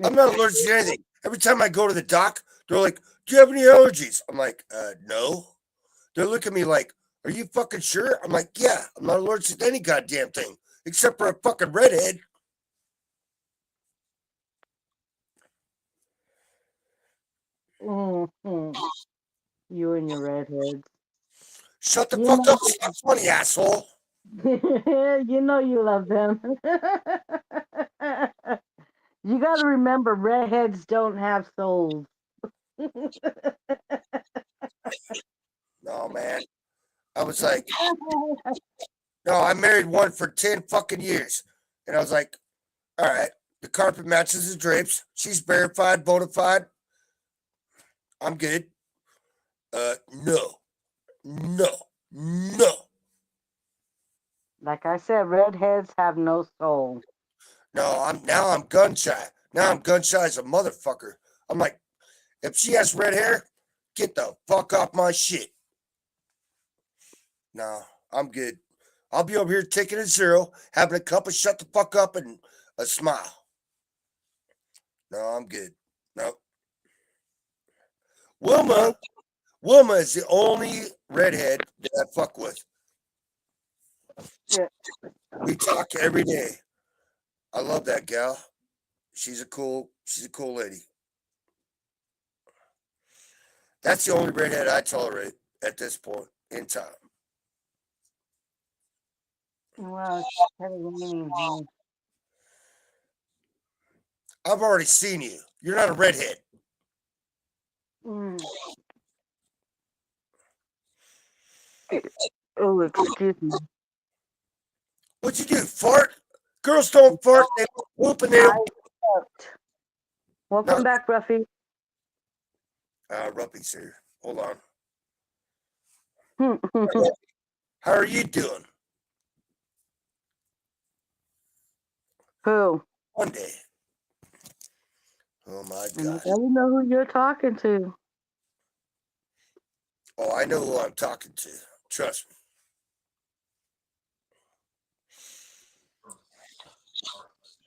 I'm not allergic to anything. Every time I go to the doc, they're like, do you have any allergies? I'm like, no. They're looking at me like, are you fucking sure? I'm like, yeah, I'm not allergic to any goddamn thing except for a fucking redhead. Mm-hmm. You and your redheads. Shut the fuck up. Stop funny, asshole. You know you love them. You got to remember, redheads don't have souls. No, man. I was like, no, I married one for 10 fucking years. And I was like, all right, the carpet matches the drapes. She's verified, bona fide. I'm good. No. Like I said, redheads have no soul. No, I'm gun shy. Now I'm gun shy as a motherfucker. I'm like, if she has red hair, get the fuck off my shit. No, I'm good. I'll be over here taking a zero, having a cup of shut the fuck up and a smile. No, I'm good. No. Wilma is the only redhead that I fuck with. Yeah. We talk every day. I love that gal. She's a cool lady. That's the only redhead I tolerate at this point in time. Well, it's kind of raining here. I've already seen you. You're not a redhead. Mm. Oh, excuse me. What'd you do? Fart? Girls don't fart. They whoop and they don't. Welcome back, Ruffy. Ruffy's here. Hold on. Who? How are you doing? One day. Oh my God. I don't know who you're talking to. Oh, I know who I'm talking to. Trust me.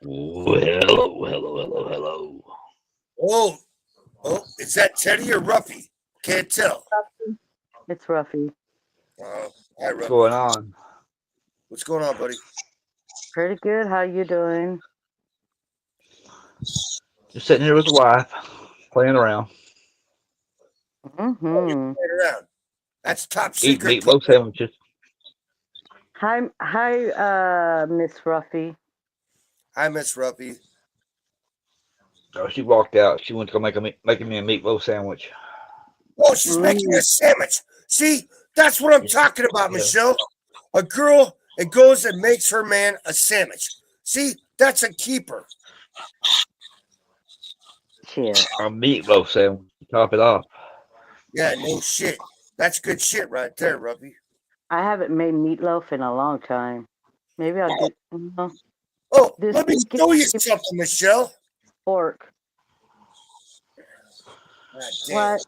Hello. Oh, is that Teddy or Ruffy? Can't tell. It's Ruffy. Hi, What's Ruffy. going on? What's going on, buddy? Pretty good. How you doing? Just sitting here with the wife, playing around, Mm-hmm. Playing around. That's top eating secret. meatloaf sandwiches. Hi, Miss Ruffy. Hi, Miss Ruffy. Oh, she walked out. She went to go making me a meatloaf sandwich. Oh, she's making a sandwich. See, that's what I'm talking about, Yeah. Michelle. A girl that goes and makes her man a sandwich. See, that's a keeper. Shit. A meatloaf sandwich. Top it off. Yeah, no shit. That's good shit right there, Ruffy. I haven't made meatloaf in a long time. Maybe I'll get Oh, this let me weekend. show you something, Michelle. Pork. God damn. What?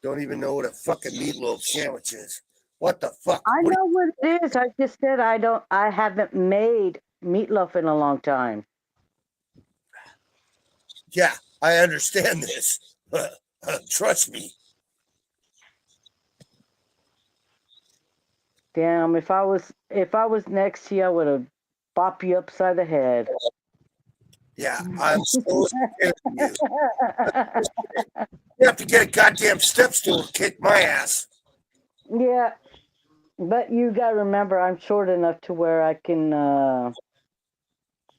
Don't even know what a fucking meatloaf sandwich is. What the fuck? I know what it is. I just said I haven't made meatloaf in a long time. Yeah, I understand this. Trust me. Damn, if I was next to you, I would have bopped you upside the head. Yeah, I'm so scared of you. You have to get a goddamn step stool and kick my ass. Yeah, but you gotta remember, I'm short enough to where I can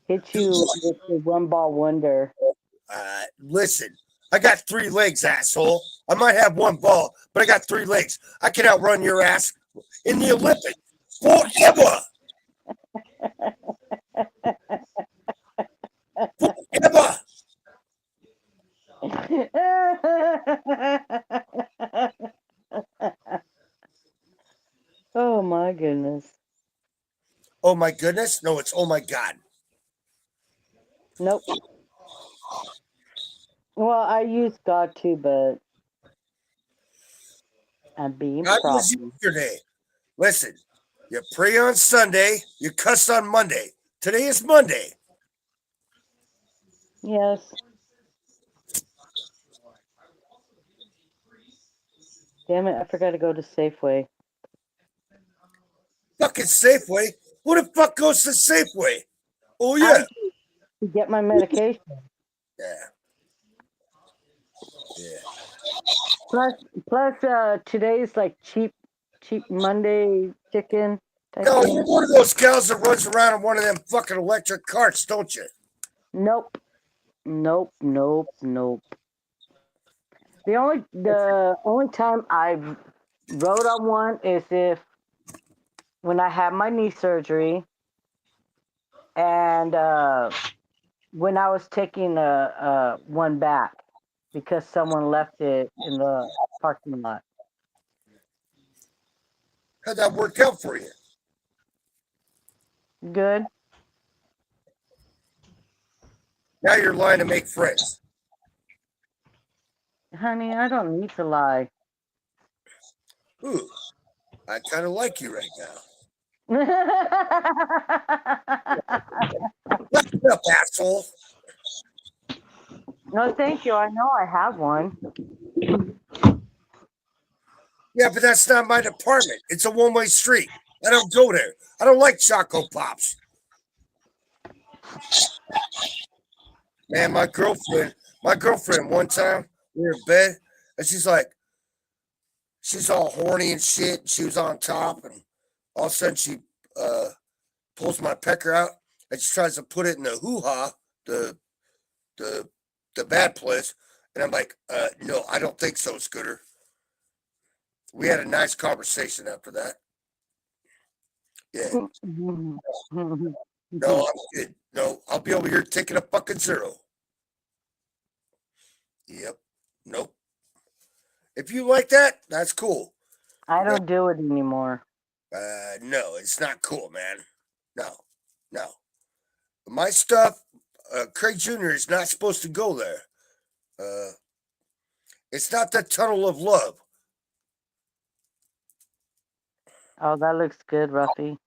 hit you with the one ball wonder. Listen, I got 3 legs, asshole. I might have 1 ball, but I got 3 legs. I can outrun your ass in the Olympics forever. Forever. Oh my goodness. Oh my goodness. No, it's oh my God. Nope. Well, I use God too, but I'm being God proper. was yesterday. Listen, you pray on Sunday, you cuss on Monday. Today is Monday. Yes. Damn it, I forgot to go to Safeway. Fucking Safeway. Who the fuck goes to Safeway? Oh yeah. To get my medication. Yeah. Yeah. Plus, today's like cheap Monday chicken. No, you're one of those gals that runs around in one of them fucking electric carts, don't you? Nope. Nope. Nope. Nope. The only time I've rode on one is when I had my knee surgery, and when I was taking one back because someone left it in the parking lot. How'd that work out for you? Good. Now you're lying to make friends. Honey, I don't need to lie. Ooh, I kind of like you right now. What's up, asshole? No, thank you. I know I have one. Yeah, but that's not my department. It's a one-way street. I don't go there. I don't like Choco Pops. Man, my girlfriend, one time, we were in bed, and she's all horny and shit. She was on top, and all of a sudden she pulls my pecker out, and she tries to put it in the hoo-ha, the bad place. And I'm like, no, I don't think so, Scooter. We had a nice conversation after that. Yeah. No, I'm good. No, I'll be over here taking a fucking 0. Yep. Nope. If you like that, that's cool. I don't do it anymore. No, it's not cool, man. No. My stuff, Craig Jr. is not supposed to go there. It's not the tunnel of love. Oh, that looks good, Ruffy.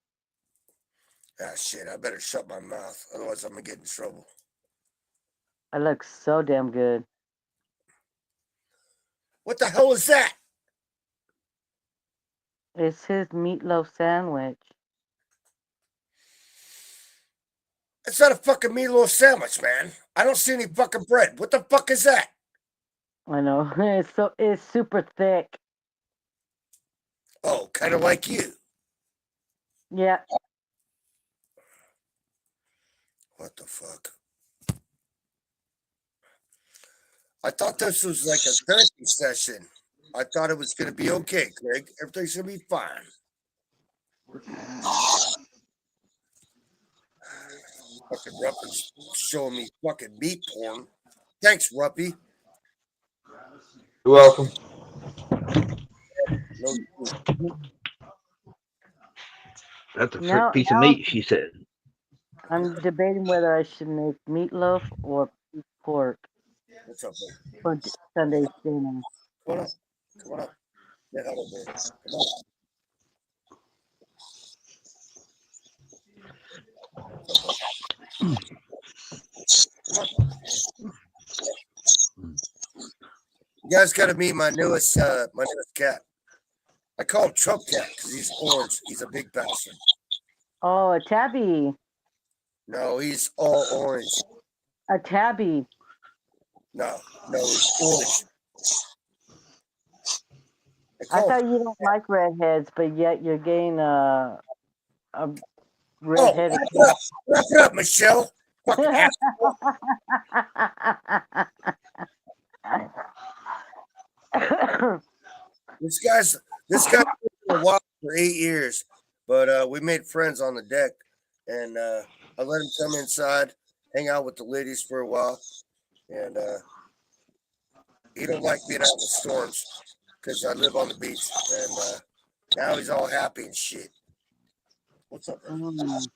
Ah, shit, I better shut my mouth. Otherwise, I'm going to get in trouble. That looks so damn good. What the hell is that? It's his meatloaf sandwich. It's not a fucking meatloaf sandwich, man. I don't see any fucking bread. What the fuck is that? I know. It's super thick. Oh, kind of like you. Yeah. What the fuck? I thought this was like a therapy session. I thought it was going to be okay, Craig. Everything's going to be fine. Fucking Ruppy's showing me fucking meat porn. Thanks, Ruppy. You're welcome. No, That's a Now, piece of now meat, she said. I'm debating whether I should make meatloaf or pork what's up, buddy? for Sunday's dinner. Come on up. Come on up. Get out of there. Come on. You guys got to meet my newest cat. I call him Trump Cat because he's orange. He's a big bastard. Oh, a tabby. No, he's all orange. A tabby. No, he's orange. I thought you don't like redheads, but yet you're getting a redheaded wrap it up, Michelle. Fucking asshole. This guy's been a while for 8 years, but we made friends on the deck, and I let him come inside, hang out with the ladies for a while, and he don't like being out in the storms because I live on the beach, and now he's all happy and shit. What's up, man? What's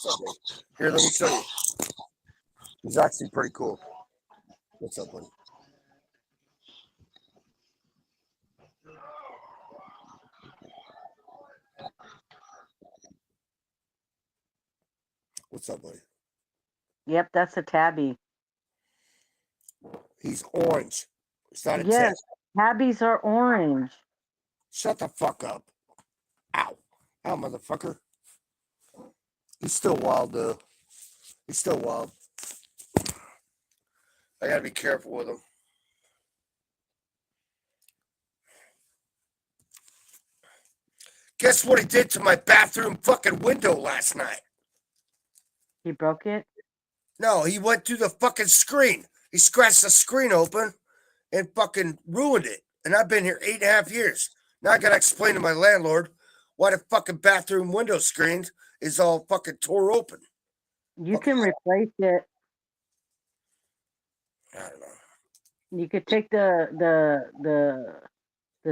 up, man? Here, let me show you. He's actually pretty cool. What's up, buddy? What's up, buddy? Yep, that's a tabby. He's orange. It's not a yes, tab. tabbies are orange. Shut the fuck up. Ow. Ow, motherfucker. He's still wild, though. He's still wild. I gotta be careful with him. Guess what he did to my bathroom fucking window last night? He broke it? No, he went through the fucking screen. He scratched the screen open and fucking ruined it. And I've been here 8.5 years. Now I gotta explain to my landlord why the fucking bathroom window screen is all fucking tore open. You can replace it. I don't know. You could take the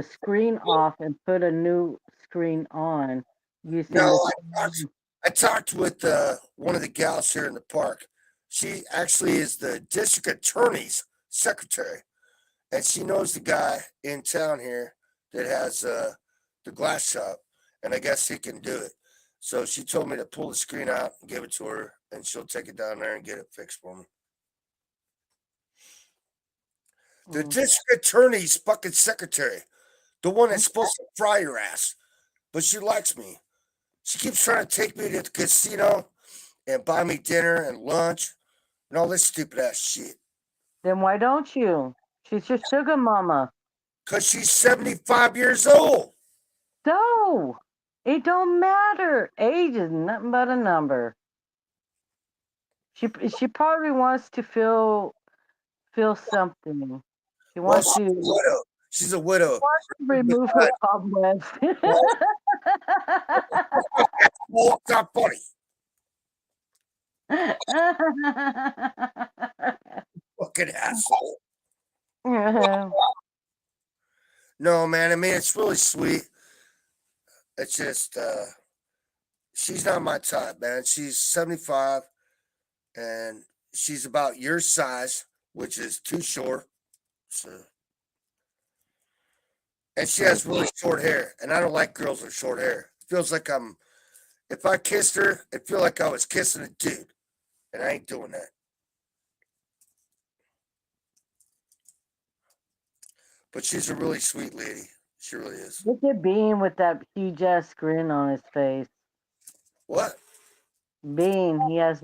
screen off and put a new screen on. No, I talked with one of the gals here in the park. She actually is the district attorney's secretary, and she knows the guy in town here that has the glass shop, and I guess he can do it. So she told me to pull the screen out and give it to her, and she'll take it down there and get it fixed for me. The district attorney's fucking secretary, the one that's supposed to fry your ass, but she likes me. She keeps trying to take me to the casino and buy me dinner and lunch and all this stupid ass shit. Then why don't you? She's your sugar mama. Because she's 75 years old. So, it don't matter. Age is nothing but a number. She probably wants to feel something. She wants to. She's a widow. She wants to remove her cobwebs. Well, it's not funny. Fucking asshole. No, man. I mean, it's really sweet. It's just, she's not my type, man. She's 75, and she's about your size, which is too short. So, and she has really short hair, and I don't like girls with short hair. It feels like if I kissed her, it feel like I was kissing a dude, and I ain't doing that. But she's a really sweet lady. She really is. Look at Bean with that huge ass grin on his face. What? Bean, he has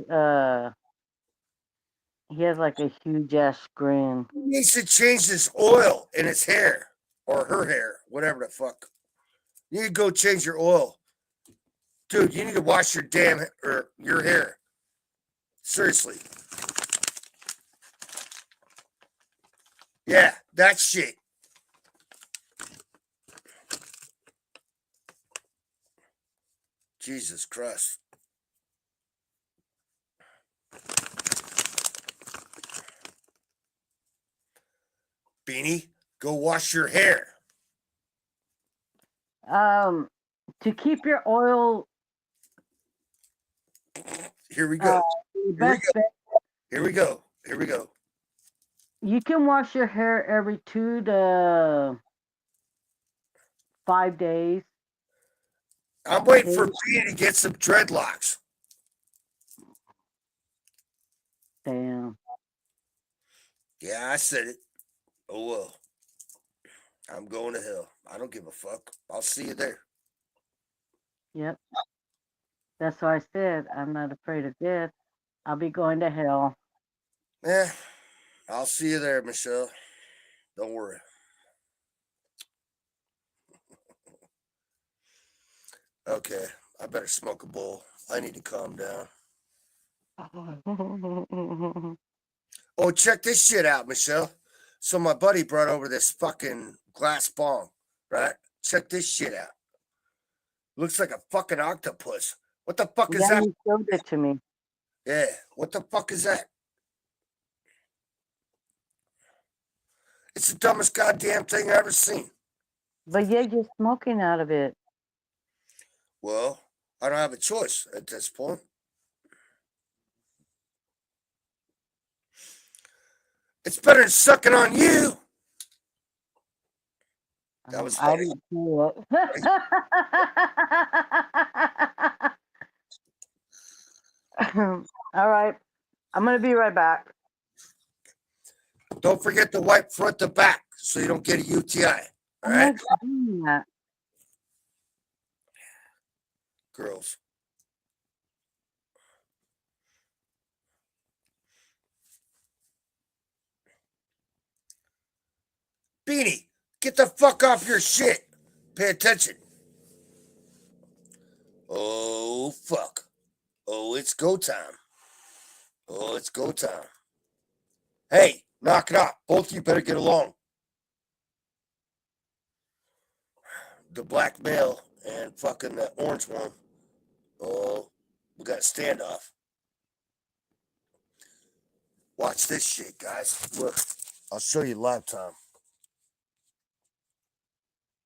like a huge ass grin. He needs to change this oil in his hair or her hair, whatever the fuck. You need to go change your oil, dude. You need to wash your your hair. Seriously. Yeah, that shit. Jesus Christ. Beanie, go wash your hair. To keep your oil. Here we go. Here we go. You can wash your hair every 2 to 5 days. I'm waiting for Beanie to get some dreadlocks. Damn. Yeah, I said it. Oh well. I'm going to hell. I don't give a fuck. I'll see you there. Yep. That's why I said I'm not afraid of death. I'll be going to hell. Yeah, I'll see you there, Michelle. Don't worry. Okay, I better smoke a bowl. I need to calm down. Oh, check this shit out, Michelle. So my buddy brought over this fucking glass bong, right? Check this shit out. Looks like a fucking octopus. What the fuck is that? You showed it to me. Yeah, what the fuck is that? It's the dumbest goddamn thing I've ever seen. But yeah, you're smoking out of it. Well, I don't have a choice at this point. It's better than sucking on you. That was funny. I didn't do it. All right. I'm going to be right back. Don't forget to wipe front to back so you don't get a UTI. All right? Doing that. Girls. Beanie, get the fuck off your shit. Pay attention. Oh, fuck. Oh, it's go time. Oh, it's go time. Hey, knock it off. Both of you better get along. The black male and fucking the orange one. Oh, we got a standoff. Watch this shit, guys. Look, I'll show you live time.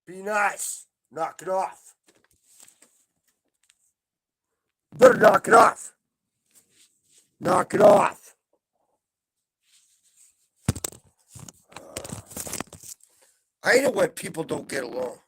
Be nice. Knock it off. Better knock it off. Knock it off. I hate it when people don't get along.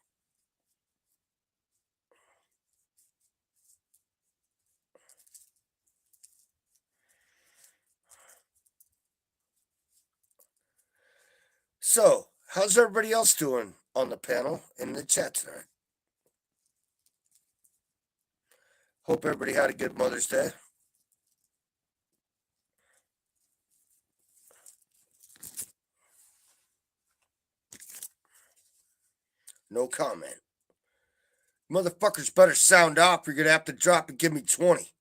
So, how's everybody else doing on the panel in the chat tonight? Hope everybody had a good Mother's Day. No comment. Motherfuckers better sound off. You're going to have to drop and give me 20.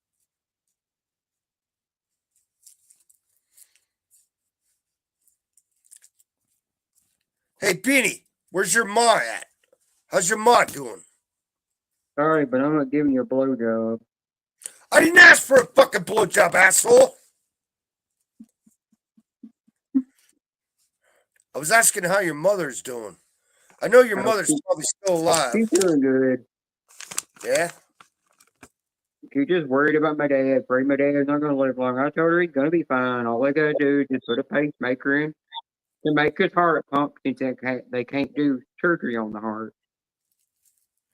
Hey, Beanie, where's your ma at? How's your ma doing? Sorry, but I'm not giving you a blowjob. I didn't ask for a fucking blowjob, asshole. I was asking how your mother's doing. I know your mother's probably still alive. She's doing good. Yeah? She's just worried about my dad. Afraid my dad's not going to live long. I told her he's going to be fine. All they got to do is just put a pacemaker in to make his heart pump since they can't do surgery on the heart.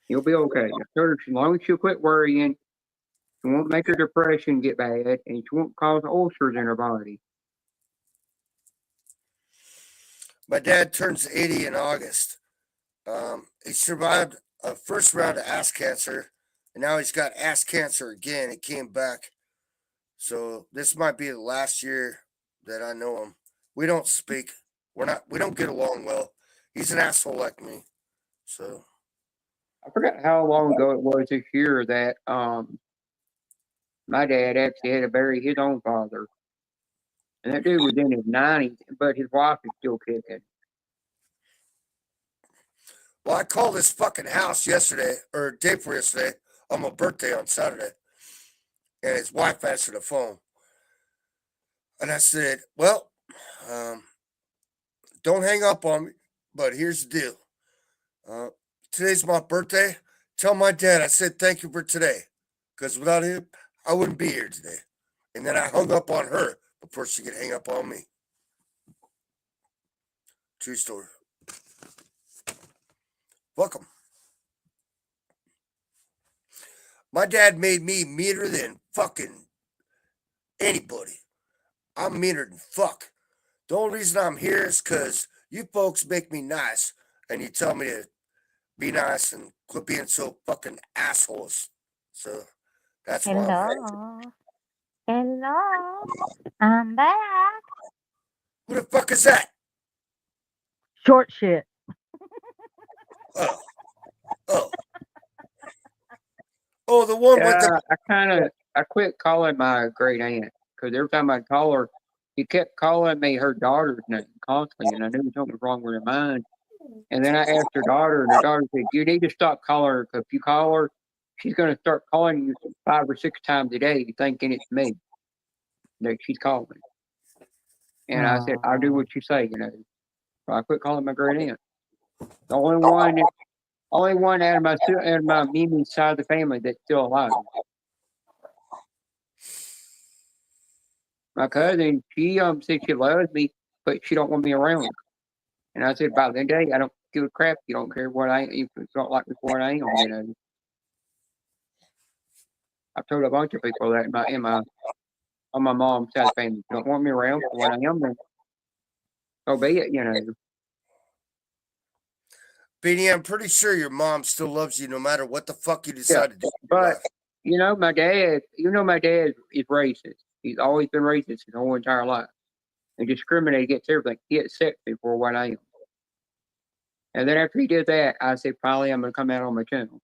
He'll be okay. I told her as long as she'll quit worrying, she won't make her depression get bad, and she won't cause ulcers in her body. My dad turns 80 in August. He survived a first round of ass cancer, and now he's got ass cancer again. It came back. So this might be the last year that I know him. We don't speak. We don't get along well. He's an asshole like me. So I forgot how long ago it was this year that my dad actually had to bury his own father. And that dude was in his 90s, but his wife is still kicking. well, I called this fucking house yesterday, or day before yesterday, on my birthday on Saturday. And his wife answered the phone. And I said, well, don't hang up on me, but here's the deal. Today's my birthday. Tell my dad I said thank you for today. Because without him, I wouldn't be here today. And then I hung up on her before she could hang up on me. True story. Welcome. My dad made me meaner than fucking anybody. I'm meaner than fuck. The only reason I'm here is because you folks make me nice and you tell me to be nice and quit being so fucking assholes. So that's why I'm here. Hello. I'm back. Who the fuck is that? Short shit. Oh, the one with the. I quit calling my great aunt because every time I call her, she kept calling me her daughter's name constantly, and I knew something was wrong with her mind. And then I asked her daughter, and her daughter said, "You need to stop calling her because if you call her, she's going to start calling you 5 or 6 times a day, thinking it's me that she's calling." And I said, "I'll do what you say, you know." So I quit calling my great aunt. The only one out of my Mimi side of the family that's still alive. My cousin, she said she loves me, but she don't want me around. And I said, by the end of the day, I don't give a crap. You don't care what I am. If you don't like me for what I am, you know. I've told a bunch of people that on my mom's side of the family. If you don't want me around for what I am, then so be it, you know. Beanie, I'm pretty sure your mom still loves you no matter what the fuck you decide to do. But you know, my dad is racist. He's always been racist his whole entire life. And discriminated against everything. He accepts me for what I am. And then after he did that, I said, finally, I'm going to come out on my channel.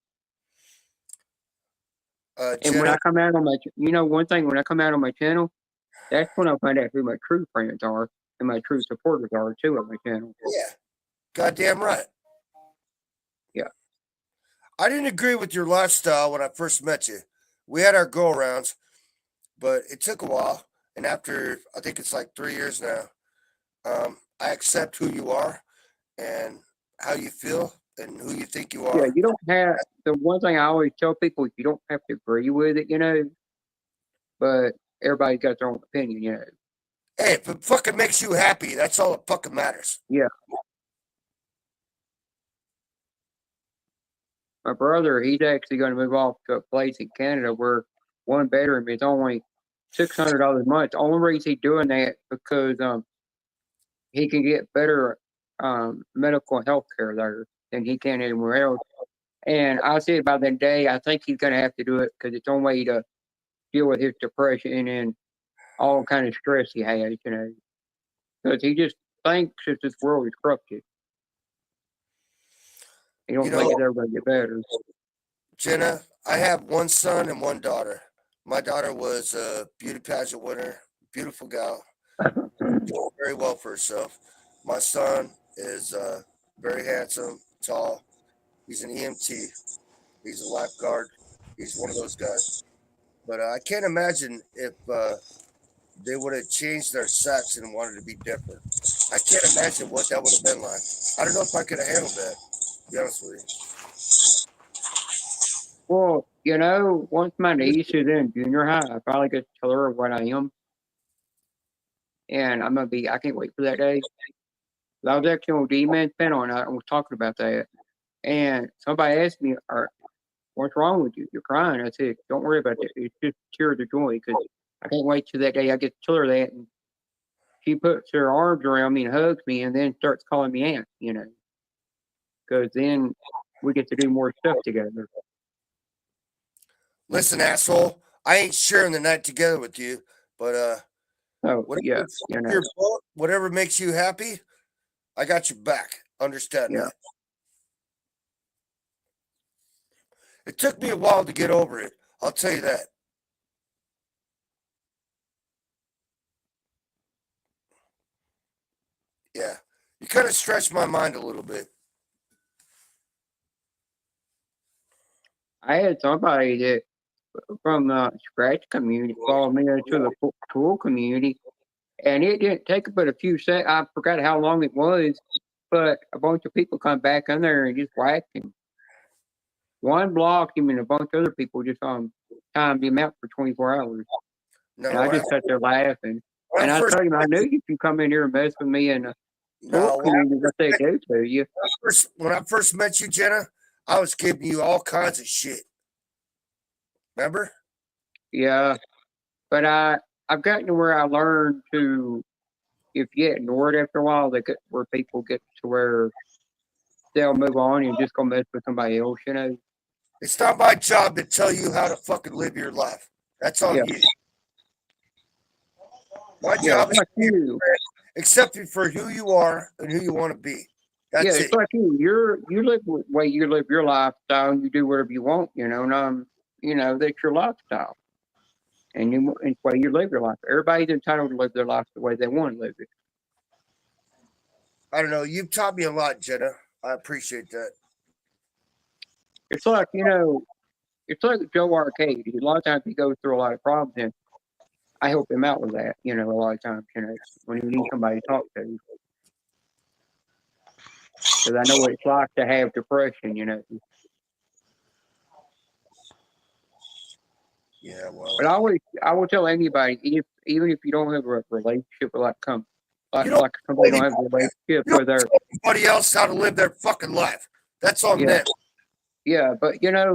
And when I come out on my, one thing, when I come out on my channel, that's when I find out who my true friends are and my true supporters are too on my channel. Yeah, goddamn right. Yeah. I didn't agree with your lifestyle when I first met you. We had our go-arounds, but it took a while. And after, I think it's like 3 years now, I accept who you are and how you feel and who you think you are. Yeah, you don't have, the one thing I always tell people is you don't have to agree with it, you know, but everybody's got their own opinion, you know. Hey, if it fucking makes you happy, that's all that fucking matters. Yeah. My brother, he's actually going to move off to a place in Canada where one bedroom is only $600 a month. The only reason he's doing that because he can get better medical health care there than he can anywhere else. And I said by the day, I think he's going to have to do it because it's the only way to deal with his depression and all kind of stress he has, you know. Because he just thinks that this world is corrupted. He don't think it's ever going to get better. Jenna, I have one son and one daughter. My daughter was a beauty pageant winner, beautiful gal, doing very well for herself. My son is very handsome, tall. He's an EMT. He's a lifeguard. He's one of those guys. But I can't imagine if they would have changed their sex and wanted to be different. I can't imagine what that would have been like. I don't know if I could have handled that, to be honest with you. Well, you know, once my niece is in junior high, I finally get to tell her what I am. And I can't wait for that day. I was actually on D-Man's panel and I was talking about that. And somebody asked me, what's wrong with you? You're crying. I said, don't worry about it. It's just tears of joy because I can't wait till that day I get to tell her that. And she puts her arms around me and hugs me, and then starts calling me aunt. Because then we get to do more stuff together. Listen, asshole, I ain't sharing the night together with you, but whatever makes you happy, I got your back. Understand that. It took me a while to get over it. I'll tell you that. Yeah. You kind of stretched my mind a little bit. I had somebody that from the scratch community followed me into the pool community, and it didn't take but a few seconds. I forgot how long it was, but a bunch of people come back in there and just whacked him. One blocked him, and a bunch of other people just timed him out for 24 hours. No, and I just sat there laughing. And I told him, I knew you could come in here and mess with me and pool community, what they do to you. When I first met you, Jenna, I was giving you all kinds of shit. Remember? Yeah, but I've gotten to where I learned to, if you get ignored after a while, where people get to where they'll move on and just go mess with somebody else, It's not my job to tell you how to fucking live your life. That's on you. My job is to accept you for who you are and who you want to be. That's it's like you. You live the way you live your lifestyle, and you do whatever you want, and that's your lifestyle. And it's the way you live your life. Everybody's entitled to live their life the way they want to live it. I don't know. You've taught me a lot, Jenna. I appreciate that. It's like, it's like Joe Arcade. A lot of times he goes through a lot of problems, and I help him out with that, a lot of times, when you need somebody to talk to. Because I know what it's like to have depression, Yeah, well. But I will tell anybody, even if you don't have a relationship with somebody don't have a relationship with their anybody else how to live their fucking life. That's on them. Yeah, but I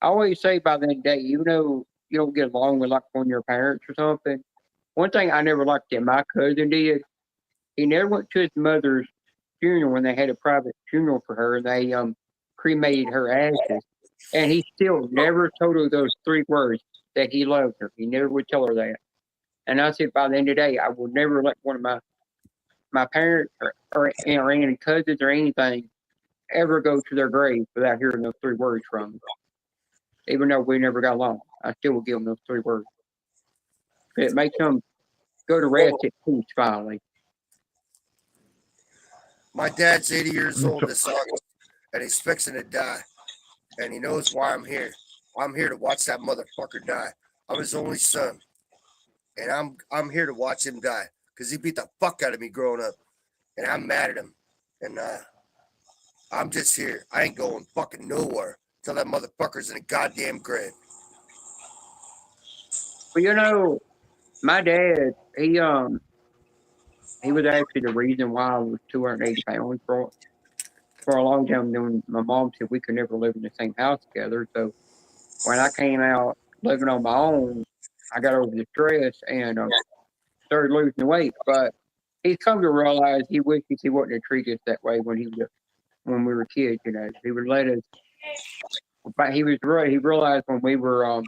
always say by the end of the day, even though you don't get along with one of your parents or something, one thing I never liked that my cousin did, he never went to his mother's funeral when they had a private funeral for her. They cremated her ashes, and he still never told her those 3 words that he loved her. He never would tell her that. And I said, by the end of the day, I will never let one of my parents or any cousins or anything ever go to their grave without hearing those 3 words from them. Even though we never got along, I still will give them those 3 words. It makes them go to rest at peace finally. My dad's 80 years old this August, and he's fixing to die. And he knows why I'm here. I'm here to watch that motherfucker die. I'm his only son. And I'm here to watch him die. Because he beat the fuck out of me growing up. And I'm mad at him. And I'm just here. I ain't going fucking nowhere till that motherfucker's in a goddamn grave. Well, my dad, he was actually the reason why I was 280 pounds for a long time. Then my mom said we could never live in the same house together. So when I came out living on my own, I got over the stress and started losing weight. But he's come to realize he wishes he wouldn't have treated us that way when we were kids. He would let us. But he realized when we were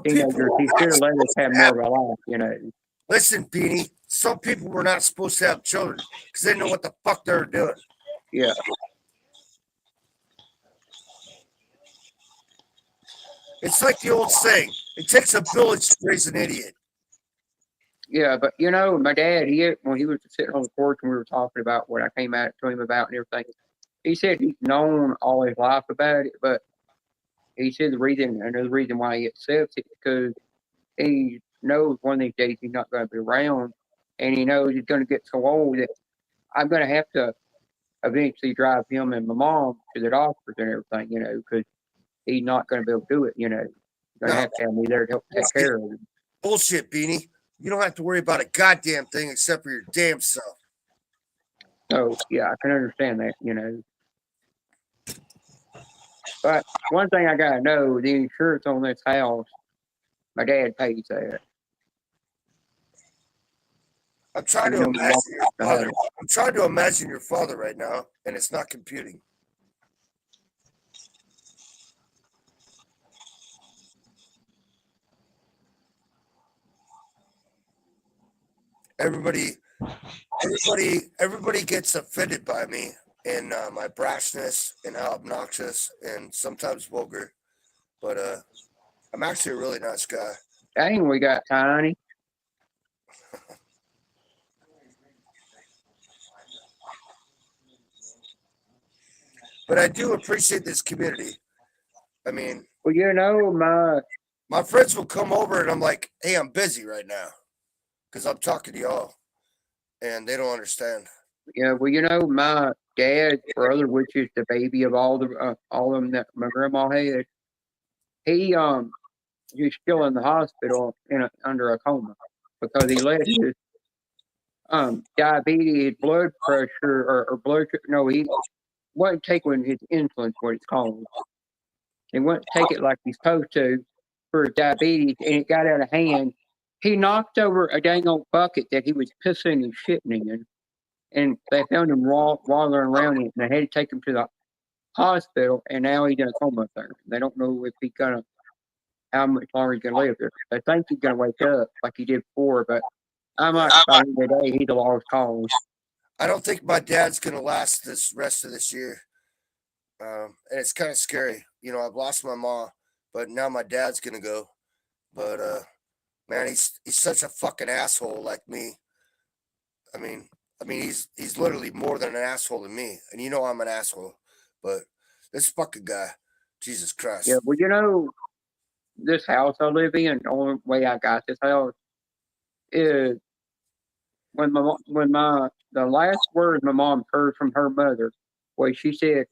teenagers, he should have let us have more of a life. Listen, Beanie, some people were not supposed to have children because they didn't know what the fuck they were doing. Yeah. It's like the old saying, it takes a village to raise an idiot. Yeah, but my dad, when he was sitting on the porch and we were talking about what I came out to him about and everything, he said he's known all his life about it, but he said another reason why he accepts it because he knows one of these days he's not going to be around, and he knows he's going to get so old that I'm going to have to eventually drive him and my mom to the doctors and everything, because he's not going to be able to do it, He's going to have me there to help take care of him. Bullshit, Beanie. You don't have to worry about a goddamn thing except for your damn self. Oh, yeah, I can understand that, But one thing I got to know, the insurance on this house, my dad pays that. I'm trying to You know, imagine walk your behind father. him. I'm trying to imagine your father right now, and it's not computing. Everybody gets offended by me and my brashness and how obnoxious and sometimes vulgar. But I'm actually a really nice guy. Dang, we got Tiny. But I do appreciate this community. I mean, Well, you know, my friends will come over and I'm like, hey, I'm busy right now because I'm talking to y'all and they don't understand. my dad's brother, which is the baby of all of them that my grandma had. He he's still in the hospital under a coma because he let his diabetes, blood pressure, or blood sugar. No, he wasn't taking his insulin, what it's called. He wouldn't take it like he's supposed to for his diabetes, and it got out of hand. He knocked over a dang old bucket that he was pissing and shitting in, and they found him waddling around in it, and they had to take him to the hospital, and now he's in a coma there. They don't know if he's gonna how much longer he's gonna live there. They think he's gonna wake up like he did before, but I might by the end of the day he's a lost cause. I don't think my dad's gonna last this rest of this year, and it's kind of scary. You know, I've lost my mom, but now my dad's gonna go. But man, he's such a fucking asshole like me. I mean, he's literally more than an asshole to me, and you know I'm an asshole. But this fucking guy, Jesus Christ. Yeah, well, this house I live in, the only way I got this house is the last word my mom heard from her mother was she said,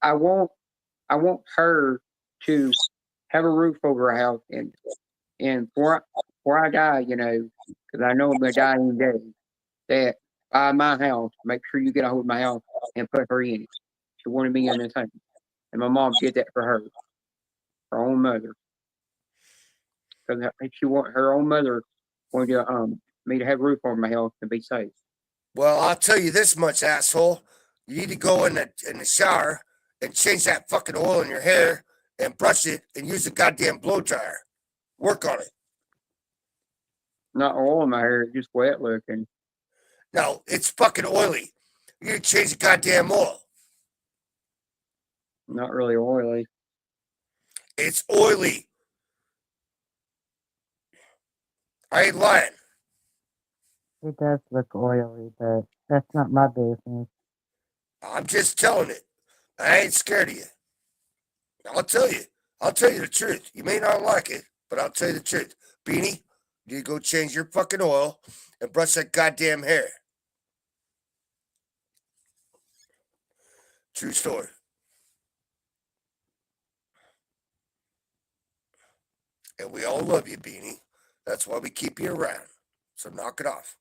I want her to have a roof over her house and before I die, because I know I'm gonna die any day, that buy my house, make sure you get a hold of my house and put her in it. She wanted me in this house. And my mom did that for her own mother. Because she want her own mother wanted to me to have a roof over my house and be safe. Well, I'll tell you this much, asshole. You need to go in the shower and change that fucking oil in your hair and brush it and use a goddamn blow dryer. Work on it. Not oil in my hair, just wet looking. No, it's fucking oily. You need to change the goddamn oil. Not really oily. It's oily. I ain't lying. It does look oily, but that's not my business. I'm just telling it. I ain't scared of you. I'll tell you. I'll tell you the truth. You may not like it, but I'll tell you the truth. Beanie, you need to go change your fucking oil and brush that goddamn hair. True story. And we all love you, Beanie. That's why we keep you around. So knock it off.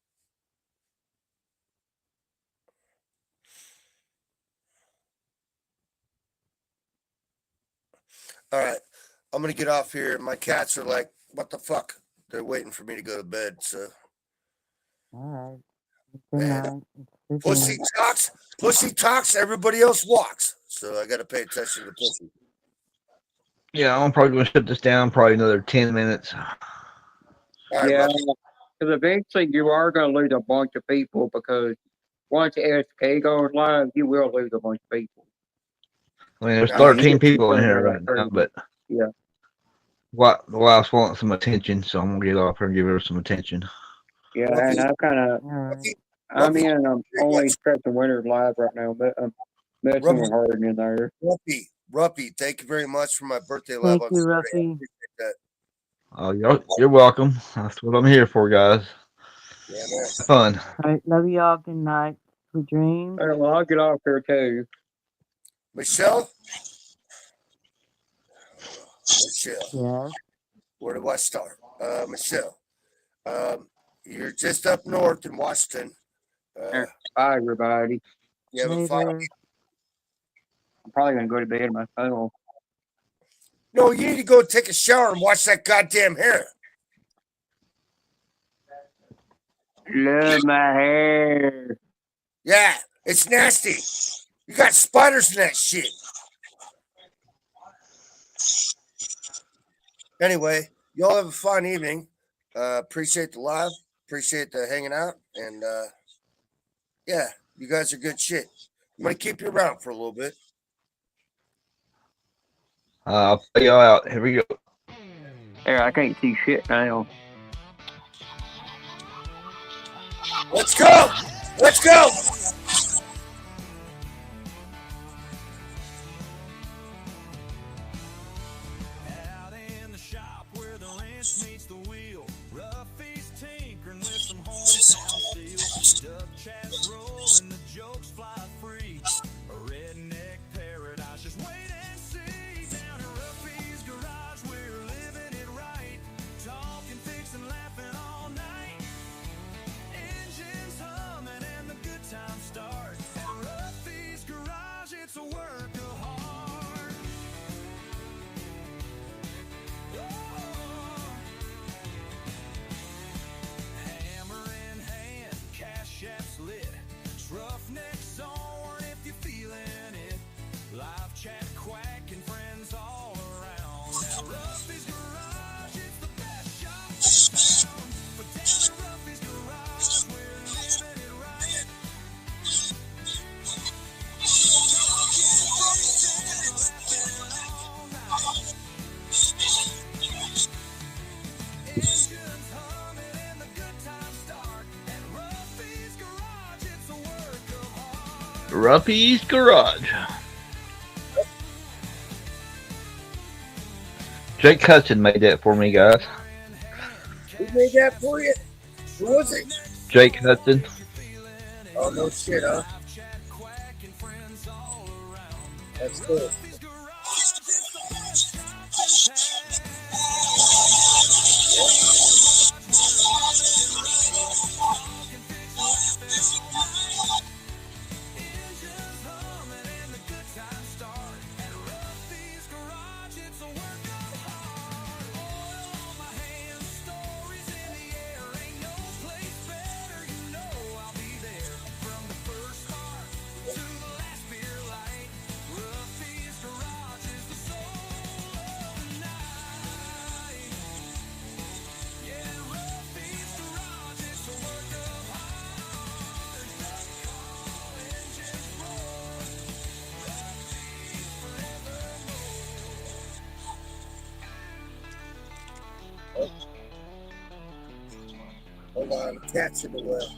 All right. I'm going to get off here. My cats are like, what the fuck? They're waiting for me to go to bed. So, All right. Good night. pussy talks, everybody else walks. So I got to pay attention to pussy. Yeah, I'm probably going to shut this down probably another 10 minutes. All right, Yeah, Roughy. because eventually you are going to lose a bunch of people because once SK goes live, you will lose a bunch of people. I mean, there's I mean, 13 it's just people in running here out of right now, service. but Yeah. the wife's wanting some attention, so I'm going to get off her and give her some attention. Yeah, Roughy, and I'm in only Preston Winters live right now, but I'm messing with Harden in there. Ruppy, thank you very much for my birthday Thank love on you, Saturday. I Ruffy. appreciate that. Oh, you're welcome. That's what I'm here for, guys. Yeah, man. Have fun. All right. Love you all. Good night. Sweet dreams. All right, well, I'll get off here too. Michelle? Yes. Where do I start? Michelle. You're just up north in Washington. Bye, everybody. You have a fire. I'm probably going to go to bed myself. No, you need to go take a shower and wash that goddamn hair. Love my hair. Yeah, it's nasty. You got spiders in that shit. Anyway, y'all have a fine evening. Appreciate the live. Appreciate the hanging out. And yeah, you guys are good shit. I'm gonna keep you around for a little bit. I'll play y'all out. Here we go. There, I can't see shit now. Let's go. Let's go. Out in the shop where the wrench meets the wheel, Roughy's tinkering with some hometown steel. Duck chats rolling, the jokes fly free. A redneck paradise, just wait and see. Down at Roughy's garage, we're living it right. Talking, fixing, laughing all night. Engines humming and the good times start. At Roughy's garage, it's a work of art. Hammer in hand, cash apps lit. Roughnecks on if you're feeling it. Live chat quacking, friends all around. At Roughy's garage, it's the best shop found. But down at Roughy's garage, we're living it right. Engines humming and the good times start. At Roughy's garage, it's a work of art. Roughy's Garage. Jake Hudson made that for me, guys. Who made that for you? Who was it? Jake Hudson. Oh, no shit, huh? That's cool. Hold on, cat's in the well.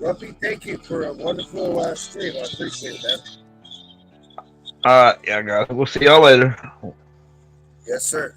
Rumpy, thank you for a wonderful stream. I appreciate it, man. All right, yeah, guys. We'll see y'all later. Yes, sir.